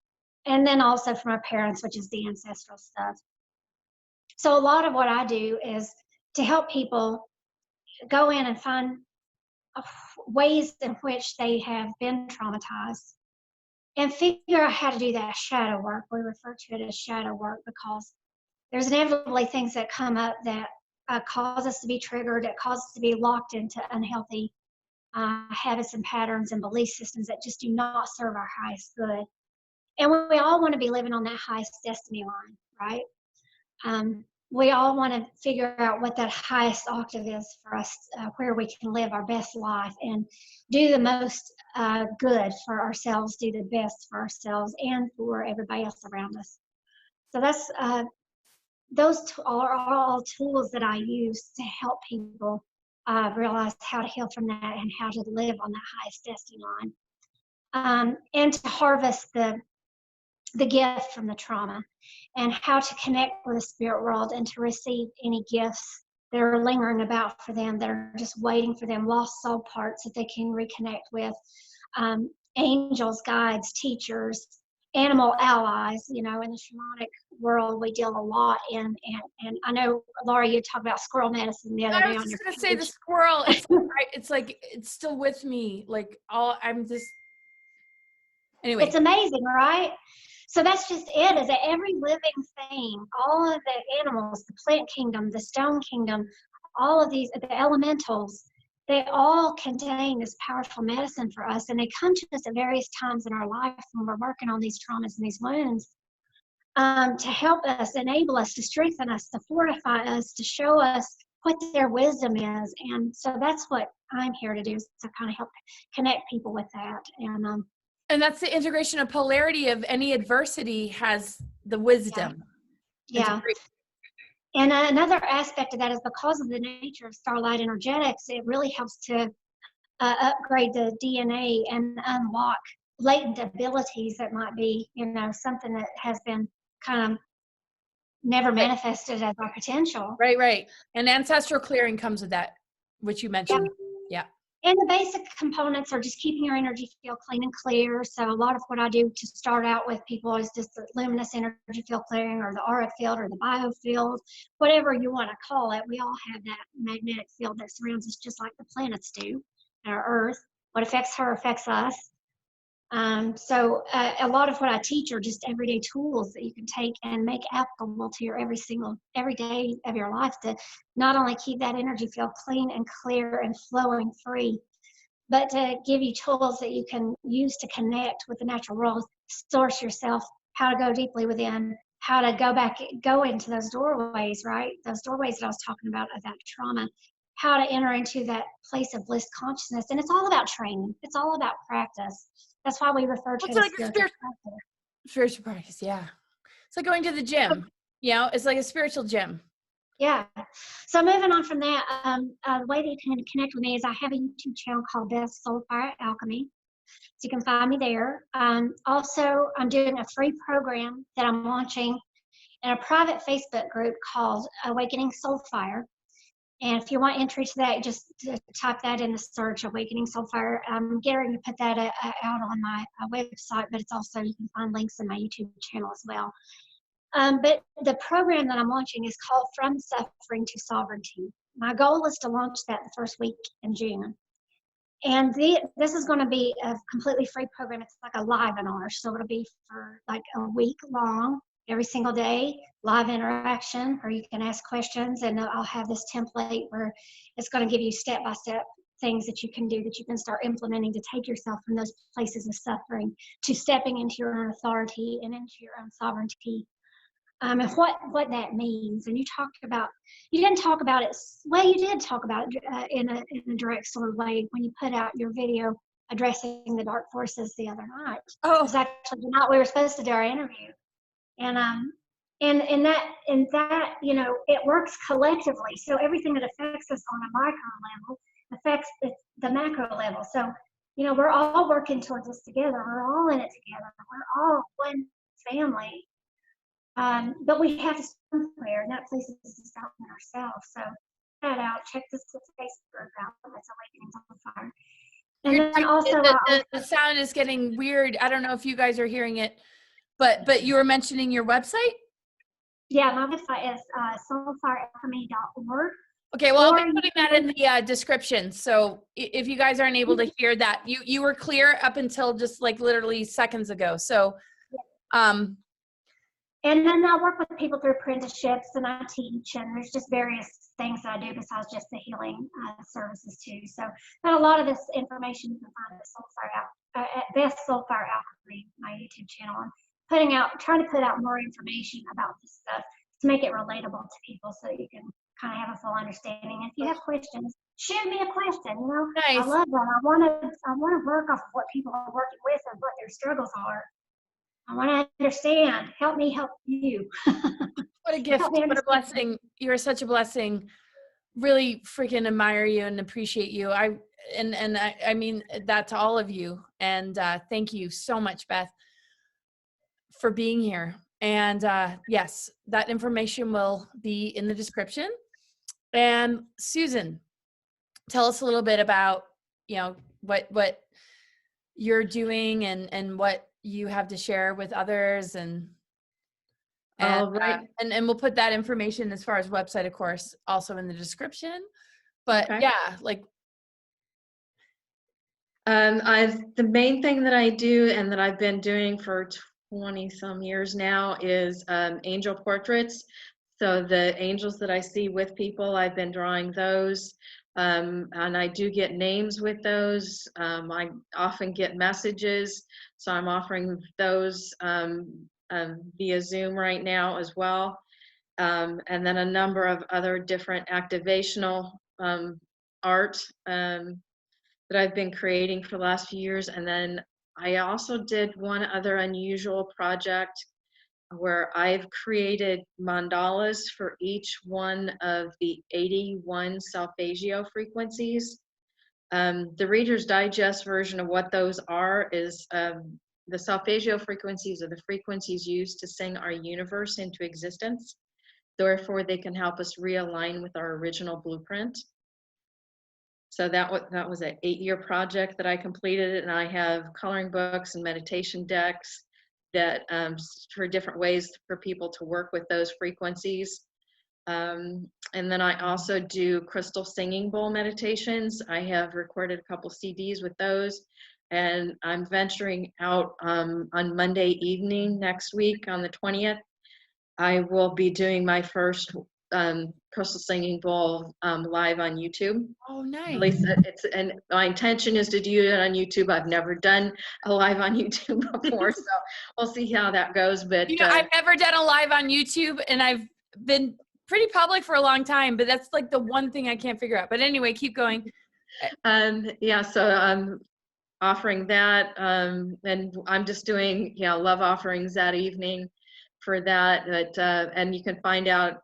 and then also from our parents, which is the ancestral stuff. So a lot of what I do is to help people go in and find ways in which they have been traumatized, and figure out how to do that shadow work. We refer to it as shadow work because there's inevitably things that come up that cause us to be triggered, that cause us to be locked into unhealthy habits and patterns and belief systems that just do not serve our highest good. And we all want to be living on that highest destiny line, right? We all want to figure out what that highest octave is for us, where we can live our best life and do the most good for ourselves, do the best for ourselves and for everybody else around us. So that's those are all tools that I use to help people realize how to heal from that and how to live on that highest destiny line, and to harvest the gift from the trauma, and how to connect with the spirit world and to receive any gifts that are lingering about for them, that are just waiting for them, lost soul parts that they can reconnect with, angels, guides, teachers, animal allies. In the shamanic world, we deal a lot in, and I know, Laura, you talked about squirrel medicine the other day.
I was just going to say the squirrel, it's like, it's still with me. Like, anyway.
It's amazing, right? So that's just it, is that every living thing, all of the animals, the plant kingdom, the stone kingdom, all of these, the elementals, they all contain this powerful medicine for us. And they come to us at various times in our life when we're working on these traumas and these wounds, to help us, enable us, to strengthen us, to fortify us, to show us what their wisdom is. And so that's what I'm here to do, is to kind of help connect people with that.
And that's the integration of polarity of any adversity has the wisdom.
Yeah. And another aspect of that is because of the nature of Starlight Energetics, it really helps to upgrade the DNA and unlock latent abilities that might be, something that has been kind of never manifested as our potential.
Right. And ancestral clearing comes with that, which you mentioned. Yeah.
And the basic components are just keeping your energy field clean and clear. So a lot of what I do to start out with people is just the luminous energy field clearing, or the aura field, or the biofield, whatever you want to call it. We all have that magnetic field that surrounds us, just like the planets do, our Earth. What affects her affects us. A lot of what I teach are just everyday tools that you can take and make applicable to your every day of your life to not only keep that energy field clean and clear and flowing free, but to give you tools that you can use to connect with the natural world, source yourself, how to go deeply within, how to go into those doorways, right? Those doorways that I was talking about of that trauma, how to enter into that place of bliss consciousness. And it's all about training. It's all about practice. That's why we refer to
It's
it as
like a
spiritual practice.
spiritual practice, yeah. It's like going to the gym. You know, it's like a spiritual gym.
Yeah. So moving on from that, the way that you can connect with me is I have a YouTube channel called Beth SoulFireAlchemy. So you can find me there. Also, I'm doing a free program that I'm launching in a private Facebook group called Awakening SoulFire. And if you want entry to that, just type that in the search, Awakening SoulFire. I'm getting ready to put that out on my website, but it's also, you can find links in my YouTube channel as well. But the program that I'm launching is called From Suffering to Sovereignty. My goal is to launch that the first week in June. And this is going to be a completely free program. It's like a live webinar, so it'll be for like a week long, every single day, live interaction, where you can ask questions, and I'll have this template where it's going to give you step-by-step things that you can do, that you can start implementing to take yourself from those places of suffering to stepping into your own authority and into your own sovereignty. And what that means. And you didn't talk about it, well, you did talk about it in a direct sort of way when you put out your video addressing the dark forces the other night.
Oh,
it was actually the night we were supposed to do our interview. And that, you know, it works collectively. So everything that affects us on a micro level affects the macro level. So, you know, we're all working towards this together. We're all in it together. We're all one family. But we have to start somewhere, and that place is to start with ourselves. So check that out. Check this Facebook out. That's Awakening SoulFire. And then also,
the sound is getting weird. I don't know if you guys are hearing it, but you were mentioning your website?
Yeah, my website is SoulFireAlchemy.org.
Okay, well, I'll be putting that in the description. So if you guys aren't able to hear that, you were clear up until just like literally seconds ago. So,
and then I work with people through apprenticeships, and I teach, and there's just various things that I do besides just the healing services too. So, but a lot of this information you can find at Beth SoulFireAlchemy, my YouTube channel. I'm trying to put out more information about this stuff to make it relatable to people, so you can kind of have a full understanding. If you have questions, shoot me a question. You know,
nice.
I love that. I want to work off of what people are working with and what their struggles are. I want to understand. Help me help you.
What a gift. What a blessing. You're such a blessing. Really freaking admire you and appreciate you. I mean that to all of you. And thank you so much, Beth, for being here. And yes, that information will be in the description. And Susan, tell us a little bit about, you know, what you're doing and what you have to share with others, and
right.
And we'll put that information as far as website, of course, also in the description. But
okay.
yeah, like
the main thing that I do and that I've been doing for 20 some years now is angel portraits. So the angels that I see with people, I've been drawing those. And I do get names with those. I often get messages, so I'm offering those via Zoom right now as well. And then a number of other different activational art that I've been creating for the last few years. And then I also did one other unusual project where I've created mandalas for each one of the 81 solfeggio frequencies. The Reader's Digest version of what those are is the solfeggio frequencies are the frequencies used to sing our universe into existence. Therefore, they can help us realign with our original blueprint. So that was an 8-year project that I completed, and I have coloring books and meditation decks that for different ways for people to work with those frequencies. And then I also do crystal singing bowl meditations. I have recorded a couple CDs with those. And I'm venturing out on Monday evening next week on the 20th. I will be doing my first Crystal Singing Bowl live on YouTube.
Oh,
At
nice.
least and my intention is to do it on YouTube. I've never done a live on YouTube before, so we'll see how that goes. But
You know, I've never done a live on YouTube, and I've been pretty public for a long time, but that's like the one thing I can't figure out. But anyway, keep going.
yeah, so I'm offering that, and I'm just doing love offerings that evening for that. But and you can find out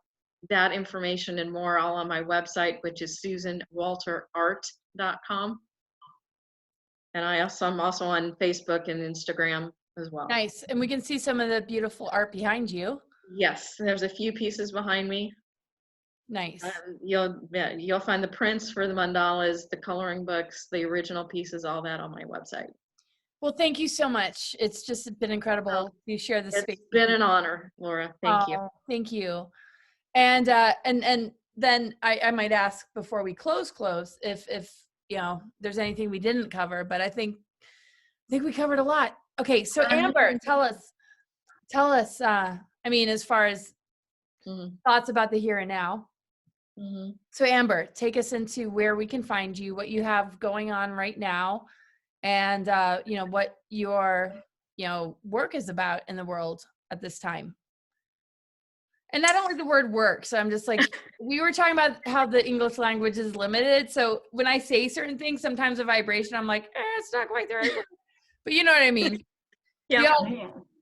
that information and more all on my website, which is SusanWalterArt.com. And I'm also on Facebook and Instagram as well.
Nice. And we can see some of the beautiful art behind you.
Yes, there's a few pieces behind me.
Nice.
You'll find the prints for the mandalas, the coloring books, the original pieces, all that on my website.
Well, thank you so much. It's just been incredible you share this space.
It's been an honor, Laura. Thank you.
Thank you. And then I might ask before we close if there's anything we didn't cover, but I think we covered a lot. Okay, so Amber, tell us I mean, as far as thoughts about the here and now. So Amber, take us into where we can find you, what you have going on right now, and what your work is about in the world at this time. And not only the word work, so I'm just like, we were talking about how the English language is limited. So when I say certain things, sometimes a vibration, I'm like, it's not quite the right word. But you know what I mean?
Yeah.
We all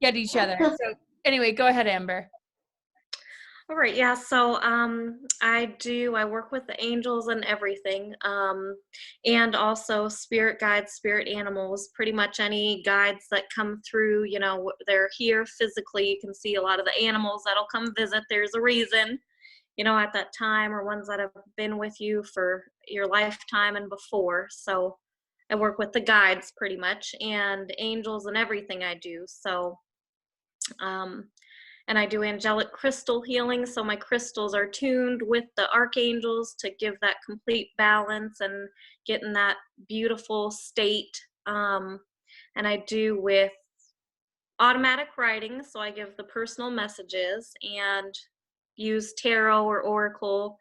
get each other. So anyway, go ahead, Amber.
All right, yeah, so I work with the angels and everything, and also spirit guides, spirit animals, pretty much any guides that come through, they're here physically. You can see a lot of the animals that'll come visit. There's a reason, at that time, or ones that have been with you for your lifetime and before. So I work with the guides pretty much, and angels and everything I do. So, and I do angelic crystal healing. So my crystals are tuned with the archangels to give that complete balance and get in that beautiful state. And I do with automatic writing. So I give the personal messages and use tarot or oracle.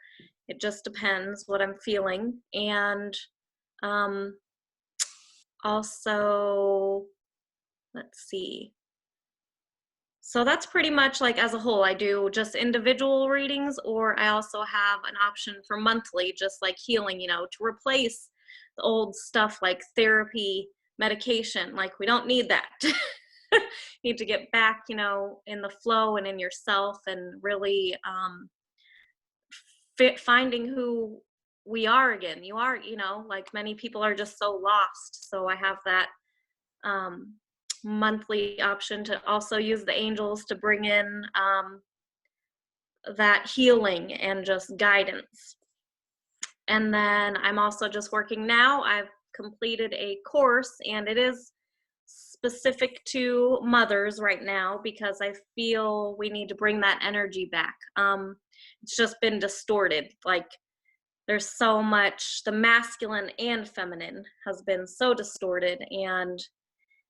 It just depends what I'm feeling. And also, let's see. So that's pretty much like as a whole. I do just individual readings, or I also have an option for monthly, just like healing, to replace the old stuff like therapy, medication. Like, we don't need that. Need to get back, in the flow and in yourself, and really finding who we are again. You are, like many people are just so lost. So I have that monthly option to also use the angels to bring in that healing and just guidance. And then I'm also just working now. I've completed a course, and it is specific to mothers right now because I feel we need to bring that energy back. It's just been distorted. Like, there's so much, the masculine and feminine has been so distorted, and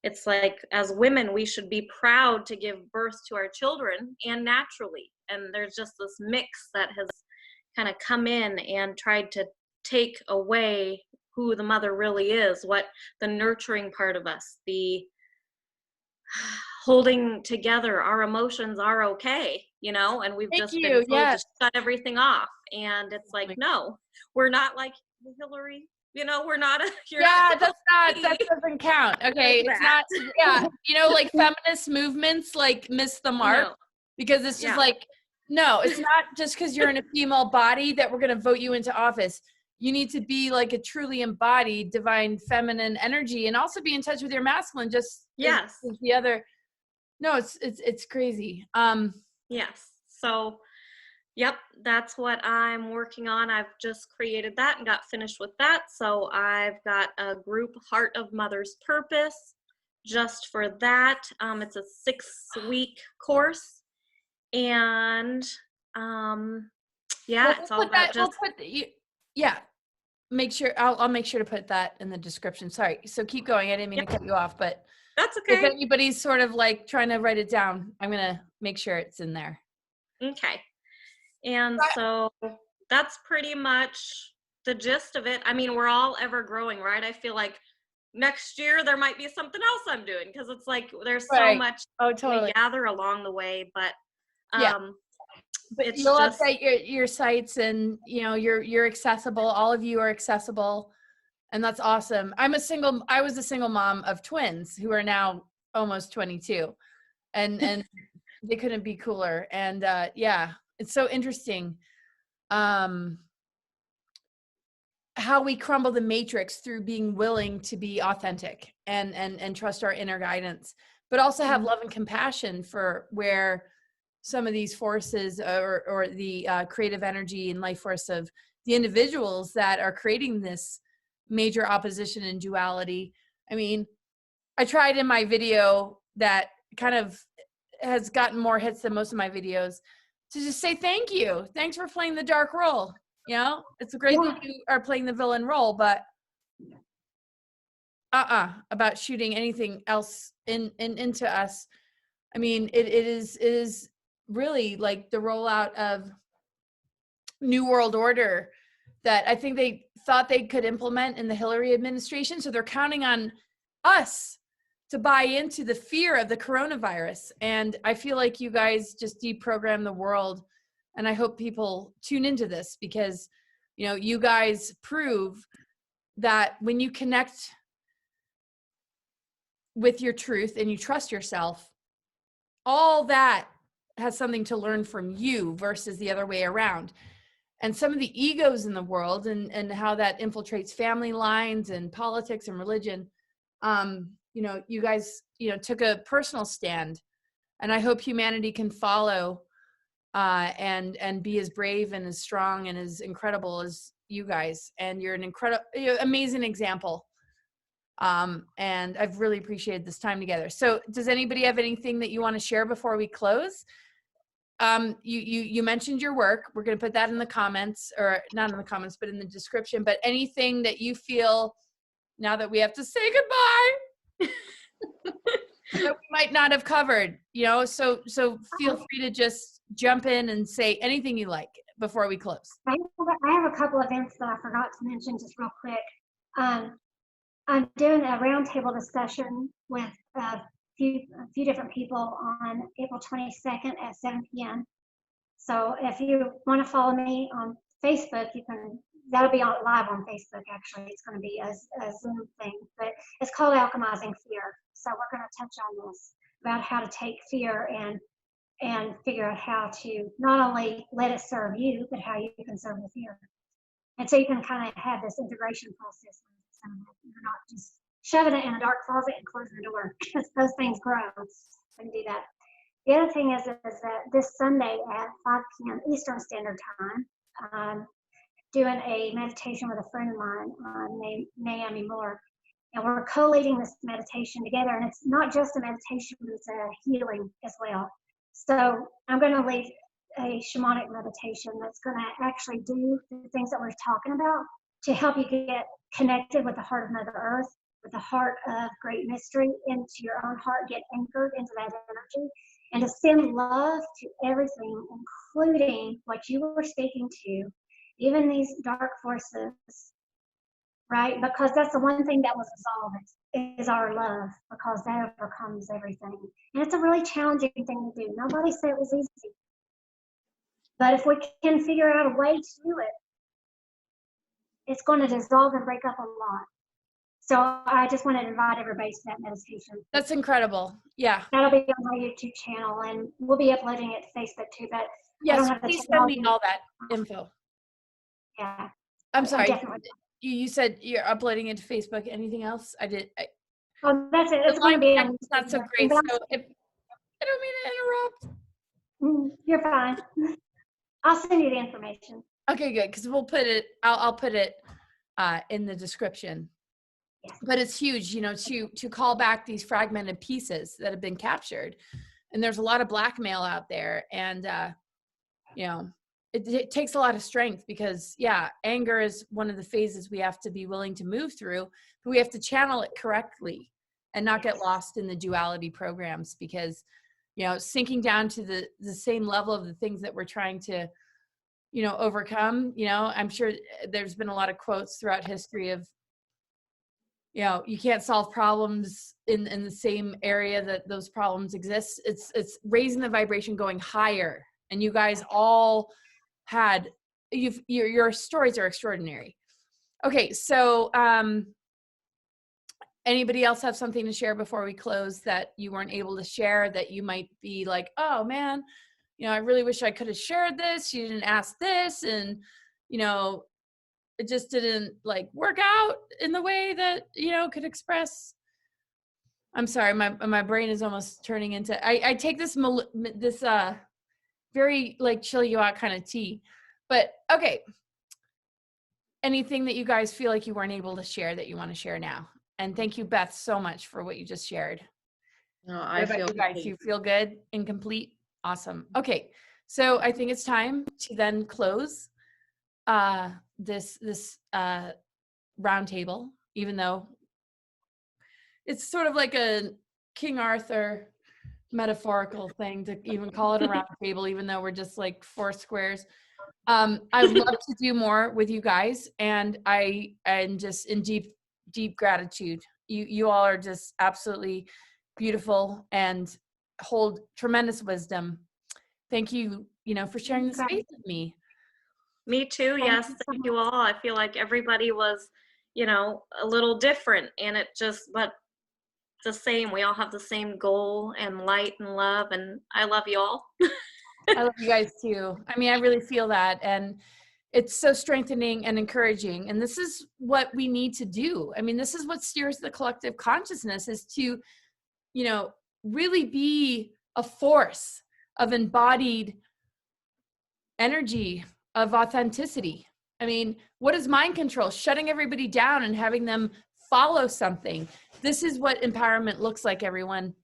it's like, as women, we should be proud to give birth to our children, and naturally. And there's just this mix that has kind of come in and tried to take away who the mother really is, what the nurturing part of us, the holding together our emotions are okay, and we've just been told to shut everything off. And it's like, no, we're not like Hillary. We're not
that doesn't count. Okay, it's not. Yeah, like feminist movements like miss the mark because it's just like, no, it's not just because you're in a female body that we're gonna vote you into office. You need to be like a truly embodied divine feminine energy, and also be in touch with your masculine. Just as the other. No, it's crazy.
Yes. So. Yep, that's what I'm working on. I've just created that and got finished with that. So I've got a group, Heart of Mother's Purpose, just for that. It's a 6-week course. And it's all about just...
make sure, I'll make sure to put that in the description. Sorry. So keep going. I didn't mean to cut you off, but
That's
if
okay.
anybody's sort of like trying to write it down, I'm going to make sure it's in there.
Okay. And so that's pretty much the gist of it. I mean, we're all ever growing, right? I feel like next year there might be something else I'm doing, because it's like there's so
Right.
much
Oh,
we
totally.
gather along the way, but
Yeah. But
it's
you'll
just
update your sites, and you know, you're accessible. All of you are accessible. And that's awesome. I was a single mom of twins who are now almost 22, and they couldn't be cooler. And yeah, it's so interesting how we crumble the matrix through being willing to be authentic and trust our inner guidance, but also have love and compassion for where some of these forces or the creative energy and life force of the individuals that are creating this major opposition and duality. I mean, I tried in my video that kind of has gotten more hits than most of my videos to just say thank you. Thanks for playing the dark role. You know, it's great that you are playing the villain role, but about shooting anything else into us. I mean, it is really like the rollout of New World Order that I think they thought they could implement in the Hillary administration. So they're counting on us to buy into the fear of the coronavirus. And I feel like you guys just deprogram the world. And I hope people tune into this, because, you know, you guys prove that when you connect with your truth and you trust yourself, all that has something to learn from you versus the other way around. And some of the egos in the world and how that infiltrates family lines and politics and religion, you know, you guys, you know, took a personal stand, and I hope humanity can follow and be as brave and as strong and as incredible as you guys. And you're an amazing example. And I've really appreciated this time together. So does anybody have anything that you want to share before we close? You mentioned your work. We're going to put that in the comments, or not in the comments, but in the description. But anything that you feel now that we have to say goodbye that we might not have covered, you know, so feel free to just jump in and say anything you like before we close.
I have a couple of events that I forgot to mention just real quick. I'm doing a roundtable discussion with a few different people on April 22nd at 7 p.m. So if you want to follow me on Facebook, you can. That'll be live on Facebook. Actually, it's going to be a Zoom thing, but it's called Alchemizing Fear. So we're going to touch on this about how to take fear and figure out how to not only let it serve you, but how you can serve the fear. And so you can kind of have this integration process. You're not just shoving it in a dark closet and closing the door, because those things grow. We can do that. The other thing is that this Sunday at 5 p.m. Eastern Standard Time, doing a meditation with a friend of mine named Naomi Moore. And we're co-leading this meditation together. And it's not just a meditation, but it's a healing as well. So I'm going to lead a shamanic meditation that's going to actually do the things that we're talking about to help you get connected with the heart of Mother Earth, with the heart of great mystery, into your own heart, get anchored into that energy, and to send love to everything, including what you were speaking to, even these dark forces, right? Because that's the one thing that was dissolved is our love, because that overcomes everything. And it's a really challenging thing to do. Nobody said it was easy. But if we can figure out a way to do it, it's going to dissolve and break up a lot. So I just wanted to invite everybody to that meditation.
That's incredible. Yeah.
That'll be on my YouTube channel, and we'll be uploading it to Facebook too. But
yes,
I don't have the
please send me all that info.
Yeah.
I'm sorry.
Definitely.
You said you're uploading it to Facebook. Anything else?
Oh, that's it. It's going to be on.
It's not so great. So I don't mean to interrupt.
You're fine. I'll send you the information.
Okay, good. Because we'll put it. I'll put it in the description. Yes. But it's huge, you know, to call back these fragmented pieces that have been captured. And there's a lot of blackmail out there, and you know, it takes a lot of strength, because yeah, anger is one of the phases we have to be willing to move through, but we have to channel it correctly and not get lost in the duality programs, because, you know, sinking down to the same level of the things that we're trying to, you know, overcome. You know, I'm sure there's been a lot of quotes throughout history of, you know, you can't solve problems in the same area that those problems exist. It's raising the vibration, going higher. And you guys all had, your stories are extraordinary. Okay, so anybody else have something to share before we close that you weren't able to share, that you might be like, oh man, you know, I really wish I could have shared this. You didn't ask this, and, you know, it just didn't like work out in the way that, you know, could express. I'm sorry, my brain is almost turning into, I take this very like chill you out kind of tea. But okay, anything that you guys feel like you weren't able to share that you want to share now? And thank you, Beth, so much for what you just shared.
No,
What
I
about
feel
you guys?
complete.
You feel good and complete? Awesome. Okay, so I think it's time to then close this round table, even though it's sort of like a King Arthur metaphorical thing to even call it a round table, even though we're just like four squares. I'd love to do more with you guys, and I'm just in deep gratitude. You all are just absolutely beautiful and hold tremendous wisdom. Thank you, you know, for sharing the space with me.
Me too.
Thank
Yes.
you so
Thank you
much.
all. I feel like everybody was, you know, a little different, and it just, but the same. We all have the same goal and light and love, and I love you all.
I love you guys too. I mean, I really feel that, and it's so strengthening and encouraging. And this is what we need to do. I mean, this is what steers the collective consciousness, is to, you know, really be a force of embodied energy, of authenticity. I mean, what is mind control? Shutting everybody down and having them follow something. This is what empowerment looks like, everyone.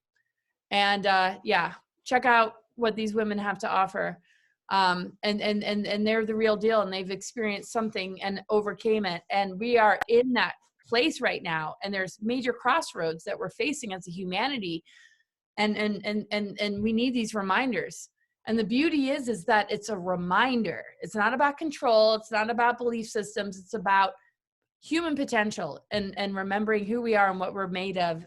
And yeah, check out what these women have to offer. And they're the real deal, and they've experienced something and overcame it. And we are in that place right now. And there's major crossroads that we're facing as a humanity. And we need these reminders. And the beauty is that it's a reminder. It's not about control. It's not about belief systems. It's about human potential, and remembering who we are and what we're made of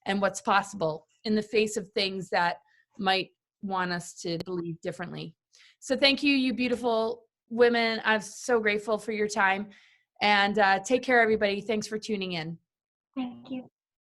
and what's possible in the face of things that might want us to believe differently. So thank you, you beautiful women. I'm so grateful for your time, and take care, everybody. Thanks for tuning in.
Thank you.